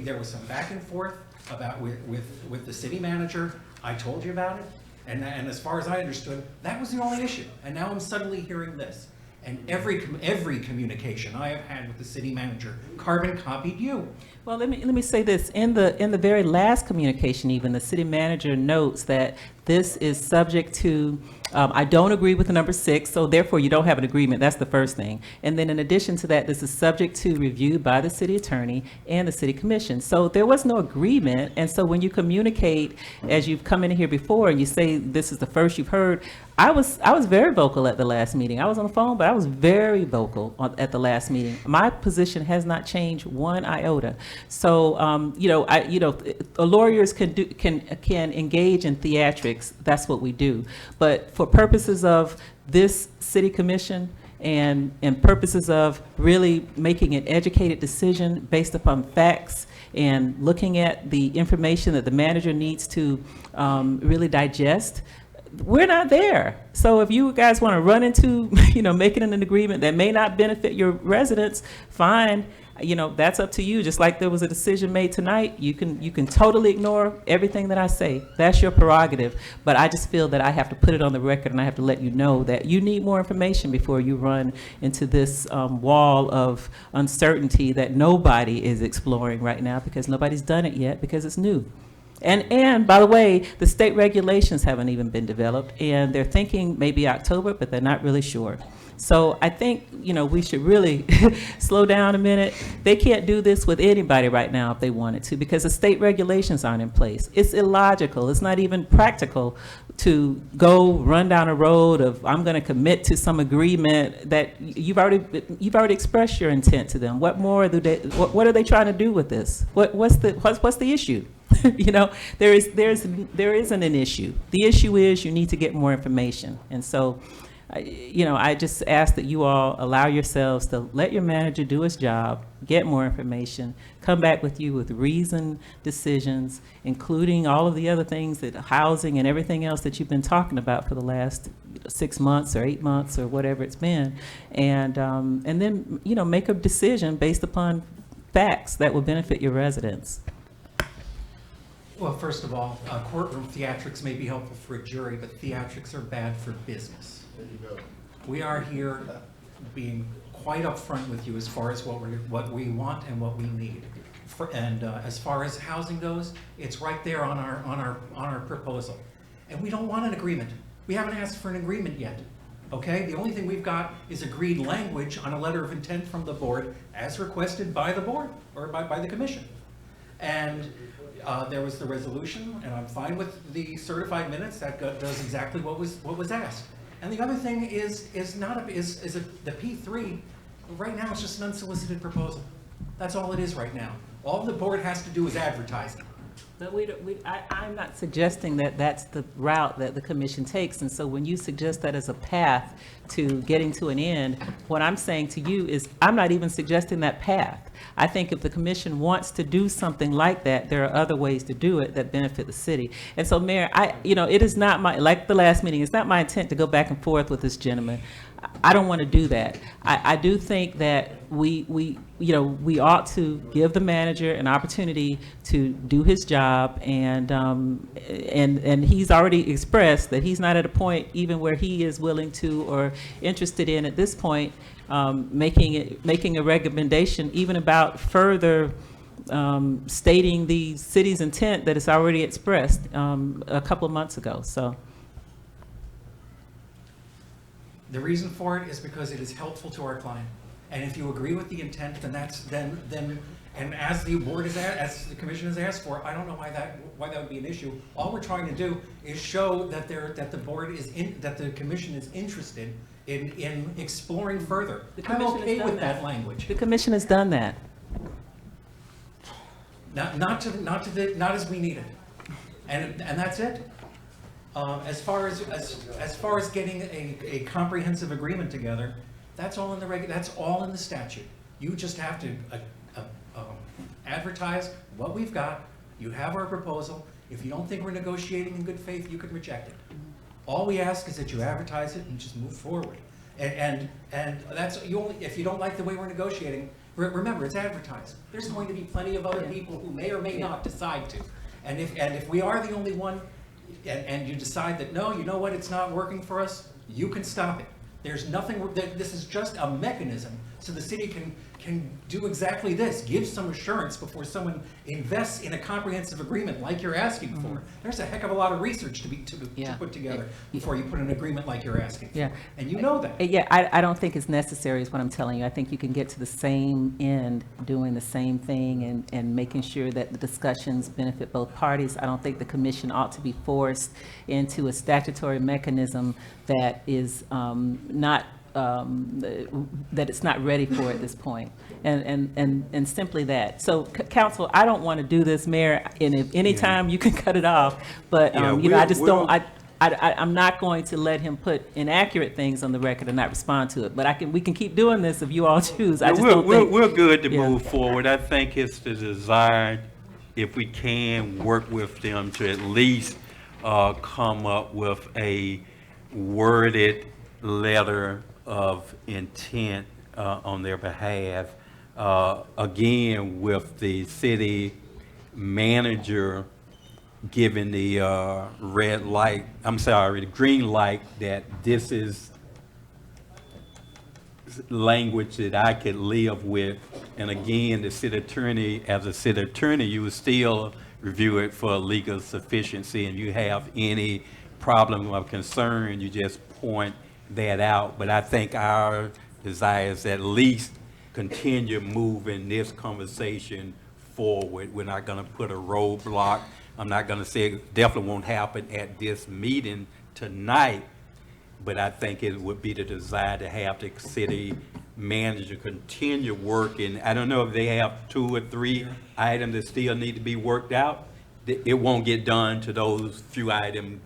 F: There was some back and forth about with the city manager. I told you about it, and as far as I understood, that was the only issue. And now I'm suddenly hearing this. And every communication I have had with the city manager carbon copied you.
C: Well, let me say this. In the very last communication, even, the city manager notes that this is subject to, I don't agree with the number 6, so therefore you don't have an agreement. That's the first thing. And then in addition to that, this is subject to review by the city attorney and the city commission. So there was no agreement. And so when you communicate, as you've come in here before, and you say this is the first you've heard, I was very vocal at the last meeting. I was on the phone, but I was very vocal at the last meeting. My position has not changed one iota. So, lawyers can engage in theatrics. That's what we do. But for purposes of this city commission and purposes of really making an educated decision based upon facts and looking at the information that the manager needs to really digest, we're not there. So if you guys want to run into, making an agreement that may not benefit your residents, fine. That's up to you. Just like there was a decision made tonight, you can totally ignore everything that I say. That's your prerogative. But I just feel that I have to put it on the record, and I have to let you know that you need more information before you run into this wall of uncertainty that nobody is exploring right now, because nobody's done it yet, because it's new. And by the way, the state regulations haven't even been developed, and they're thinking maybe October, but they're not really sure. So I think, we should really slow down a minute. They can't do this with anybody right now if they wanted to, because the state regulations aren't in place. It's illogical. It's not even practical to go run down a road of, I'm going to commit to some agreement that you've already expressed your intent to them. What more do they? What are they trying to do with this? What's the issue? There isn't an issue. The issue is you need to get more information. And so, I just ask that you all allow yourselves to let your manager do his job, get more information, come back with you with reasoned decisions, including all of the other things, that housing and everything else that you've been talking about for the last 6 months or 8 months or whatever it's been, and then make a decision based upon facts that will benefit your residents.
F: Well, first of all, courtroom theatrics may be helpful for a jury, but theatrics are bad for business. We are here being quite upfront with you as far as what we want and what we need. As far as housing goes, it's right there on our proposal. And we don't want an agreement. We haven't asked for an agreement yet. Okay? The only thing we've got is agreed language on a letter of intent from the board as requested by the board or by the commission. And there was the resolution, and I'm fine with the certified minutes. That does exactly what was asked. And the other thing is the P3. Right now, it's just an unsolicited proposal. That's all it is right now. All the board has to do is advertise it.
C: But I'm not suggesting that that's the route that the commission takes. And so when you suggest that as a path to getting to an end, what I'm saying to you is I'm not even suggesting that path. I think if the commission wants to do something like that, there are other ways to do it that benefit the city. And so, Mayor, it is not like the last meeting, it's not my intent to go back and forth with this gentleman. I don't want to do that. I do think that we ought to give the manager an opportunity to do his job, and he's already expressed that he's not at a point even where he is willing to or interested in at this point making a recommendation even about further stating the city's intent that it's already expressed a couple of months ago. So.
F: The reason for it is because it is helpful to our client. And if you agree with the intent, then and as the board as the commission has asked for, I don't know why that would be an issue. All we're trying to do is show that the commission is interested in exploring further. I'm okay with that language.
C: The commission has done that.
F: Not as we need it. And that's it. As far as getting a comprehensive agreement together, that's all in the statute. You just have to advertise what we've got. You have our proposal. If you don't think we're negotiating in good faith, you can reject it. All we ask is that you advertise it and just move forward. And that's if you don't like the way we're negotiating, remember, it's advertised. There's going to be plenty of other people who may or may not decide to. And if we are the only one, and you decide that, no, you know what, it's not working for us, you can stop it. There's nothing, this is just a mechanism so the city can do exactly this, give some assurance before someone invests in a comprehensive agreement like you're asking for. There's a heck of a lot of research to put together before you put an agreement like you're asking for.
C: Yeah.
F: And you know that.
C: Yeah, I don't think it's necessary is what I'm telling you. I think you can get to the same end doing the same thing and making sure that the discussions benefit both parties. I don't think the commission ought to be forced into a statutory mechanism that is not that it's not ready for at this point. And simply that. So council, I don't want to do this, Mayor, and if any time you can cut it off, but you know, I just don't, I'm not going to let him put inaccurate things on the record and not respond to it. But we can keep doing this if you all choose. I just don't think.
G: We're good to move forward. I think it's the desire, if we can work with them to at least come up with a worded letter of intent on their behalf. Again, with the city manager giving the the green light that this is language that I could live with. And again, the city attorney, as a city attorney, you would still review it for legal sufficiency, and you have any problem or concern, you just point that out. But I think our desire is at least continue moving this conversation forward. We're not going to put a roadblock. I'm not going to say it definitely won't happen at this meeting tonight, but I think it would be the desire to have the city manager continue working. I don't know if they have 2 or 3 items that still need to be worked out. It won't get done till those few items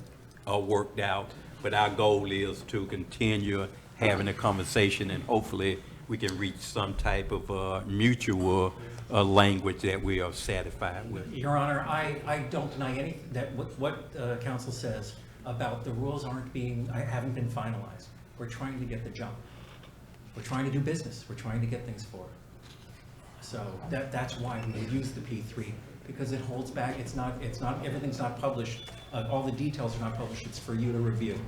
G: are worked out. But our goal is to continue having a conversation, and hopefully we can reach some type of mutual language that we are satisfied with.
F: Your Honor, I don't deny anything that what council says about the rules haven't been finalized. We're trying to get the jump. We're trying to do business. We're trying to get things forward. So that's why we use the P3, because it holds back. It's not everything's not published. All the details are not published. It's for you to review.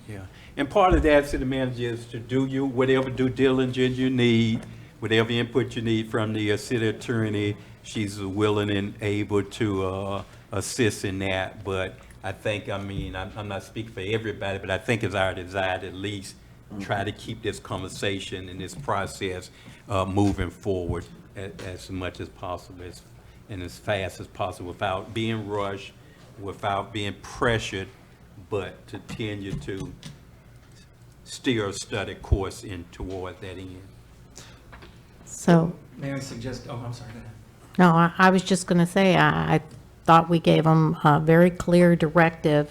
G: Yeah, and part of that, city manager, is to do whatever due diligence you need, whatever input you need from the city attorney. She's willing and able to assist in that. But I think, I'm not speaking for everybody, but I think it's our desire to at least try to keep this conversation and this process moving forward as much as possible and as fast as possible without being rushed, without being pressured, but to continue to steer a study course toward that end.
N: So,
F: May I suggest, I'm sorry, go ahead.
N: no, I was just going to say, I thought we gave them a very clear directive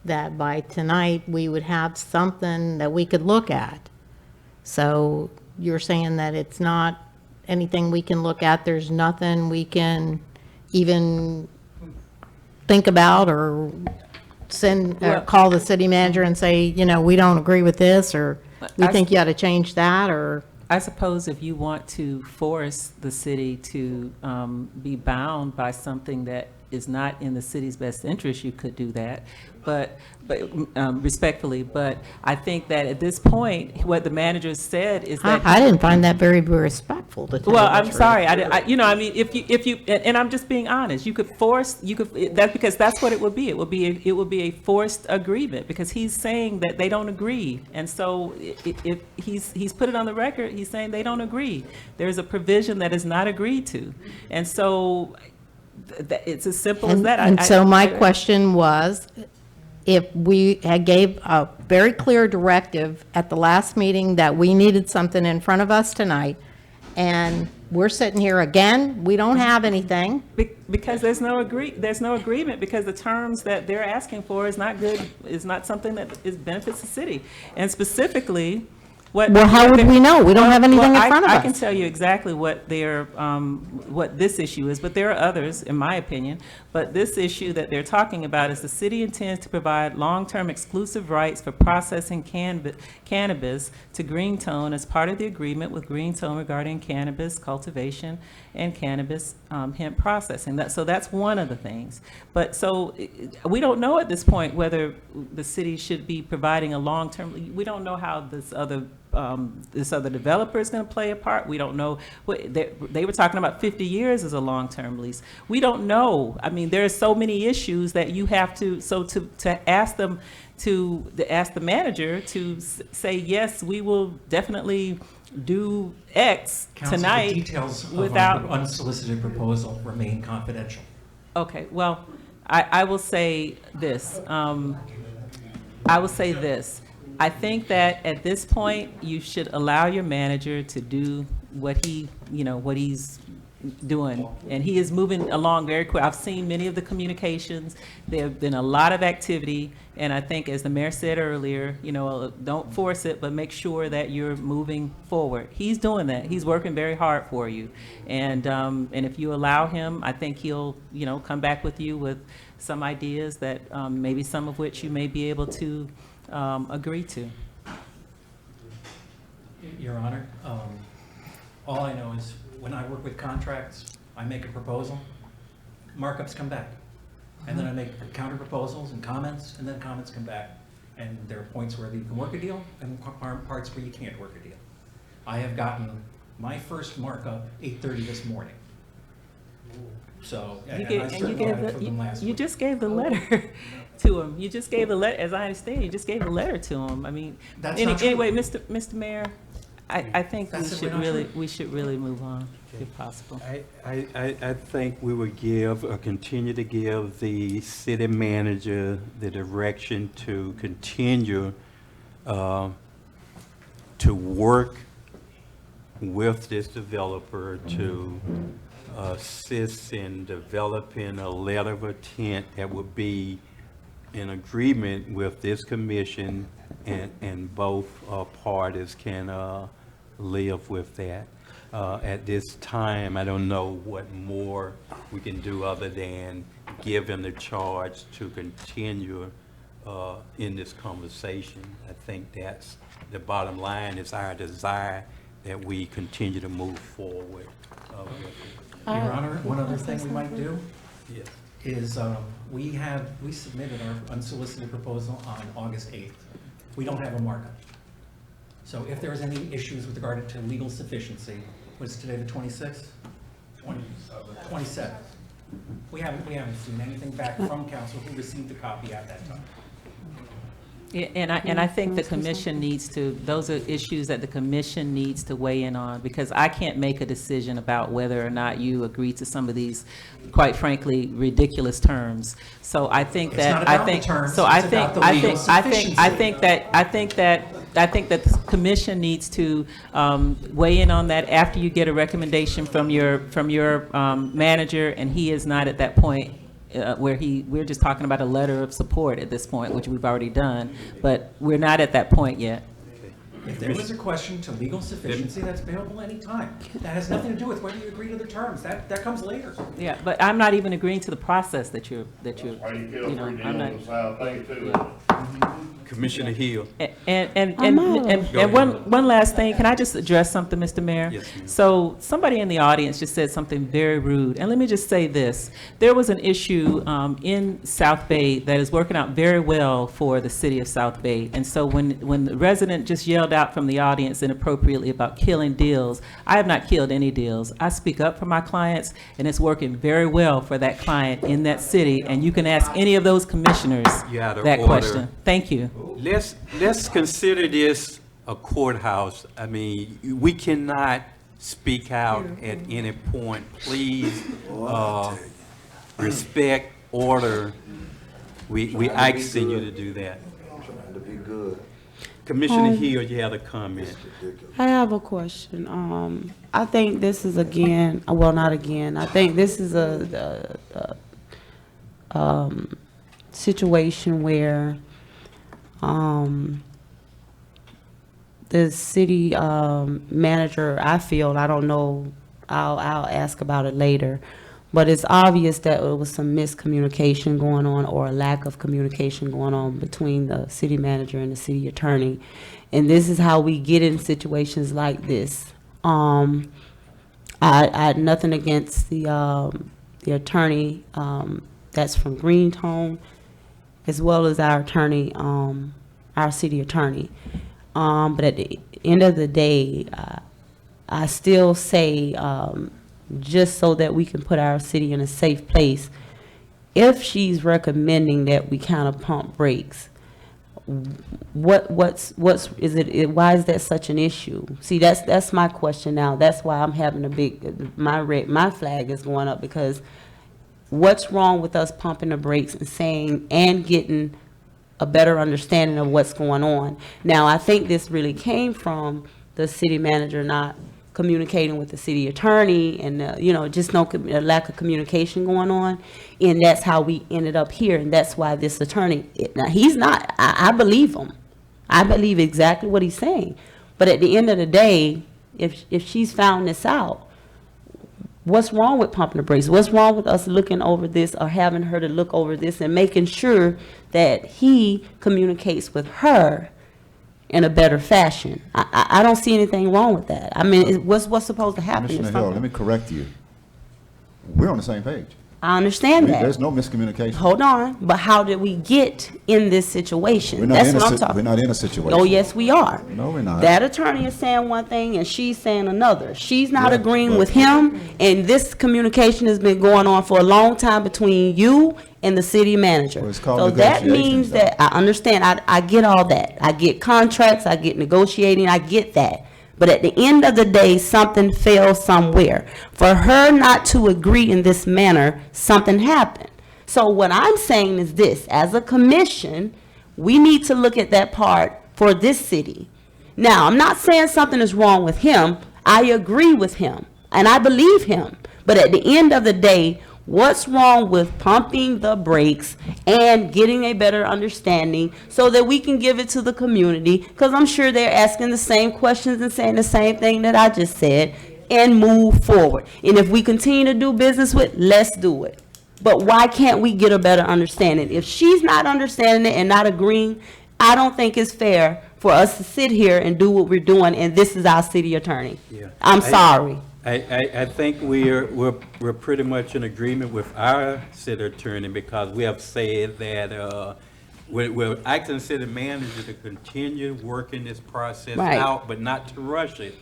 N: that by tonight we would have something that we could look at. So you're saying that it's not anything we can look at, there's nothing we can even think about or call the city manager and say, you know, we don't agree with this, or we think you ought to change that, or?
C: I suppose if you want to force the city to be bound by something that is not in the city's best interest, you could do that, but respectfully. But I think that at this point, what the manager said is that
N: I didn't find that very respectful to tell
C: well,
N: you the
C: I'm
N: truth.
C: sorry. If you, and I'm just being honest. That's because that's what it would be. It would be a forced agreement, because he's saying that they don't agree, and so if he's put it on the record, he's saying they don't agree. There's a provision that is not agreed to, and so it's as simple as that.
N: And so my question was, if we had gave a very clear directive at the last meeting that we needed something in front of us tonight, and we're sitting here again, we don't have anything.
C: Because there's no agreement, because the terms that they're asking for is not good, is not something that benefits the city. And specifically,
N: Well, how would we know? We don't have anything in front of
C: I can
N: us.
C: tell you exactly what what this issue is, but there are others, in my opinion. But this issue that they're talking about is the city intends to provide long-term exclusive rights for processing cannabis to Green-Tone as part of the agreement with Green-Tone regarding cannabis cultivation and cannabis hemp processing. So that's one of the things. But so we don't know at this point whether the city should be providing a long-term, we don't know how this other developer is going to play a part. We don't know. They were talking about 50 years as a long-term lease. We don't know. I mean, there are so many issues that you have to, to ask them to ask the manager to say, yes, we will definitely do X
F: Counsel,
C: tonight
F: the details of
C: without.
F: our unsolicited proposal remain confidential.
C: Okay, well, I will say this. I think that at this point, you should allow your manager to do what he's doing. And he is moving along very quick. I've seen many of the communications. There have been a lot of activity. And I think, as the mayor said earlier, don't force it, but make sure that you're moving forward. He's doing that. He's working very hard for you. And if you allow him, I think he'll, come back with you with some ideas that maybe some of which you may be able to agree to.
F: Your Honor, all I know is when I work with contracts, I make a proposal, markups come back. And then I make counter proposals and comments, and then comments come back. And there are points where you can work a deal and parts where you can't work a deal. I have gotten my first markup 8:30 this morning. So, and I certainly got it from them last
C: You
F: week.
C: just gave the letter to him. You just gave the letter, as I understand, you just gave the letter to him. I mean,
F: That's not true.
C: anyway, Mr. Mayor, I think
F: That's simply not true.
C: we should really move on, if possible.
G: I think we would continue to give the city manager the direction to continue to work with this developer to assist in developing a letter of intent that would be in agreement with this commission, and both parties can live with that. At this time, I don't know what more we can do other than give him the charge to continue in this conversation. I think that's the bottom line. It's our desire that we continue to move forward with it.
F: Your Honor, one other thing we might do
G: Yes.
F: is we submitted our unsolicited proposal on August 8th. We don't have a markup. So if there is any issues with regard to legal sufficiency, what is today, the 26th? 27th. We haven't seen anything back from council who received a copy at that time.
C: Yeah, and I think the commission needs to, those are issues that the commission needs to weigh in on, because I can't make a decision about whether or not you agree to some of these, quite frankly, ridiculous terms. So I think
F: It's
C: that,
F: not about the terms,
C: so
F: it's about the legal sufficiency.
C: I think that the commission needs to weigh in on that after you get a recommendation from your manager, and he is not at that point we're just talking about a letter of support at this point, which we've already done, but we're not at that point yet.
F: If there was a question to legal sufficiency, that's available anytime. That has nothing to do with whether you agree to the terms. That comes later.
C: Yeah, but I'm not even agreeing to the process that you're, I'm not.
G: Commissioner Hill.
C: And one last thing, can I just address something, Mr. Mayor?
G: Yes, ma'am.
C: So somebody in the audience just said something very rude, and let me just say this. There was an issue in South Bay that is working out very well for the city of South Bay, and so when the resident just yelled out from the audience inappropriately about killing deals, I have not killed any deals. I speak up for my clients, and it's working very well for that client in that city, and you can ask any of those commissioners
G: You're out of
C: that
G: order.
C: question. Thank you.
G: Let's consider this a courthouse. I mean, we cannot speak out at any point. Please respect order. We asking you to do that.
L: Trying to be good.
G: Commissioner Hill, you had a comment.
M: I have a question. I think this is again, well, not again. I think this is a situation where the city manager, I feel, I don't know, I'll ask about it later, but it's obvious that there was some miscommunication going on or a lack of communication going on between the city manager and the city attorney. And this is how we get in situations like this. I had nothing against the attorney that's from Greentown, as well as our attorney, our city attorney. But at the end of the day, I still say, just so that we can put our city in a safe place, if she's recommending that we kind of pump brakes, what's is it? Why is that such an issue? See, that's my question now. That's why I'm having a big, my flag is going up, because what's wrong with us pumping the brakes and saying and getting a better understanding of what's going on? Now, I think this really came from the city manager not communicating with the city attorney, and you know, just no a lack of communication going on, and that's how we ended up here. And that's why this attorney, now he's not, I believe him, I believe exactly what he's saying, but at the end of the day, if she's found this out, what's wrong with pumping the brakes? What's wrong with us looking over this, or having her to look over this and making sure that he communicates with her in a better fashion? I don't see anything wrong with that. I mean, what's supposed to happen?
E: Commissioner Hill, let me correct you. We're on the same page.
M: I understand that.
E: There's no miscommunication.
M: Hold on, but how did we get in this situation?
E: We're not
M: That's
E: in a
M: what I'm
E: si-
M: talking.
E: we're not in a situation.
M: Oh, yes, we are.
E: No, we're not.
M: That attorney is saying one thing and she's saying another. She's not
E: Yeah,
M: agreeing
E: but-
M: with him, and this communication has been going on for a long time between you and the city manager.
E: Well, it's called
M: So that
E: negotiations,
M: means that, I understand, I get all that. I get contracts, I get negotiating, I get that. But at the end of the day, something fell somewhere. For her not to agree in this manner, something happened. So what I'm saying is this: as a commission, we need to look at that part for this city. Now, I'm not saying something is wrong with him. I agree with him, and I believe him. But at the end of the day, what's wrong with pumping the brakes and getting a better understanding so that we can give it to the community? Because I'm sure they're asking the same questions and saying the same thing that I just said, and move forward. And if we continue to do business with, let's do it. But why can't we get a better understanding? If she's not understanding it and not agreeing, I don't think it's fair for us to sit here and do what we're doing, and this is our city attorney.
G: Yeah.
M: I'm sorry.
G: I think we're pretty much in agreement with our city attorney, because we have said that we're asking the city manager to continue working this process
M: Right.
G: out, but not to rush it.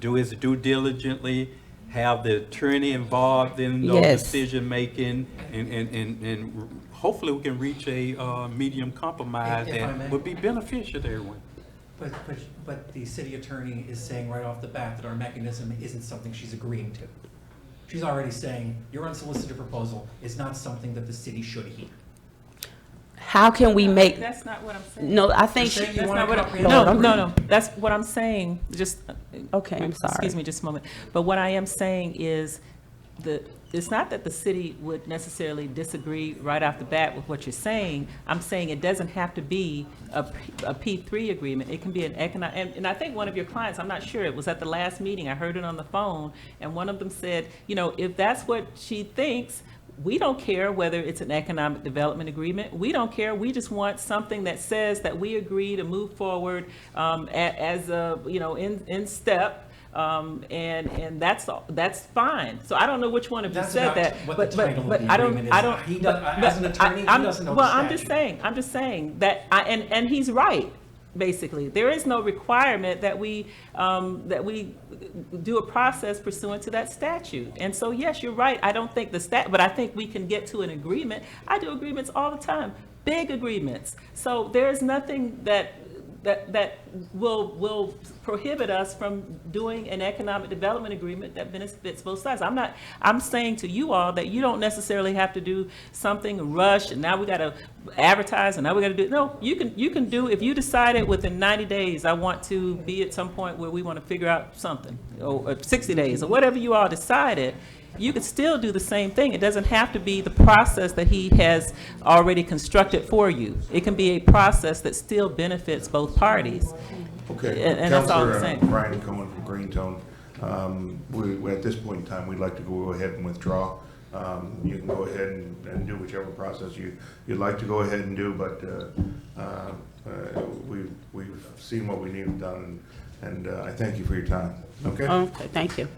G: Do his due diligently, have the attorney involved in the
M: Yes.
G: decision making, and hopefully we can reach a medium compromise
F: If I may.
G: that would be beneficial to everyone.
F: But the city attorney is saying right off the bat that our mechanism isn't something she's agreeing to. She's already saying your unsolicited proposal is not something that the city should hear.
M: How can we make,
C: That's not what I'm saying.
M: no, I think
F: You're saying
M: she,
F: you want
C: That's not
F: to
C: what I-
F: comprehend.
C: No. That's what I'm saying, just.
M: Okay, I'm sorry.
C: Excuse me just a moment. But what I am saying is, it's not that the city would necessarily disagree right off the bat with what you're saying. I'm saying it doesn't have to be a P3 agreement. It can be an economic, and I think one of your clients, I'm not sure, it was at the last meeting, I heard it on the phone, and one of them said, you know, if that's what she thinks, we don't care whether it's an economic development agreement. We don't care. We just want something that says that we agree to move forward as a, you know, in step. And that's all. That's fine. So I don't know which one of you
F: That's
C: said
F: about
C: that,
F: what
C: but
F: the title of the
C: I don't.
F: agreement is.
C: I don't.
F: He does- as an attorney, he doesn't know the
C: Well, I'm just
F: statute.
C: saying that. And he's right. Basically, there is no requirement that we do a process pursuant to that statute. And so, yes, you're right. I don't think but I think we can get to an agreement. I do agreements all the time, big agreements. So there is nothing that will prohibit us from doing an economic development agreement that benefits both sides. I'm saying to you all that you don't necessarily have to do something rushed, and now we got to advertise, and now we got to do, no, you can do, if you decided within 90 days, I want to be at some point where we want to figure out something, or 60 days, or whatever you all decided, you could still do the same thing. It doesn't have to be the process that he has already constructed for you. It can be a process that still benefits both parties.
O: Okay.
C: And that's all I'm
O: Counselor,
C: saying.
O: Brian Cohen from Greentone. At this point in time, we'd like to go ahead and withdraw. You can go ahead and do whichever process you'd like to go ahead and do, but we've seen what we need done, and I thank you for your time. Okay?
M: Okay, thank you.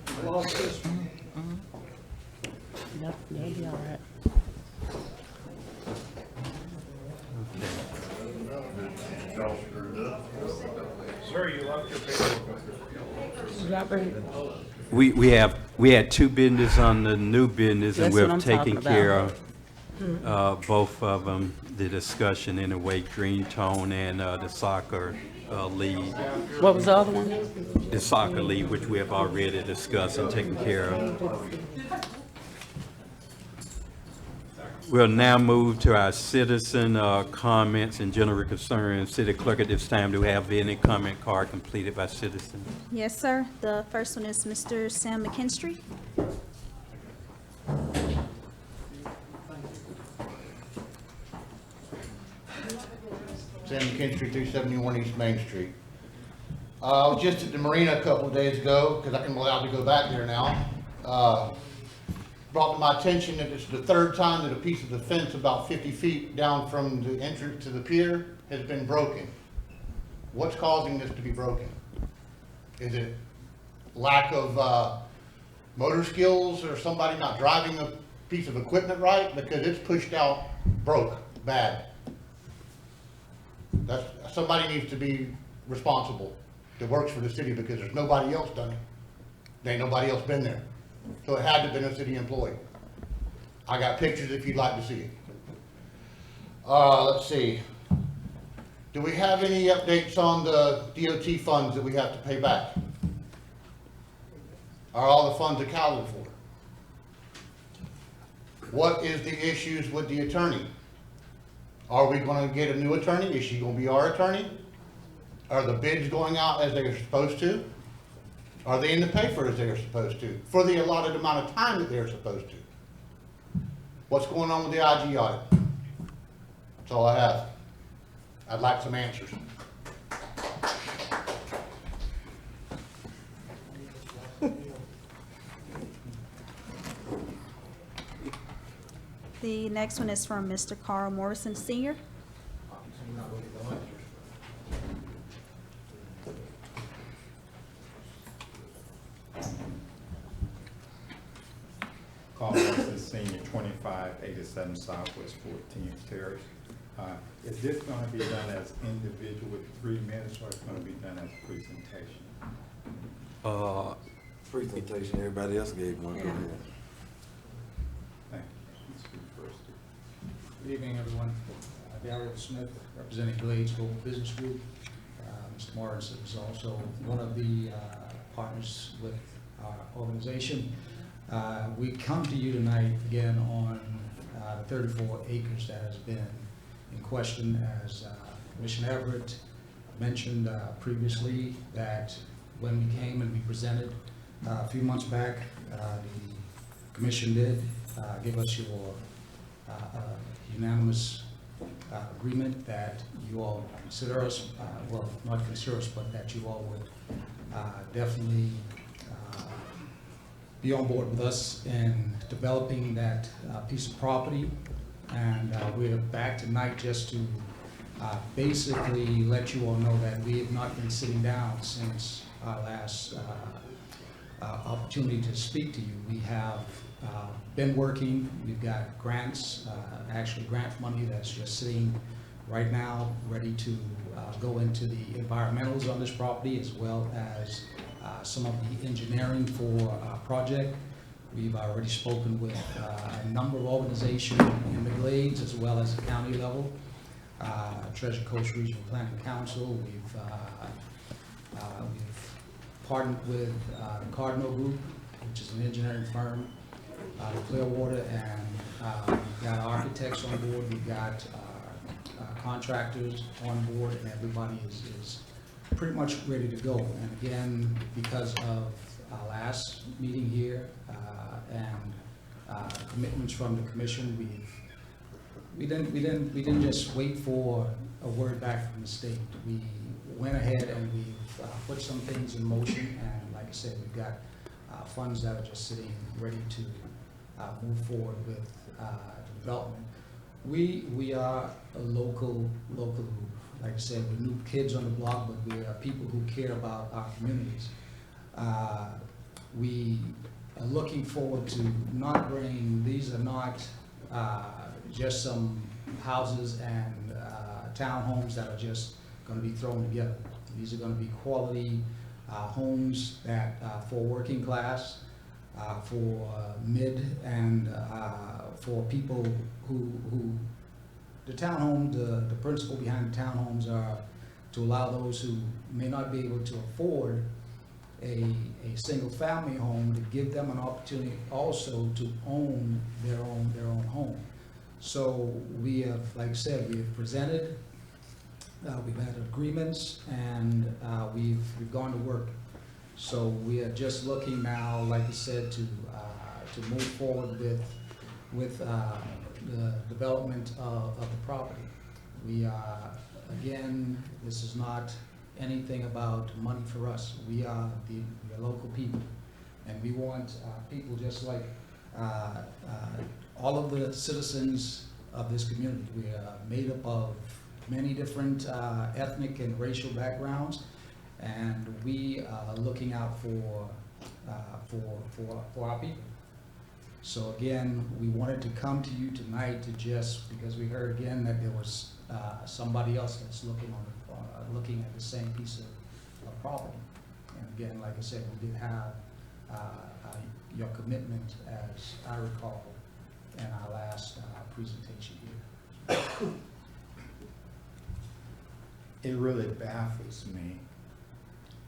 M: Yep, that'll be all right.
B: Sir, you left your paperwork.
M: Robert?
G: We had two business on the new business, and
M: That's what
G: we've
M: I'm
G: taken
M: talking
G: care
M: about.
G: of both of them, the discussion anyway, Green Tone and the soccer league.
M: What was the other one?
G: The soccer league, which we have already discussed and taken care of. We'll now move to our citizen comments and general concerns. City Clerk, at this time, do we have any comment card completed by citizens?
D: Yes, sir. The first one is Mr. Sam McKinstry.
P: Sam McKinstry, 271 East Main Street. I was just at the marina a couple of days ago, because I'm allowed to go back there now. Brought to my attention that it's the third time that a piece of the fence about 50 feet down from the entrance to the pier has been broken. What's causing this to be broken? Is it lack of motor skills or somebody not driving a piece of equipment right? Because it's pushed out, broke, bad. Somebody needs to be responsible that works for the city, because there's nobody else done it. There ain't nobody else been there. So it had to have been a city employee. I got pictures if you'd like to see it. Let's see. Do we have any updates on the DOT funds that we have to pay back? Are all the funds accounted for? What is the issues with the attorney? Are we going to get a new attorney? Is she going to be our attorney? Are the bids going out as they are supposed to? Are they in the paper as they are supposed to, for the allotted amount of time that they're supposed to? What's going on with the IG audit? That's all I have. I'd like some answers.
D: The next one is from Mr. Carl Morrison Sr.
I: Carl Wilson, Senior, 2587 Southwest 14th Terrace. Is this going to be done as individual with 3 minutes, or is it going to be done as a presentation?
L: Presentation, everybody else gave one. Go ahead.
I: Thank you. Let's do first.
Q: Good evening, everyone. Daryl Smith, representing Glades Global Business Group. Mr. Morris is also one of the partners with our organization. We come to you tonight again on 34 acres that has been in question, as Commissioner Everett mentioned previously, that when we came and we presented a few months back, the commission did give us your unanimous agreement that you all consider us, well, not consider us, but that you all would definitely be on board with us in developing that piece of property. And we're back tonight just to basically let you all know that we have not been sitting down since our last opportunity to speak to you. We have been working. We've got grants, actually grant money that's just sitting right now, ready to go into the environmentals on this property, as well as some of the engineering for our project. We've already spoken with a number of organizations in the Glades, as well as the county level. Treasure Coast Regional Planning Council. We've partnered with Cardinal Group, which is an engineering firm, Clearwater, and we've got architects on board. We've got contractors on board, and everybody is pretty much ready to go. And again, because of our last meeting here and commitments from the commission, we didn't just wait for a word back from the state. We went ahead and we've put some things in motion, and like I said, we've got funds that are just sitting ready to move forward with development. We are a local, like I said, we're new kids on the block, but we are people who care about our communities. We are looking forward to not bringing, these are not just some houses and townhomes that are just going to be thrown together. These are going to be quality homes that for working class, for mid, and for people who the townhome, the principle behind the townhomes are to allow those who may not be able to afford a single family home, to give them an opportunity also to own their own home. So we have, like I said, we have presented, we've had agreements, and we've gone to work. So we are just looking now, like I said, to move forward with the development of the property. We are, again, this is not anything about money for us. We are the local people, and we want people just like all of the citizens of this community. We are made up of many different ethnic and racial backgrounds, and we are looking out for our people. So again, we wanted to come to you tonight to just, because we heard again that there was somebody else that's looking at the same piece of problem. And again, like I said, we did have your commitment, as I recall, in our last presentation here.
I: It really baffles me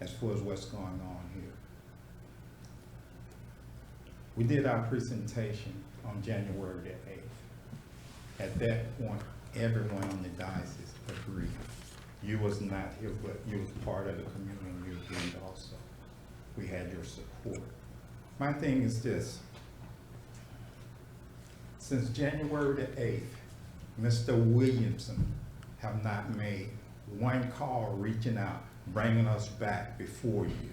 I: as far as what's going on here. We did our presentation on January the 8th. At that point, everyone on the diocese agreed. You was not here, but you was part of the community, and you agreed also. We had your support. My thing is this. Since January the 8th, Mr. Williamson have not made one call reaching out, bringing us back before you.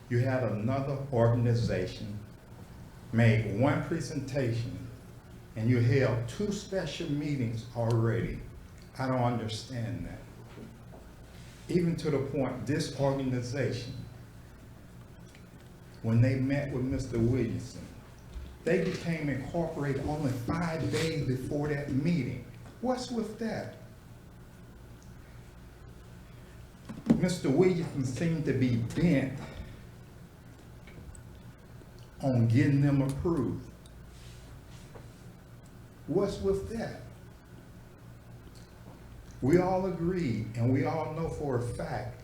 I: You had another organization made one presentation, and you held 2 special meetings already. I don't understand that. Even to the point, this organization, when they met with Mr. Williamson, they became incorporated only 5 days before that meeting. What's with that? Mr. Williamson seemed to be bent on getting them approved. What's with that? We all agree, and we all know for a fact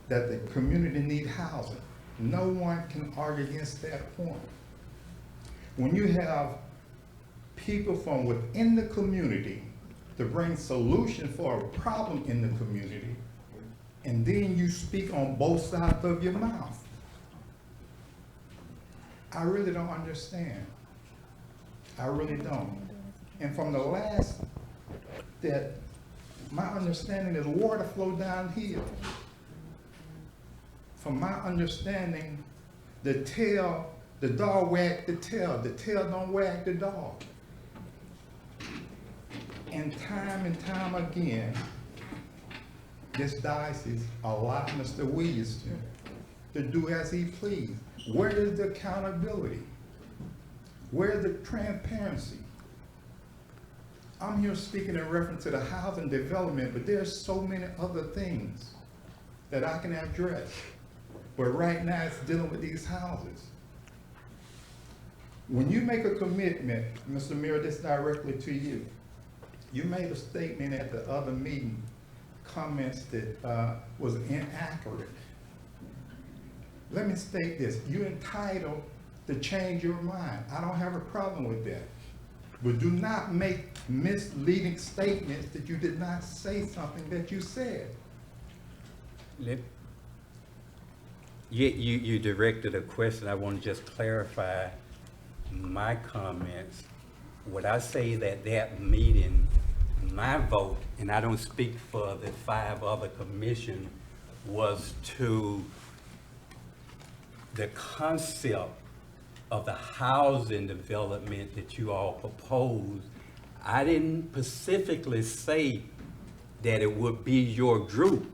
I: that the community needs housing. No one can argue against that point. When you have people from within the community to bring solution for a problem in the community, and then you speak on both sides of your mouth, I really don't understand. I really don't. And from the last, that my understanding is water flow downhill. From my understanding, the dog wag the tail don't wag the dog. And time again, this diocese allowed Mr. Williamson to do as he pleased. Where is the accountability? Where is the transparency? I'm here speaking in reference to the housing development, but there's so many other things that I can address. But right now it's dealing with these houses. When you make a commitment, Mr. Mayor, this directly to you, you made a statement at the other meeting, comments that was inaccurate. Let me state this, you're entitled to change your mind. I don't have a problem with that. But do not make misleading statements that you did not say something that you said.
G: You directed a question. I want to just clarify my comments. Would I say that meeting, my vote, and I don't speak for the 5 other commission was to the concept of the housing development that you all proposed. I didn't specifically say that it would be your group,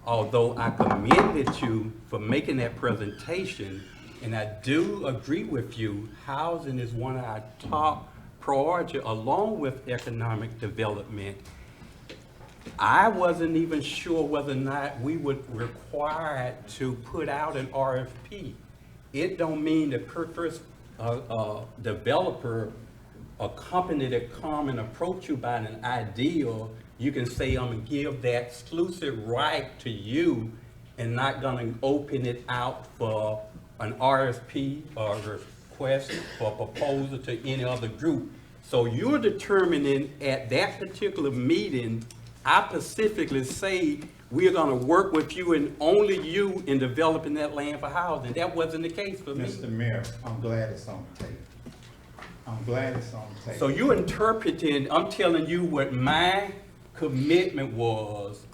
G: although I commended you for making that presentation, and I do agree with you, housing is one of our top priorities along with economic development. I wasn't even sure whether or not we would require to put out an RFP. It don't mean the first developer, a company that come and approach you about an idea, you can say, I'm gonna give that exclusive right to you and not gonna open it out for an RFP or request for proposal to any other group. So you're determining at that particular meeting, I specifically say, we're gonna work with you and only you in developing that land for housing. That wasn't the case for me.
I: Mr. Mayor, I'm glad it's on tape. I'm glad it's on tape.
G: So you interpreting, I'm telling you what my commitment was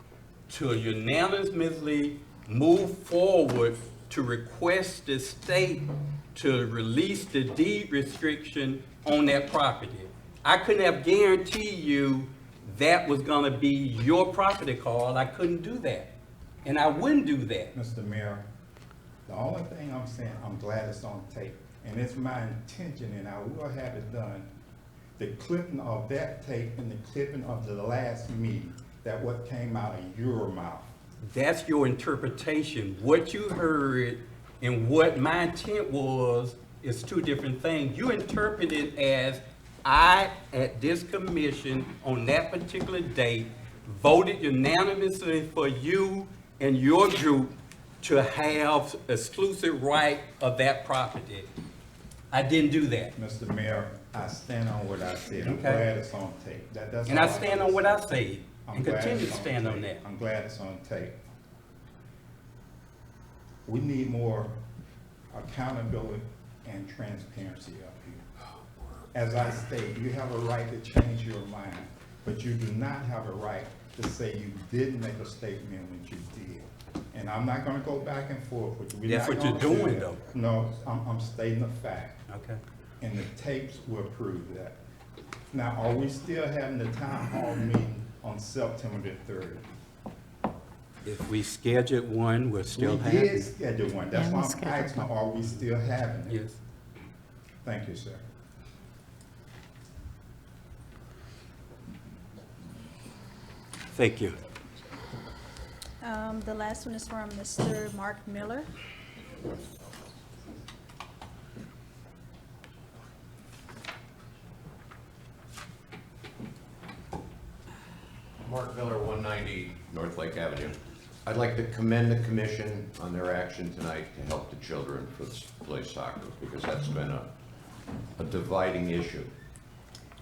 G: to unanimously move forward to request the state to release the deed restriction on that property. I couldn't have guaranteed you that was gonna be your property, Carl. I couldn't do that. And I wouldn't do that.
I: Mr. Mayor, the only thing I'm saying, I'm glad it's on tape. And it's my intention, and I will have it done, the clipping of that tape and the clipping of the last meeting, that what came out of your mouth.
G: That's your interpretation. What you heard and what my intent was is two different things. You interpret it as I, at this commission, on that particular date, voted unanimously for you and your group to have exclusive right of that property. I didn't do that.
I: Mr. Mayor, I stand on what I said. I'm
G: Okay.
I: glad it's on tape. That's
G: And
I: all
G: I stand on what I said
I: I'm
G: and
I: glad
G: continue
I: it's
G: to stand on
I: tape.
G: that.
I: I'm glad it's on tape. We need more accountability and transparency up here. As I stated, you have a right to change your mind, but you do not have a right to say you didn't make a statement when you did. And I'm not gonna go back and forth with you. We're
G: That's
I: not
G: what you're
I: gonna do
G: doing,
I: that.
G: though.
I: No, I'm stating a fact.
G: Okay.
I: And the tapes will prove that. Now, are we still having the town hall meeting on September the 3rd?
G: If we scheduled one, we're still
I: We
G: having.
I: did schedule one. That's
N: Yeah,
I: why
N: we
I: I'm
N: scheduled
I: asking, are we still having it?
G: Yes.
I: Thank you, sir.
G: Thank you.
D: The last one is from Mr. Mark Miller.
R: Mark Miller, 190 North Lake Avenue. I'd like to commend the commission on their action tonight to help the children for play soccer, because that's been a dividing issue.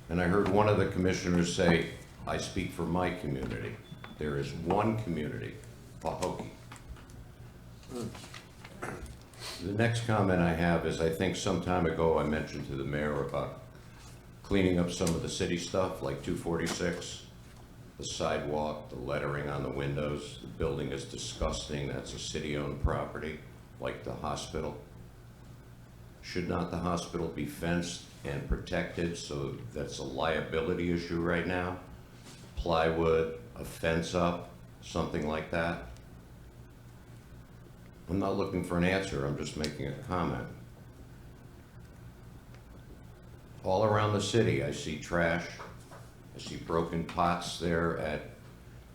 R: And I heard one of the commissioners say, I speak for my community. There is one community, Pahokee. The next comment I have is, I think some time ago I mentioned to the mayor about cleaning up some of the city stuff, like 246. The sidewalk, the lettering on the windows, the building is disgusting. That's a city-owned property, like the hospital. Should not the hospital be fenced and protected? So that's a liability issue right now. Plywood, a fence up, something like that. I'm not looking for an answer, I'm just making a comment. All around the city, I see trash. I see broken pots there at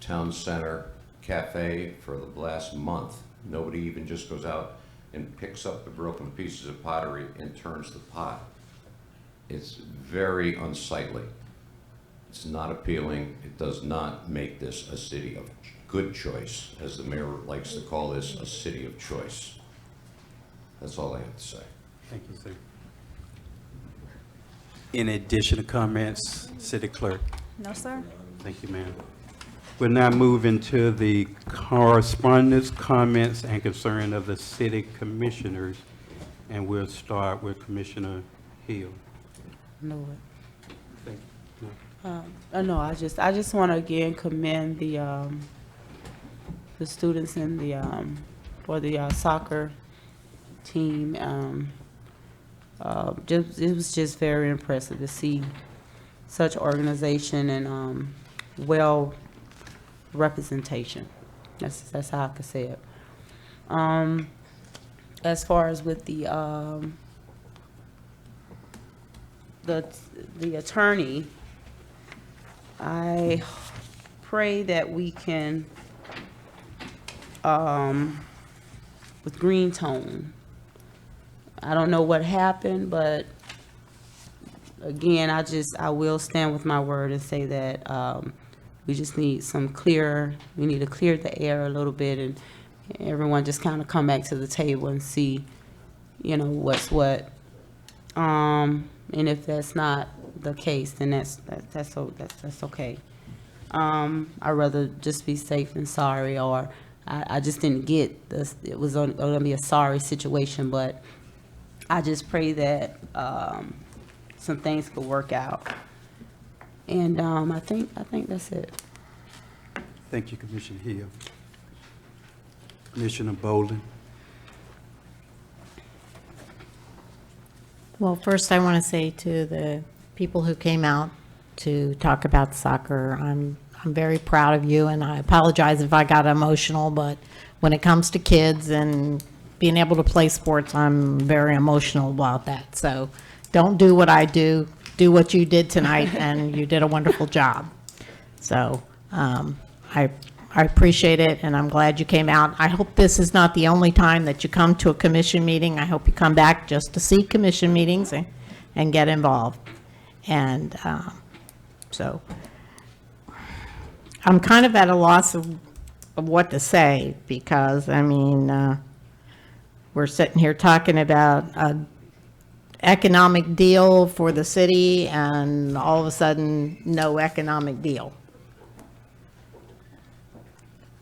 R: Town Center Cafe for the last month. Nobody even just goes out and picks up the broken pieces of pottery and turns the pot. It's very unsightly. It's not appealing. It does not make this a city of good choice, as the mayor likes to call this, a city of choice. That's all I have to say.
G: Thank you, sir. Any additional comments, City Clerk?
D: No, sir.
G: Thank you, ma'am. We'll now move into the correspondence, comments, and concern of the city commissioners. And we'll start with Commissioner Hill.
M: No.
G: Thank you.
M: No, I just want to again commend the the students in the, for the soccer team. It was just very impressive to see such organization and well representation. That's how I could say it. As far as with the attorney, I pray that we can, with Green Tone, I don't know what happened, but again, I will stand with my word and say that we just need we need to clear the air a little bit, and everyone just kind of come back to the table and see, what's what. And if that's not the case, then that's okay. I'd rather just be safe than sorry, or I just didn't get this. It was going to be a sorry situation, but I just pray that some things could work out. And I think that's it.
G: Thank you, Commissioner Hill. Commissioner Bolden.
N: Well, first I want to say to the people who came out to talk about soccer, I'm very proud of you, and I apologize if I got emotional, but when it comes to kids and being able to play sports, I'm very emotional about that. So don't do what I do what you did tonight, and you did a wonderful job. So I appreciate it, and I'm glad you came out. I hope this is not the only time that you come to a commission meeting. I hope you come back just to see commission meetings and get involved. And so I'm kind of at a loss of what to say, because, I mean, we're sitting here talking about an economic deal for the city, and all of a sudden, no economic deal.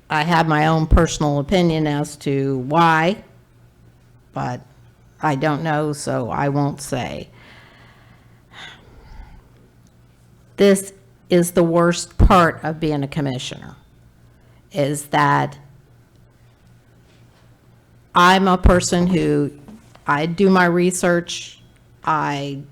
N: I have my own personal opinion as to why, but I don't know, so I won't say. This is the worst part of being a commissioner, is that I'm a person who, I do my research, I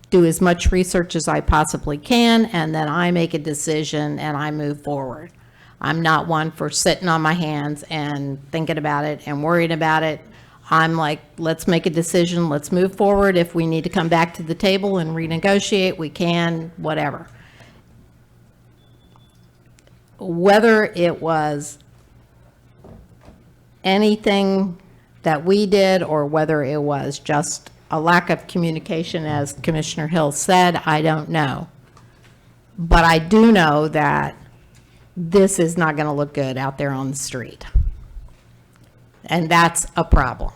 N: do as much research as I possibly can, and then I make a decision and I move forward. I'm not one for sitting on my hands and thinking about it and worrying about it. I'm like, let's make a decision, let's move forward. If we need to come back to the table and renegotiate, we can, whatever. Whether it was anything that we did or whether it was just a lack of communication, as Commissioner Hill said, I don't know. But I do know that this is not going to look good out there on the street. And that's a problem,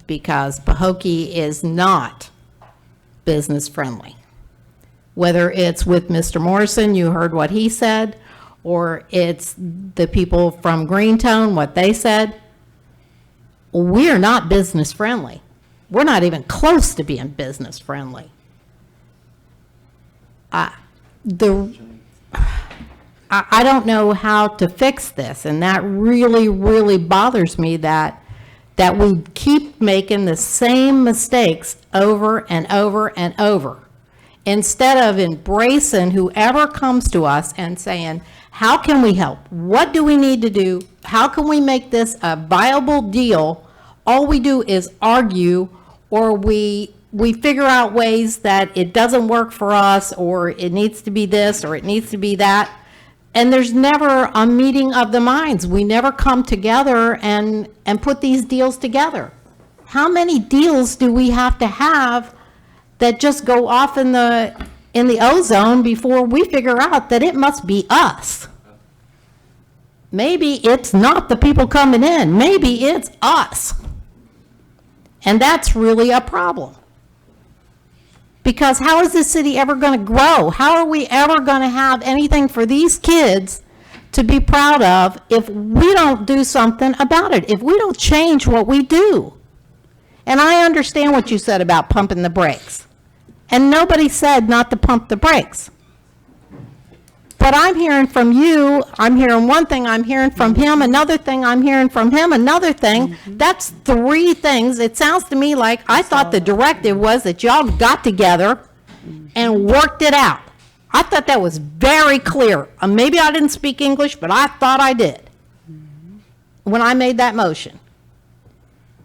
N: because Pahokee is not business friendly. Whether it's with Mr. Morrison, you heard what he said, or it's the people from Greentone, what they said, we're not business friendly. We're not even close to being business friendly. I don't know how to fix this, and that really, really bothers me, that we keep making the same mistakes over and over and over, instead of embracing whoever comes to us and saying, how can we help? What do we need to do? How can we make this a viable deal? All we do is argue, or we figure out ways that it doesn't work for us, or it needs to be this, or it needs to be that. And there's never a meeting of the minds. We never come together and put these deals together. How many deals do we have to have that just go off in the ozone before we figure out that it must be us? Maybe it's not the people coming in. Maybe it's us. And that's really a problem. Because how is this city ever going to grow? How are we ever going to have anything for these kids to be proud of if we don't do something about it, if we don't change what we do? And I understand what you said about pumping the brakes. And nobody said not to pump the brakes. But I'm hearing from you, I'm hearing one thing, I'm hearing from him, another thing, I'm hearing from him, another thing. That's 3 things. It sounds to me like, I thought the directive was that y'all got together and worked it out. I thought that was very clear. Maybe I didn't speak English, but I thought I did when I made that motion.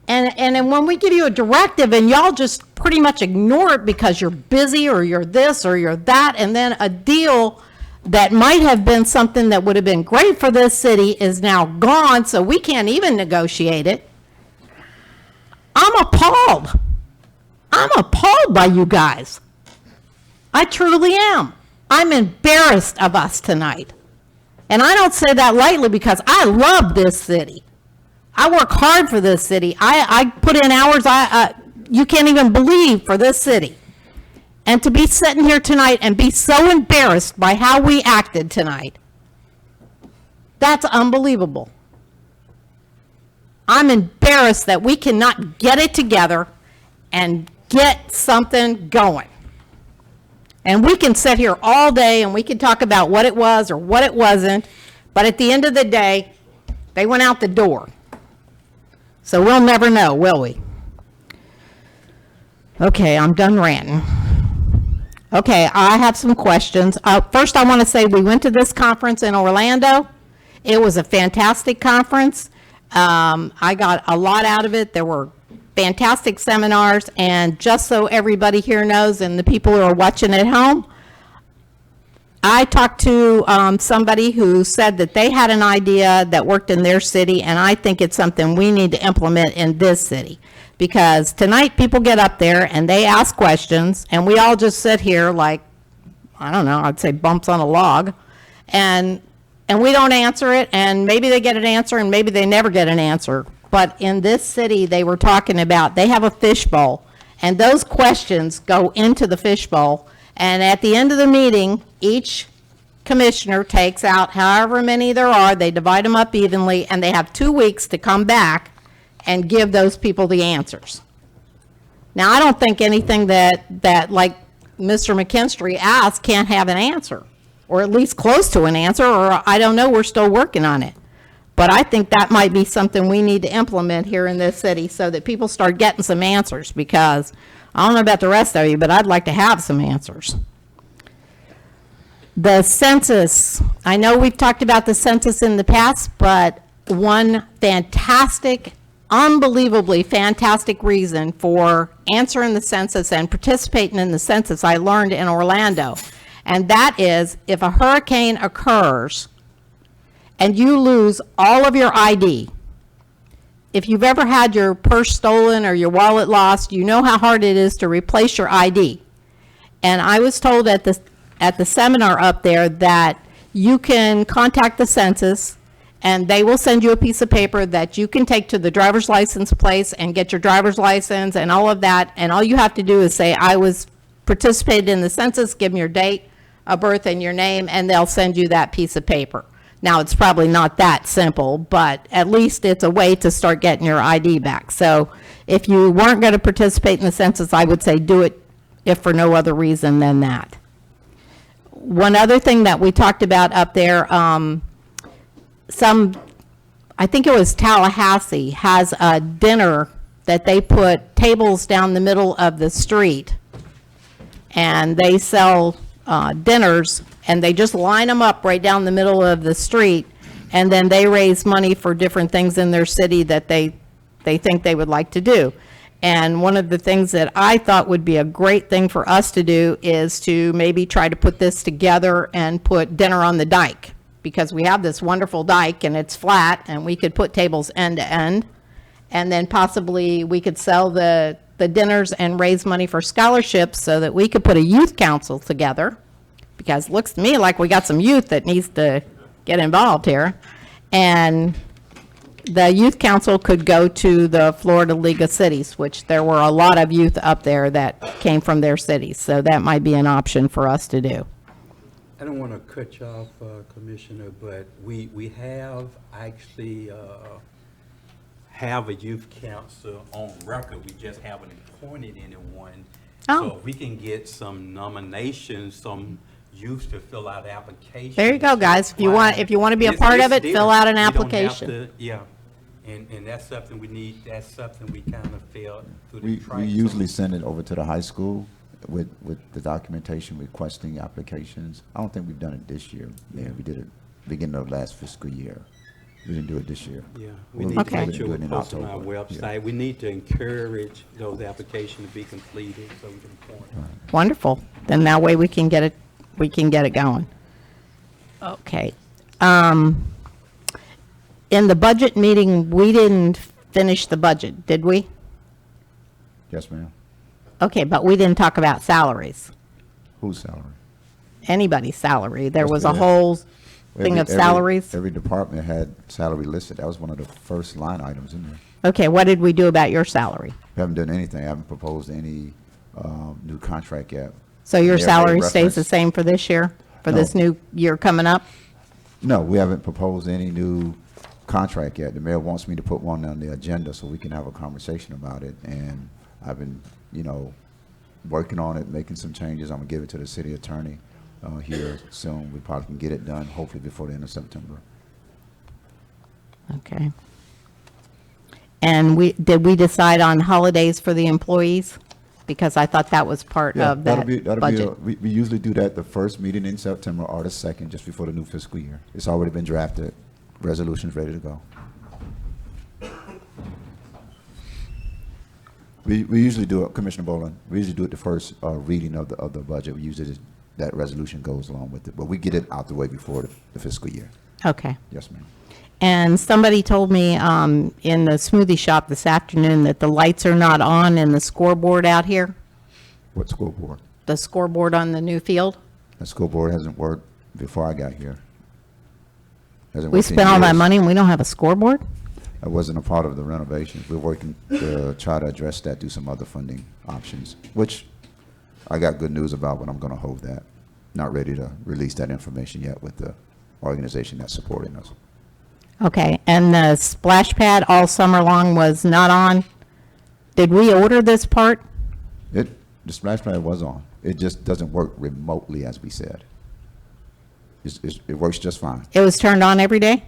N: And then when we give you a directive and y'all just pretty much ignore it because you're busy or you're this or you're that, and then a deal that might have been something that would have been great for this city is now gone, so we can't even negotiate it. I'm appalled. I'm appalled by you guys. I truly am. I'm embarrassed of us tonight. And I don't say that lightly because I love this city. I work hard for this city. I put in hours you can't even believe for this city. And to be sitting here tonight and be so embarrassed by how we acted tonight, that's unbelievable. I'm embarrassed that we cannot get it together and get something going. And we can sit here all day and we can talk about what it was or what it wasn't, but at the end of the day, they went out the door. So we'll never know, will we? Okay, I'm done ranting. Okay, I have some questions. First, I want to say we went to this conference in Orlando. It was a fantastic conference. I got a lot out of it. There were fantastic seminars, and just so everybody here knows and the people who are watching at home, I talked to somebody who said that they had an idea that worked in their city, and I think it's something we need to implement in this city. Because tonight people get up there and they ask questions, and we all just sit here like, I don't know, I'd say bumps on a log, and we don't answer it, and maybe they get an answer and maybe they never get an answer. But in this city, they were talking about, they have a fishbowl, and those questions go into the fishbowl, and at the end of the meeting, each commissioner takes out however many there are, they divide them up evenly, and they have 2 weeks to come back and give those people the answers. Now, I don't think anything that like Mr. McKinstry asked can't have an answer, or at least close to an answer, or I don't know, we're still working on it. But I think that might be something we need to implement here in this city so that people start getting some answers, because I don't know about the rest of you, but I'd like to have some answers. The census, I know we've talked about the census in the past, but one fantastic, unbelievably fantastic reason for answering the census and participating in the census I learned in Orlando, and that is if a hurricane occurs and you lose all of your ID. If you've ever had your purse stolen or your wallet lost, you know how hard it is to replace your ID. And I was told at the seminar up there that you can contact the census and they will send you a piece of paper that you can take to the driver's license place and get your driver's license and all of that. And all you have to do is say, I was participated in the census, give them your date of birth and your name, and they'll send you that piece of paper. Now, it's probably not that simple, but at least it's a way to start getting your ID back. So if you weren't going to participate in the census, I would say do it if for no other reason than that. One other thing that we talked about up there, I think it was Tallahassee, has a dinner that they put tables down the middle of the street, and they sell dinners, and they just line them up right down the middle of the street, and then they raise money for different things in their city that they think they would like to do. And one of the things that I thought would be a great thing for us to do is to maybe try to put this together and put dinner on the dike, because we have this wonderful dike and it's flat, and we could put tables end to end, and then possibly we could sell the dinners and raise money for scholarships so that we could put a youth council together, because it looks to me like we got some youth that needs to get involved here. And the youth council could go to the Florida League of Cities, which there were a lot of youth up there that came from their cities. So that might be an option for us to do.
G: I don't want to cut you off, Commissioner, but we have actually have a youth council on record. We just haven't appointed anyone.
N: Oh.
G: So if we can get some nominations, some used to fill out applications.
N: There you go, guys. If you want to be a part of it, fill out an application.
G: Yeah, and that's something we need, that's something we kind of feel through the
E: We
G: tribes.
E: usually send it over to the high school with the documentation requesting applications. I don't think we've done it this year. Yeah, we did it beginning of last fiscal year. We didn't do it this year.
G: Yeah, we
E: We'll
G: need to
E: do
G: make sure
E: it
G: we
E: in
G: post on our
E: October. Yeah.
G: website. We need to encourage those applications to be completed so we can point.
N: Wonderful. Then that way we can get it going. Okay. In the budget meeting, we didn't finish the budget, did we?
E: Yes, ma'am.
N: Okay, but we didn't talk about salaries.
E: Whose salary?
N: Anybody's salary. There
E: Yes,
N: was
E: we
N: a
E: did.
N: whole thing of salaries.
E: Every department had salary listed. That was one of the first line items in there.
N: Okay, what did we do about your salary?
E: We haven't done anything. I haven't proposed any new contract yet.
N: So your
E: Mayor made
N: salary stays the
E: reference-
N: same for this year, for this
E: No.
N: new year coming up?
E: No, we haven't proposed any new contract yet. The mayor wants me to put one on the agenda so we can have a conversation about it. And I've been, working on it, making some changes. I'm gonna give it to the city attorney here soon. We probably can get it done, hopefully before the end of September.
N: Okay. And did we decide on holidays for the employees? Because I thought that was part
E: Yeah,
N: of that budget.
E: We usually do that the first meeting in September or the second, just before the new fiscal year. It's already been drafted. Resolution's ready to go. We usually do it, Commissioner Boland, we usually do it the first reading of the budget. We usually, that resolution goes along with it, but we get it out the way before the fiscal year.
N: Okay.
E: Yes, ma'am.
N: And somebody told me in the smoothie shop this afternoon that the lights are not on in the scoreboard out here,
E: What scoreboard?
N: the scoreboard on the new field.
E: The scoreboard hasn't worked before I got here. Hasn't
N: We
E: worked in
N: spent all that
E: years.
N: money and we don't have a scoreboard?
E: That wasn't a part of the renovations. We're working to try to address that through some other funding options, which I got good news about, but I'm going to hold that. Not ready to release that information yet with the organization that's supporting us.
N: Okay, and the splash pad all summer long was not on? Did we order this part?
E: The splash pad was on. It just doesn't work remotely, as we said. It works just fine.
N: It was turned on every day?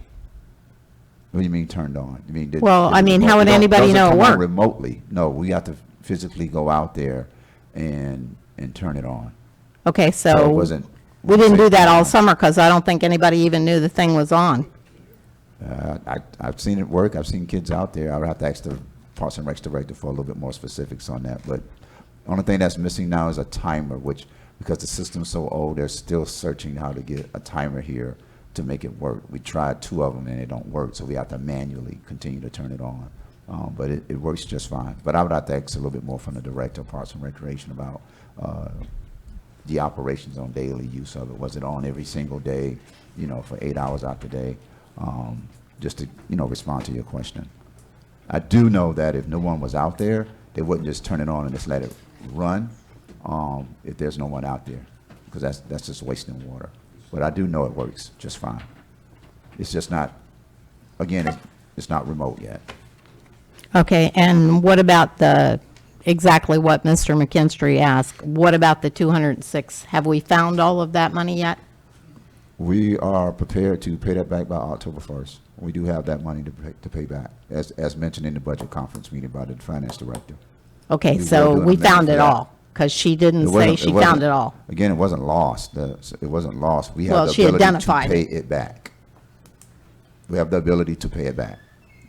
E: What do you mean turned on? You mean?
N: Well, I mean, how would anybody know it
E: doesn't come on
N: worked?
E: remotely. No, we have to physically go out there and turn it on.
N: Okay,
E: So
N: so
E: it wasn't.
N: we didn't do that all summer because I don't think anybody even knew the thing was on.
E: I've seen it work. I've seen kids out there. I would have to ask the Parks and Recs director for a little bit more specifics on that. But the only thing that's missing now is a timer, which, because the system's so old, they're still searching how to get a timer here to make it work. We tried 2 of them and it don't work, so we have to manually continue to turn it on. But it works just fine. But I would have to ask a little bit more from the director of Parks and Recreation about the operations on daily use of it. Was it on every single day, for 8 hours out the day? Just to, respond to your question. I do know that if no one was out there, they wouldn't just turn it on and just let it run if there's no one out there, because that's just wasting water. But I do know it works just fine. It's just not, again, it's not remote yet.
N: Okay, and what about exactly what Mr. McKinstry asked? What about the 206? Have we found all of that money yet?
E: We are prepared to pay that back by October 1st. We do have that money to pay back, as mentioned in the budget conference meeting by the finance director.
N: Okay,
E: We
N: so
E: will do an
N: we
E: amendment
N: found
E: for
N: it
E: that.
N: all, because she didn't say
E: wasn't-
N: she
E: wasn't-
N: found it all.
E: Again, it wasn't lost. It wasn't lost. We
N: Well,
E: have the
N: she
E: ability to
N: identified
E: pay
N: it.
E: it back. We have the ability to pay it back.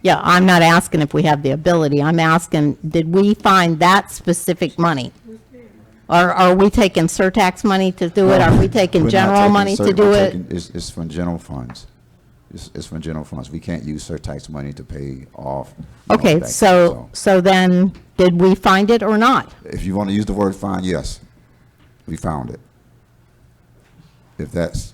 N: Yeah, I'm not asking if we have the ability. I'm asking, did we find that specific money? Or are we taking surtax money to do it? Are we taking
E: We're not
N: general
E: taking
N: money to
E: cert-
N: do
E: we're
N: it?
E: taking- It's from general funds. It's from general funds. We can't use surtax money to pay off.
N: Okay,
E: back.
N: so then, did we find it or not?
E: If you want to use the word find, yes, we found it. If that's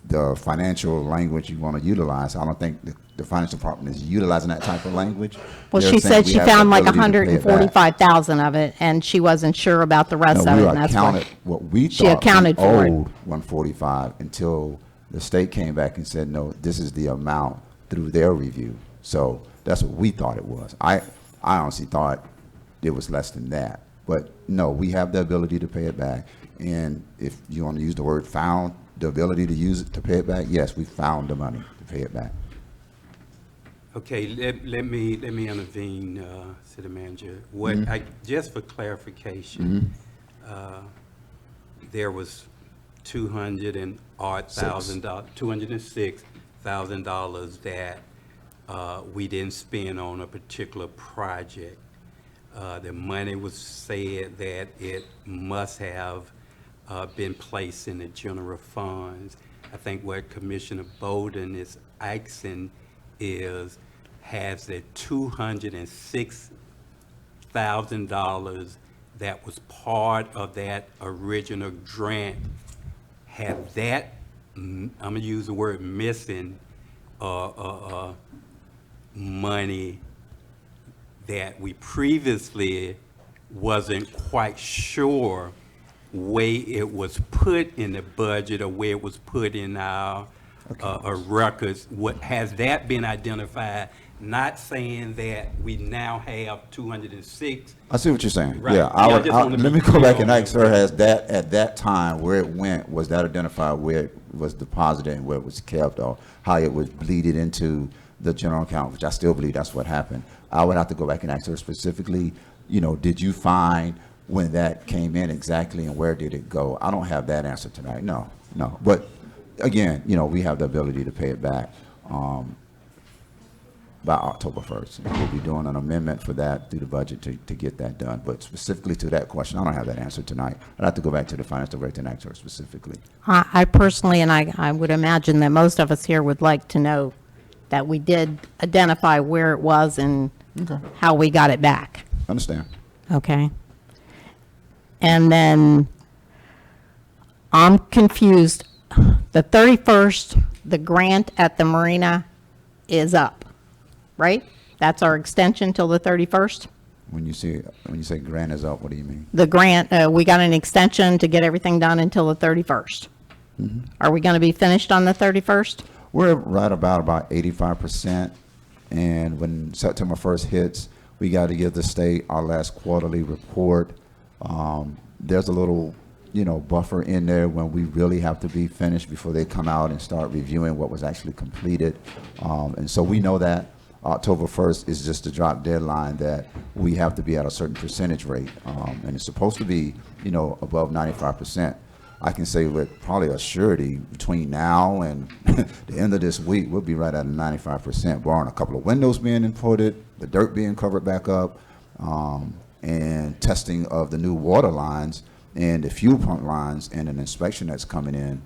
E: the financial language you want to utilize, I don't think the finance department is utilizing that type of language.
N: Well,
E: They're
N: she
E: saying
N: said
E: we
N: she
E: have the
N: found like
E: ability to pay it back.
N: 145,000 of it, and she wasn't sure about the rest
E: No,
N: of
E: we
N: it, and that's why.
E: accounted, what we
N: She
E: thought
N: accounted
E: we
N: for it.
E: owed 145 until the state came back and said, no, this is the amount through their review. So that's what we thought it was. I honestly thought it was less than that. But no, we have the ability to pay it back. And if you want to use the word found, the ability to use it to pay it back, yes, we found the money to pay it back.
G: Okay, let me intervene, City Manager. What just for clarification, there was $206,000 that we didn't spend on a particular project. The money was said that it must have been placed in the general funds. I think what Commissioner Bowden is asking is, has the $206,000 that was part of that original grant, have that, I'm gonna use the word missing, money that we previously wasn't quite sure way it was put in the budget or where it was put in our records. What has that been identified? Not saying that we now have 206.
E: I see what you're saying.
G: Right.
E: Yeah,
G: I just wanna
E: let
G: be
E: me go
G: clear
E: back
G: on
E: and
G: that.
E: ask her, has that, at that time, where it went, was that identified where it was deposited and where it was kept, or how it was bleeded into the general account, which I still believe that's what happened. I would have to go back and ask her specifically, you know, did you find when that came in exactly and where did it go? I don't have that answer tonight, no. But again, you know, we have the ability to pay it back by October 1st. And we'll be doing an amendment for that through the budget to get that done. But specifically to that question, I don't have that answer tonight. I'd have to go back to the finance director and ask her specifically.
N: I personally, and I would imagine that most of us here would like to know that we did identify where it was and how we got it back.
E: Understand.
N: Okay. And then I'm confused. The 31st, the grant at the marina is up, right? That's our extension till the 31st?
E: When you say grant is up, what do you mean?
N: The grant, we got an extension to get everything done until the 31st. Are we going to be finished on the 31st?
E: We're right about 85%. And when September 1st hits, we got to give the state our last quarterly report. There's a little, you know, buffer in there when we really have to be finished before they come out and start reviewing what was actually completed. And so we know that October 1st is just a drop deadline that we have to be at a certain percentage rate. And it's supposed to be, you know, above 95%. I can say with probably a surety between now and the end of this week, we'll be right at a 95%, barring a couple of windows being imported, the dirt being covered back up, and testing of the new water lines and the fuel pump lines and an inspection that's coming in.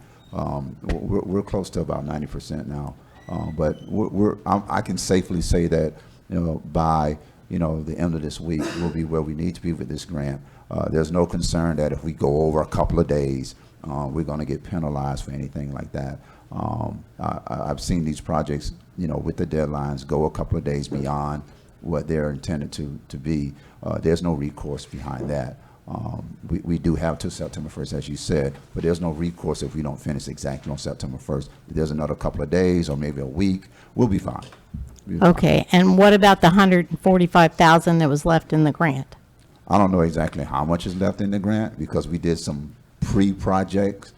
E: We're close to about 90% now. But I can safely say that, you know, by, you know, the end of this week, we'll be where we need to be with this grant. There's no concern that if we go over a couple of days, we're going to get penalized for anything like that. I've seen these projects, you know, with the deadlines go a couple of days beyond what they're intended to be. There's no recourse behind that. We do have till September 1st, as you said, but there's no recourse if we don't finish exactly on September 1st. If there's another couple of days or maybe a week, we'll be fine.
N: Okay, and what about the $145,000 that was left in the grant?
E: I don't know exactly how much is left in the grant because we did some pre-projects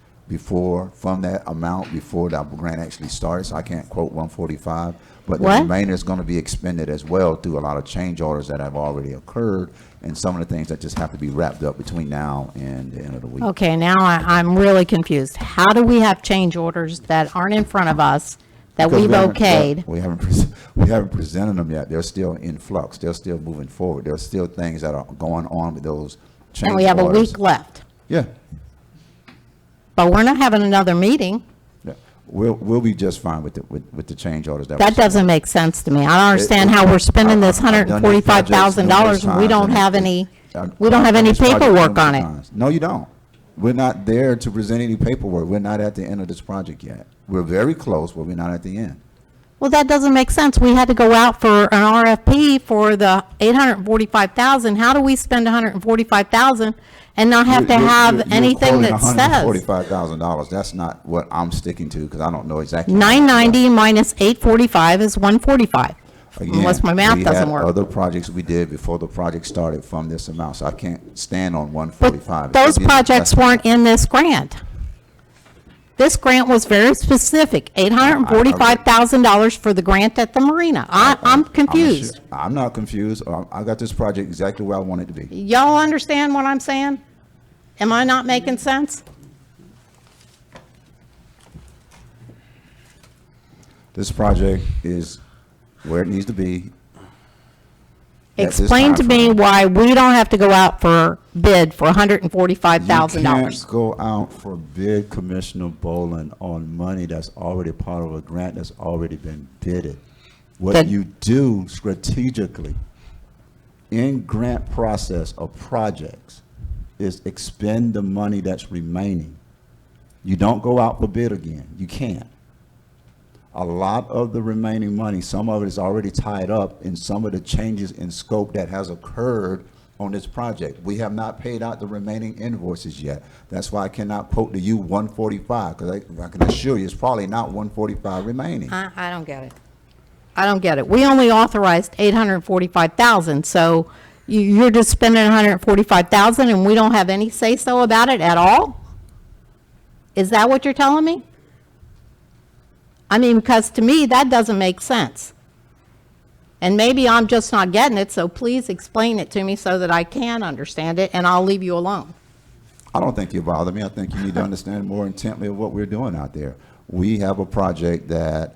E: from that amount before the grant actually started, so I can't quote 145. But the remainder is going to be expended as well through a lot of change orders that have already occurred and some of the things that just have to be wrapped up between now and the end of the week.
N: Okay, now I'm really confused. How do we have change orders that aren't in front of us that
E: Because
N: we've okayed?
E: We haven't presented them yet. They're still in flux. They're still moving forward. There's still things that are going on with those change orders.
N: And we have a week left.
E: Yeah.
N: But we're not having another meeting.
E: Yeah. We'll be just fine with the change orders.
N: That doesn't make sense to me. I don't understand how we're spending this $145,000 and we don't have any paperwork on it.
E: No, you don't. We're not there to present any paperwork. We're not at the end of this project yet. We're very close, but we're not at the end.
N: Well, that doesn't make sense. We had to go out for an RFP for the $845,000. How do we spend $145,000 and not have to have anything that says?
E: $145,000. That's not what I'm sticking to because I don't know exactly.
N: 990 minus 845 is 145.
E: Again,
N: unless my math
E: we
N: doesn't
E: had
N: work.
E: other projects we did before the project started from this amount, so I can't stand on 145.
N: Those
E: Again,
N: projects weren't in this grant. This grant was very specific, $845,000 for the grant at the marina. I'm confused.
E: I'm not confused. I got this project exactly where I want it to be.
N: Y'all understand what I'm saying? Am I not making sense?
E: This project is where it needs to be. at this
N: Explain to
E: time
N: me
E: frame.
N: why we don't have to go out for bid for
E: You
N: $145,000.
E: can't go out for bid, Commissioner Boland, on money that's already part of a grant that's already been bidded. What
N: Then-
E: you do strategically in grant process of projects is expend the money that's remaining. You don't go out for bid again. You can't. A lot of the remaining money, some of it is already tied up in some of the changes in scope that has occurred on this project. We have not paid out the remaining invoices yet. That's why I cannot quote to you 145, because I can assure you it's probably not 145 remaining.
N: I don't get it. I don't get it. We only authorized $845,000, so you're just spending $145,000 and we don't have any say-so about it at all? Is that what you're telling me? I mean, because to me, that doesn't make sense. And maybe I'm just not getting it, so please explain it to me so that I can understand it, and I'll leave you alone.
E: I don't think you bother me. I think you need to understand more intently of what we're doing out there. We have a project that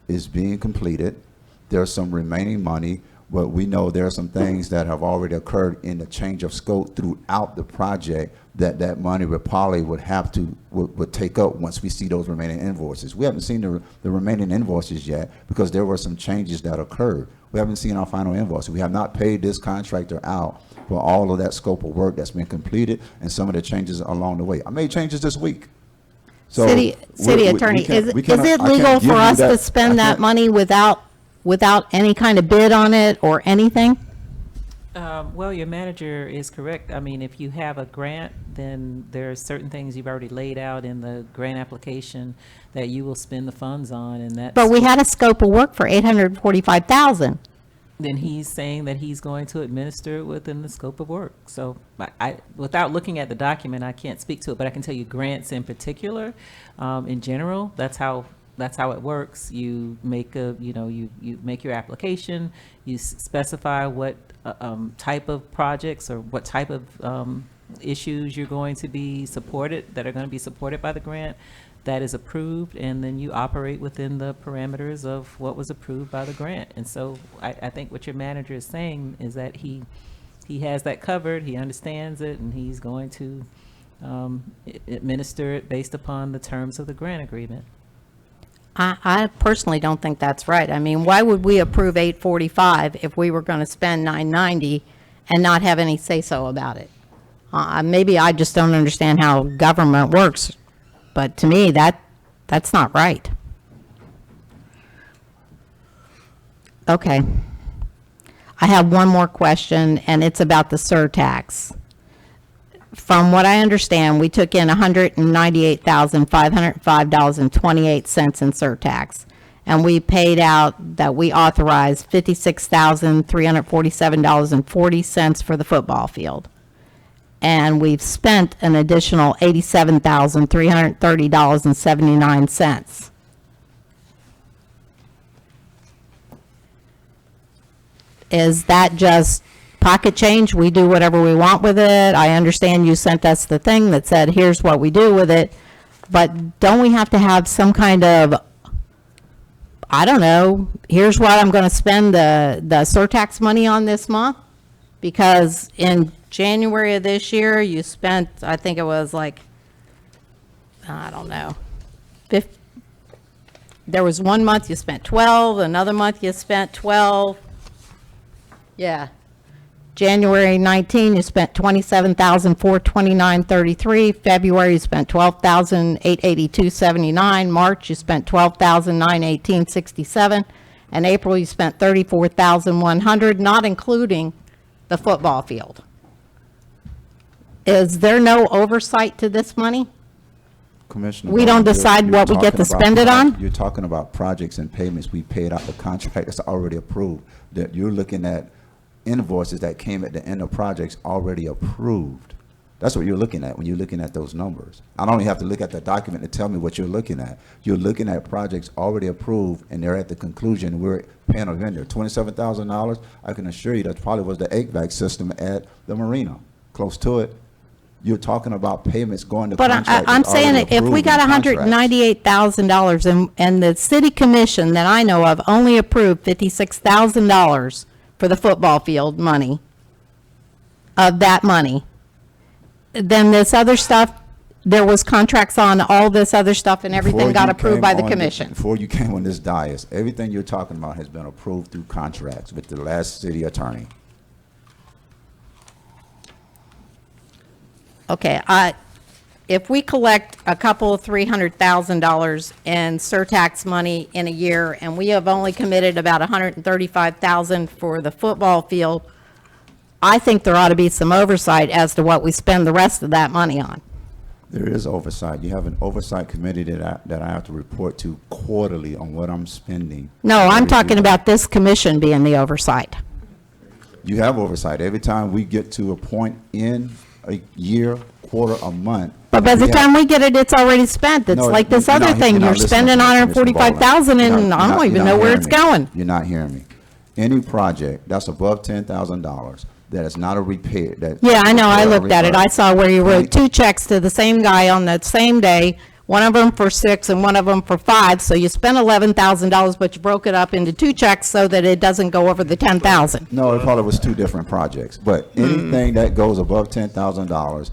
E: is being completed. There's some remaining money, but we know there are some things that have already occurred in the change of scope throughout the project that money would have to would take up once we see those remaining invoices. We haven't seen the remaining invoices yet because there were some changes that occurred. We haven't seen our final invoice. We have not paid this contractor out for all of that scope of work that's been completed and some of the changes along the way. I made changes this week. So
N: City attorney, is it legal for us to spend that money without any kind of bid on it or anything?
S: Well, your manager is correct. I mean, if you have a grant, then there are certain things you've already laid out in the grant application that you will spend the funds on, and that's.
N: But we had a scope of work for $845,000.
S: Then he's saying that he's going to administer it within the scope of work. So without looking at the document, I can't speak to it, but I can tell you grants in particular, in general, that's how it works. You make you make your application, you specify what type of projects or what type of issues you're going to be supported, that are going to be supported by the grant, that is approved, and then you operate within the parameters of what was approved by the grant. And so I think what your manager is saying is that he has that covered, he understands it, and he's going to administer it based upon the terms of the grant agreement.
N: I personally don't think that's right. I mean, why would we approve $845 if we were going to spend $990 and not have any say-so about it? Maybe I just don't understand how government works, but to me, that's not right. Okay. I have one more question, and it's about the surtax. From what I understand, we took in $198,505.28 in surtax, and we paid out that we authorized $56,347.40 for the football field. And we've spent an additional $87,330.79. Is that just pocket change? We do whatever we want with it? I understand you sent us the thing that said, here's what we do with it. But don't we have to have some kind of, I don't know, here's what I'm going to spend the surtax money on this month? Because in January of this year, you spent, I think it was like, I don't know, there was one month you spent 12, another month you spent 12. Yeah. January 19, you spent $27,429.33. February, you spent $12,882.79. March, you spent $12,918.67. And April, you spent $34,100, not including the football field. Is there no oversight to this money?
E: Commissioner.
M: We don't
E: Bowden,
M: decide what we get to
E: talking about
M: spend it on?
E: You're talking about projects and payments. We paid out the contract that's already approved. That you're looking at invoices that came at the end of projects already approved. That's what you're looking at when you're looking at those numbers. I don't even have to look at the document to tell me what you're looking at. You're looking at projects already approved, and they're at the conclusion. We're paying a vendor $27,000. I can assure you that probably was the HVAC system at the marina, close to it. You're talking about payments going to
N: But
E: contracts.
N: I'm saying if we got $198,000 and the city commission that I know of only approved $56,000 for the football field money, of that money, then this other stuff, there was contracts on all this other stuff and everything got approved by the commission.
E: Before you came on this dais, everything you're talking about has been approved through contracts with the last city attorney.
N: Okay, if we collect a couple of $300,000 in surtax money in a year, and we have only committed about $135,000 for the football field, I think there ought to be some oversight as to what we spend the rest of that money on.
E: There is oversight. You have an oversight committee that I have to report to quarterly on what I'm spending.
N: No, I'm talking about this commission being the oversight.
E: You have oversight. Every time we get to a point in a year, quarter, a month.
N: But by the time we get it, it's already spent. It's
E: No,
N: like this
E: you're
N: other
E: not-
N: thing,
E: you're not
N: you're
E: listening
N: spending
E: to me,
N: $145,000
E: Commissioner
N: and
E: Bowden.
N: I don't
E: You're
N: even
E: not
N: know where
E: hearing
N: it's
E: me.
N: going.
E: You're not hearing me. Any project that's above $10,000 that is not a repair, that.
N: Yeah, I know, I looked at it. I saw where you wrote
E: Right.
N: 2 checks to the same guy on that same day, one of them for 6 and one of them for 5. So you spent $11,000, but you broke it up into 2 checks so that it doesn't go over the 10,000.
E: No, it probably was 2 different projects, but anything that goes above $10,000,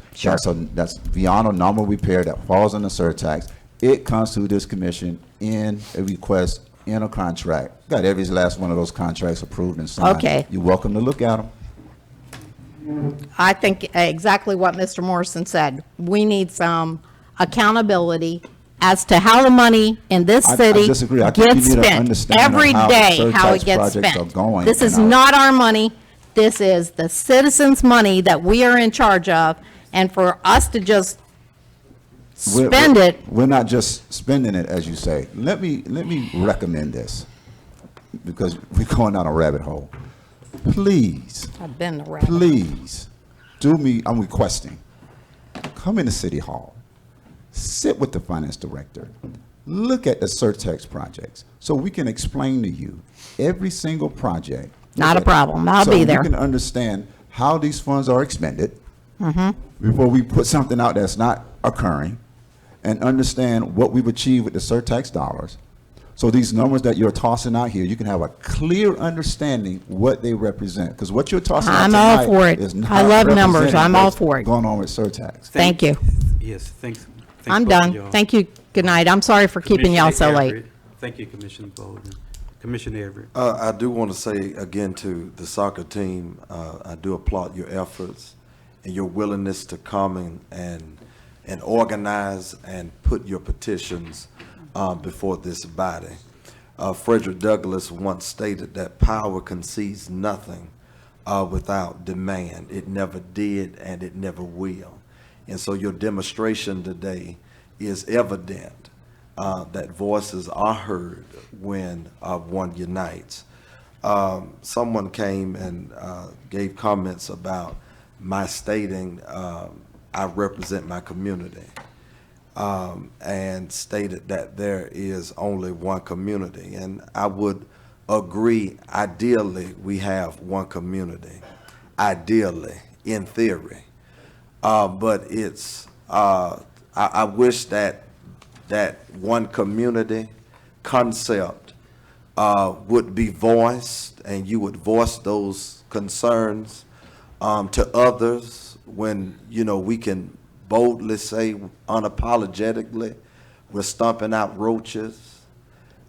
E: that's beyond a normal repair that falls under surtax, it comes to this commission in a request in a contract. Got every last one of those contracts approved and signed.
N: Okay.
E: You're welcome to look at them.
N: I think exactly what Mr. Morrison said. We need some accountability as to how the money in this
E: I
N: city
E: disagree. I think you
N: gets
E: need an
N: spent.
E: understanding of
N: Every
E: how the
N: day, how
E: surtax
N: it gets
E: projects
N: spent.
E: are going
N: This is
E: and
N: not our money. This is the citizens' money that we are in charge of. And for us to just spend it,
E: We're not just spending it, as you say. Let me recommend this, because we're going down a rabbit hole. Please,
N: I've been around.
E: please, I'm requesting, come into City Hall, sit with the finance director, look at the surtax projects, so we can explain to you every single project.
N: Not a problem. I'll be there.
E: So you can understand how these funds are expended
N: Mhm.
E: before we put something out that's not occurring, and understand what we've achieved with the surtax dollars. So these numbers that you're tossing out here, you can have a clear understanding what they represent. Because what you're tossing out
N: I'm all
E: tonight
N: for it.
E: is not
N: I love numbers.
E: representing
N: I'm all
E: what's
N: for it.
E: going on with surtax.
N: Thank you.
G: Yes, thanks.
N: I'm done. Thank you. Good night. I'm sorry for keeping y'all so late.
G: Thank you, Commissioner Bowden. Commissioner Everett.
L: I do want to say again to the soccer team, I do applaud your efforts and your willingness to come and organize and put your petitions before this body. Frederick Douglass once stated that power concedes nothing without demand. It never did and it never will. And so your demonstration today is evident that voices are heard when one unites. Someone came and gave comments about my stating I represent my community, and stated that there is only one community. And I would agree, ideally, we have one community, ideally, in theory. But it's, I wish that one community concept would be voiced, and you would voice those concerns to others when, we can boldly say unapologetically we're stomping out roaches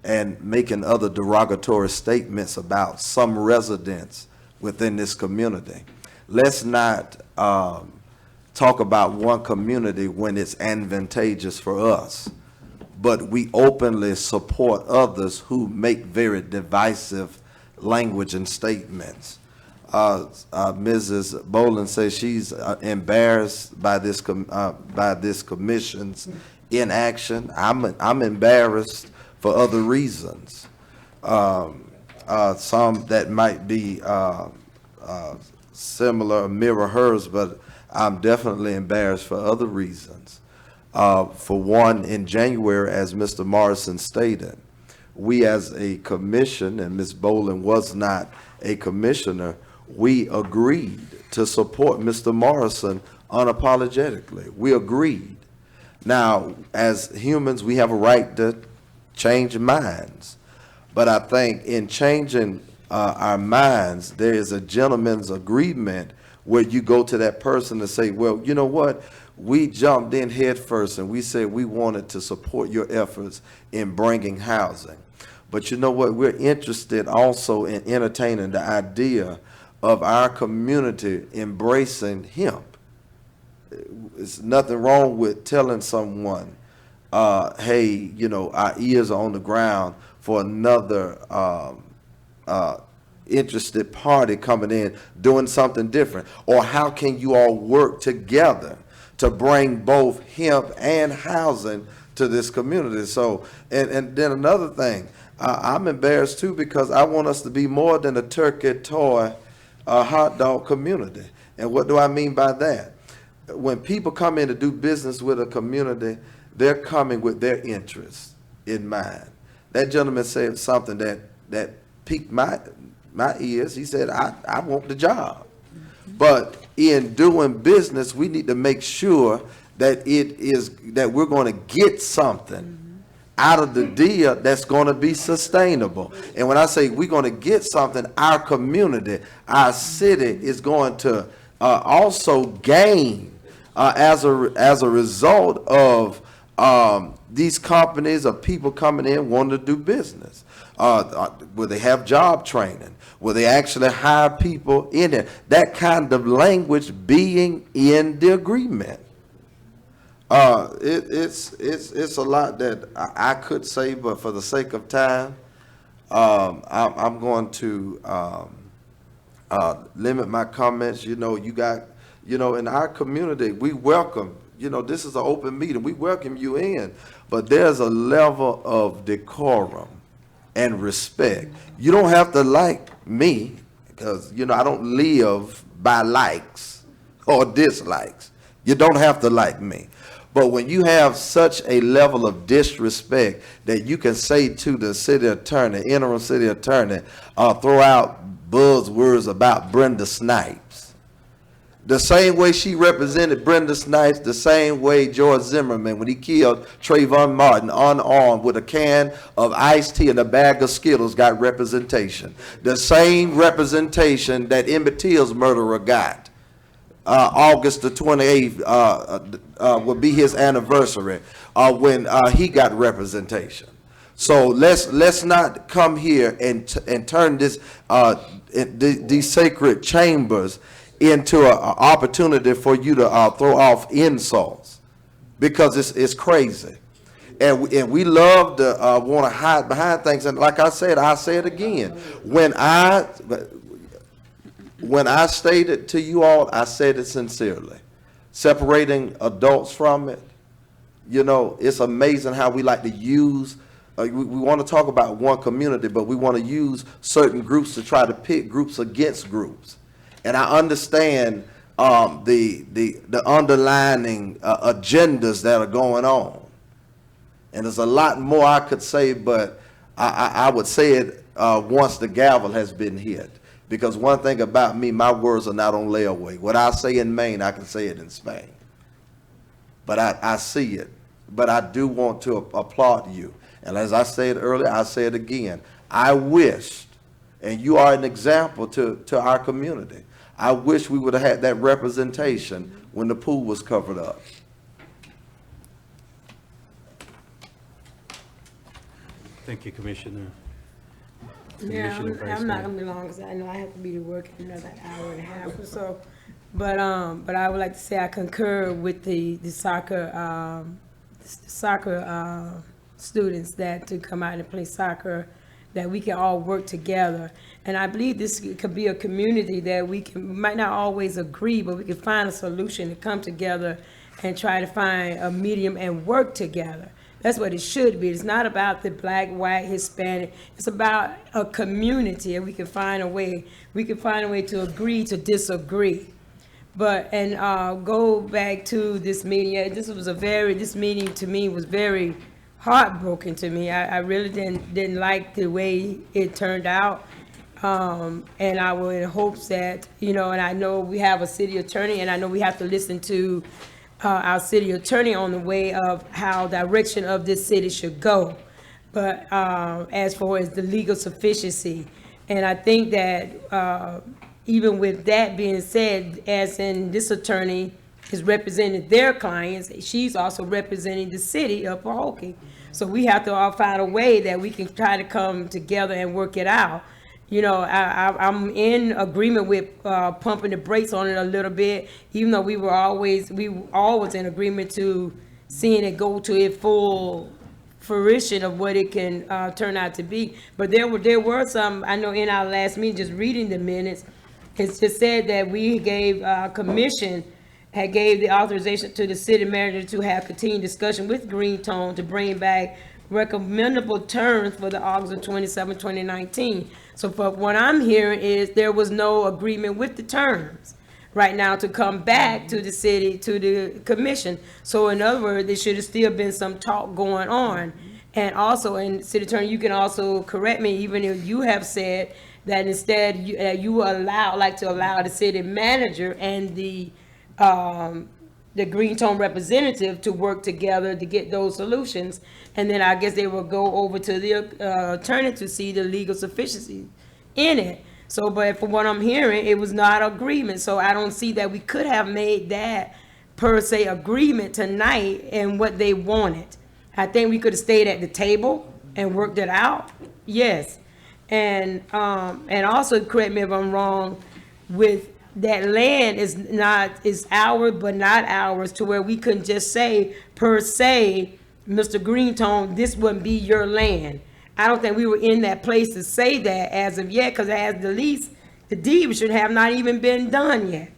L: and making other derogatory statements about some residents within this community. Let's not talk about one community when it's advantageous for us, but we openly support others who make very divisive language and statements. Mrs. Boland says she's embarrassed by this commission's inaction. I'm embarrassed for other reasons. Some that might be similar, mirror hers, but I'm definitely embarrassed for other reasons. For one, in January, as Mr. Morrison stated, we as a commission, and Ms. Boland was not a commissioner, we agreed to support Mr. Morrison unapologetically. We agreed. Now, as humans, we have a right to change minds. But I think in changing our minds, there is a gentleman's agreement where you go to that person and say, well, you know what? We jumped in head first and we said we wanted to support your efforts in bringing housing. But you know what? We're interested also in entertaining the idea of our community embracing hemp. It's nothing wrong with telling someone, hey, you know, our ears are on the ground for another interested party coming in, doing something different. Or how can you all work together to bring both hemp and housing to this community? So, and then another thing, I'm embarrassed too because I want us to be more than a turkey, toy, hot dog community. And what do I mean by that? When people come in to do business with a community, they're coming with their interests in mind. That gentleman said something that piqued my ears. He said, I want the job. But in doing business, we need to make sure that that we're going to get something out of the deal that's going to be sustainable. And when I say we're going to get something, our community, our city is going to also gain as a result of these companies, of people coming in wanting to do business. Will they have job training? Will they actually hire people in there? That kind of language being in the agreement. It's a lot that I could say, but for the sake of time, I'm going to limit my comments. You know, in our community, we welcome, this is an open meeting. We welcome you in, but there's a level of decorum and respect. You don't have to like me because, I don't live by likes or dislikes. You don't have to like me. But when you have such a level of disrespect that you can say to the city attorney, interim city attorney, throw out buzzwords about Brenda Snipes. The same way she represented Brenda Snipes, the same way George Zimmerman, when he killed Trayvon Martin unarmed with a can of iced tea and a bag of Skittles, got representation. The same representation that Emmett Till's murderer got. August the 28th will be his anniversary when he got representation. So let's not come here and turn these sacred chambers into an opportunity for you to throw off insults, because it's crazy. And we love to want to hide behind things. And like I said, I say it again. When I stated to you all, I said it sincerely. Separating adults from it, it's amazing how we like to use, we want to talk about one community, but we want to use certain groups to try to pit groups against groups. And I understand the underlining agendas that are going on. And there's a lot more I could say, but I would say it once the gavel has been hit. Because one thing about me, my words are not on layaway. What I say in Maine, I can say it in Spain. But I see it. But I do want to applaud you. And as I said earlier, I say it again. I wished, and you are an example to our community, I wish we would have had that representation when the pool was covered up.
G: Thank you, Commissioner.
A: Yeah, I'm not gonna be long because I know I have to be to work in another hour and a half or so. But I would like to say I concur with the soccer students that to come out and play soccer, that we can all work together. And I believe this could be a community that we might not always agree, but we can find a solution to come together and try to find a medium and work together. That's what it should be. It's not about the black, white, Hispanic. It's about a community, and we can find a way. We can find a way to agree to disagree. But, and go back to this meeting, yeah, this meeting to me was very heartbroken to me. I really didn't like the way it turned out. And I was in hopes that, and I know we have a city attorney, and I know we have to listen to our city attorney on the way of how direction of this city should go. But as far as the legal sufficiency, and I think that even with that being said, as in this attorney is representing their clients, she's also representing the city of Pahokee. So we have to all find a way that we can try to come together and work it out. I'm in agreement with pumping the brakes on it a little bit, even though we were always in agreement to seeing it go to its full fruition of what it can turn out to be. But there were some, I know in our last meeting, just reading the minutes, it's just said that we gave commission had gave the authorization to the city manager to have continued discussion with Green Tone to bring back recommendable terms for the August 27, 2019. So for what I'm hearing is there was no agreement with the terms right now to come back to the city, to the commission. So in other words, there should have still been some talk going on. And also, and city attorney, you can also correct me, even if you have said that instead you like to allow the city manager and the Green Tone representative to work together to get those solutions. And then I guess they will go over to the attorney to see the legal sufficiency in it. So, but from what I'm hearing, it was not agreement. So I don't see that we could have made that per se agreement tonight and what they wanted. I think we could have stayed at the table and worked it out. Yes. And also correct me if I'm wrong, with that land is ours, but not ours, to where we couldn't just say per se, Mr. Greentone, this wouldn't be your land. I don't think we were in that place to say that as of yet, because as the lease, the deed should have not even been done yet.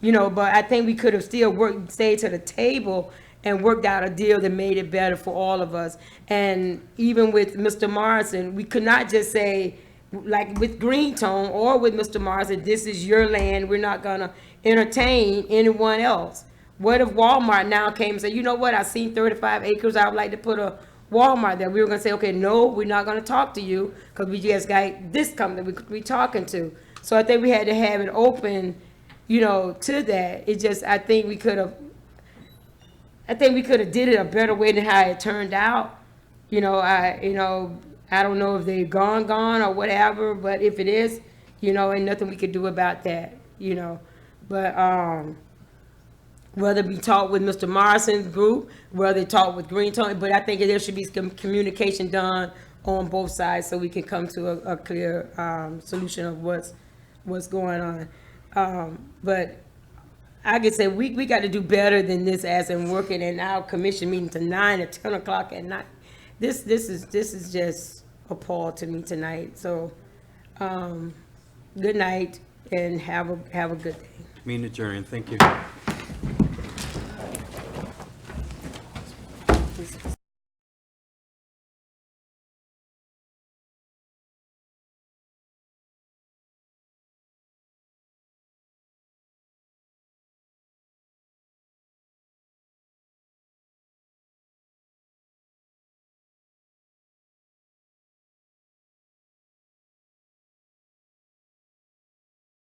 A: But I think we could have still stayed to the table and worked out a deal that made it better for all of us. And even with Mr. Morrison, we could not just say, like with Green Tone or with Mr. Morrison, this is your land, we're not gonna entertain anyone else. What if Walmart now came and said, you know what, I seen 35 acres, I would like to put a Walmart there. We were gonna say, okay, no, we're not gonna talk to you because we just got this company we could be talking to. So I think we had to have it open, to that. It just, I think we could have did it a better way than how it turned out. I don't know if they're gone or whatever, but if it is, ain't nothing we could do about that, But whether we talk with Mr. Morrison's group, whether they talk with Green Tone, but I think there should be some communication done on both sides so we can come to a clear solution of what's going on. But I could say we got to do better than this as in working in our commission meeting to 9 or 10 o'clock at night. This is just appalled to me tonight. So, good night and have a good day.
G: Meeting adjourned. Thank you.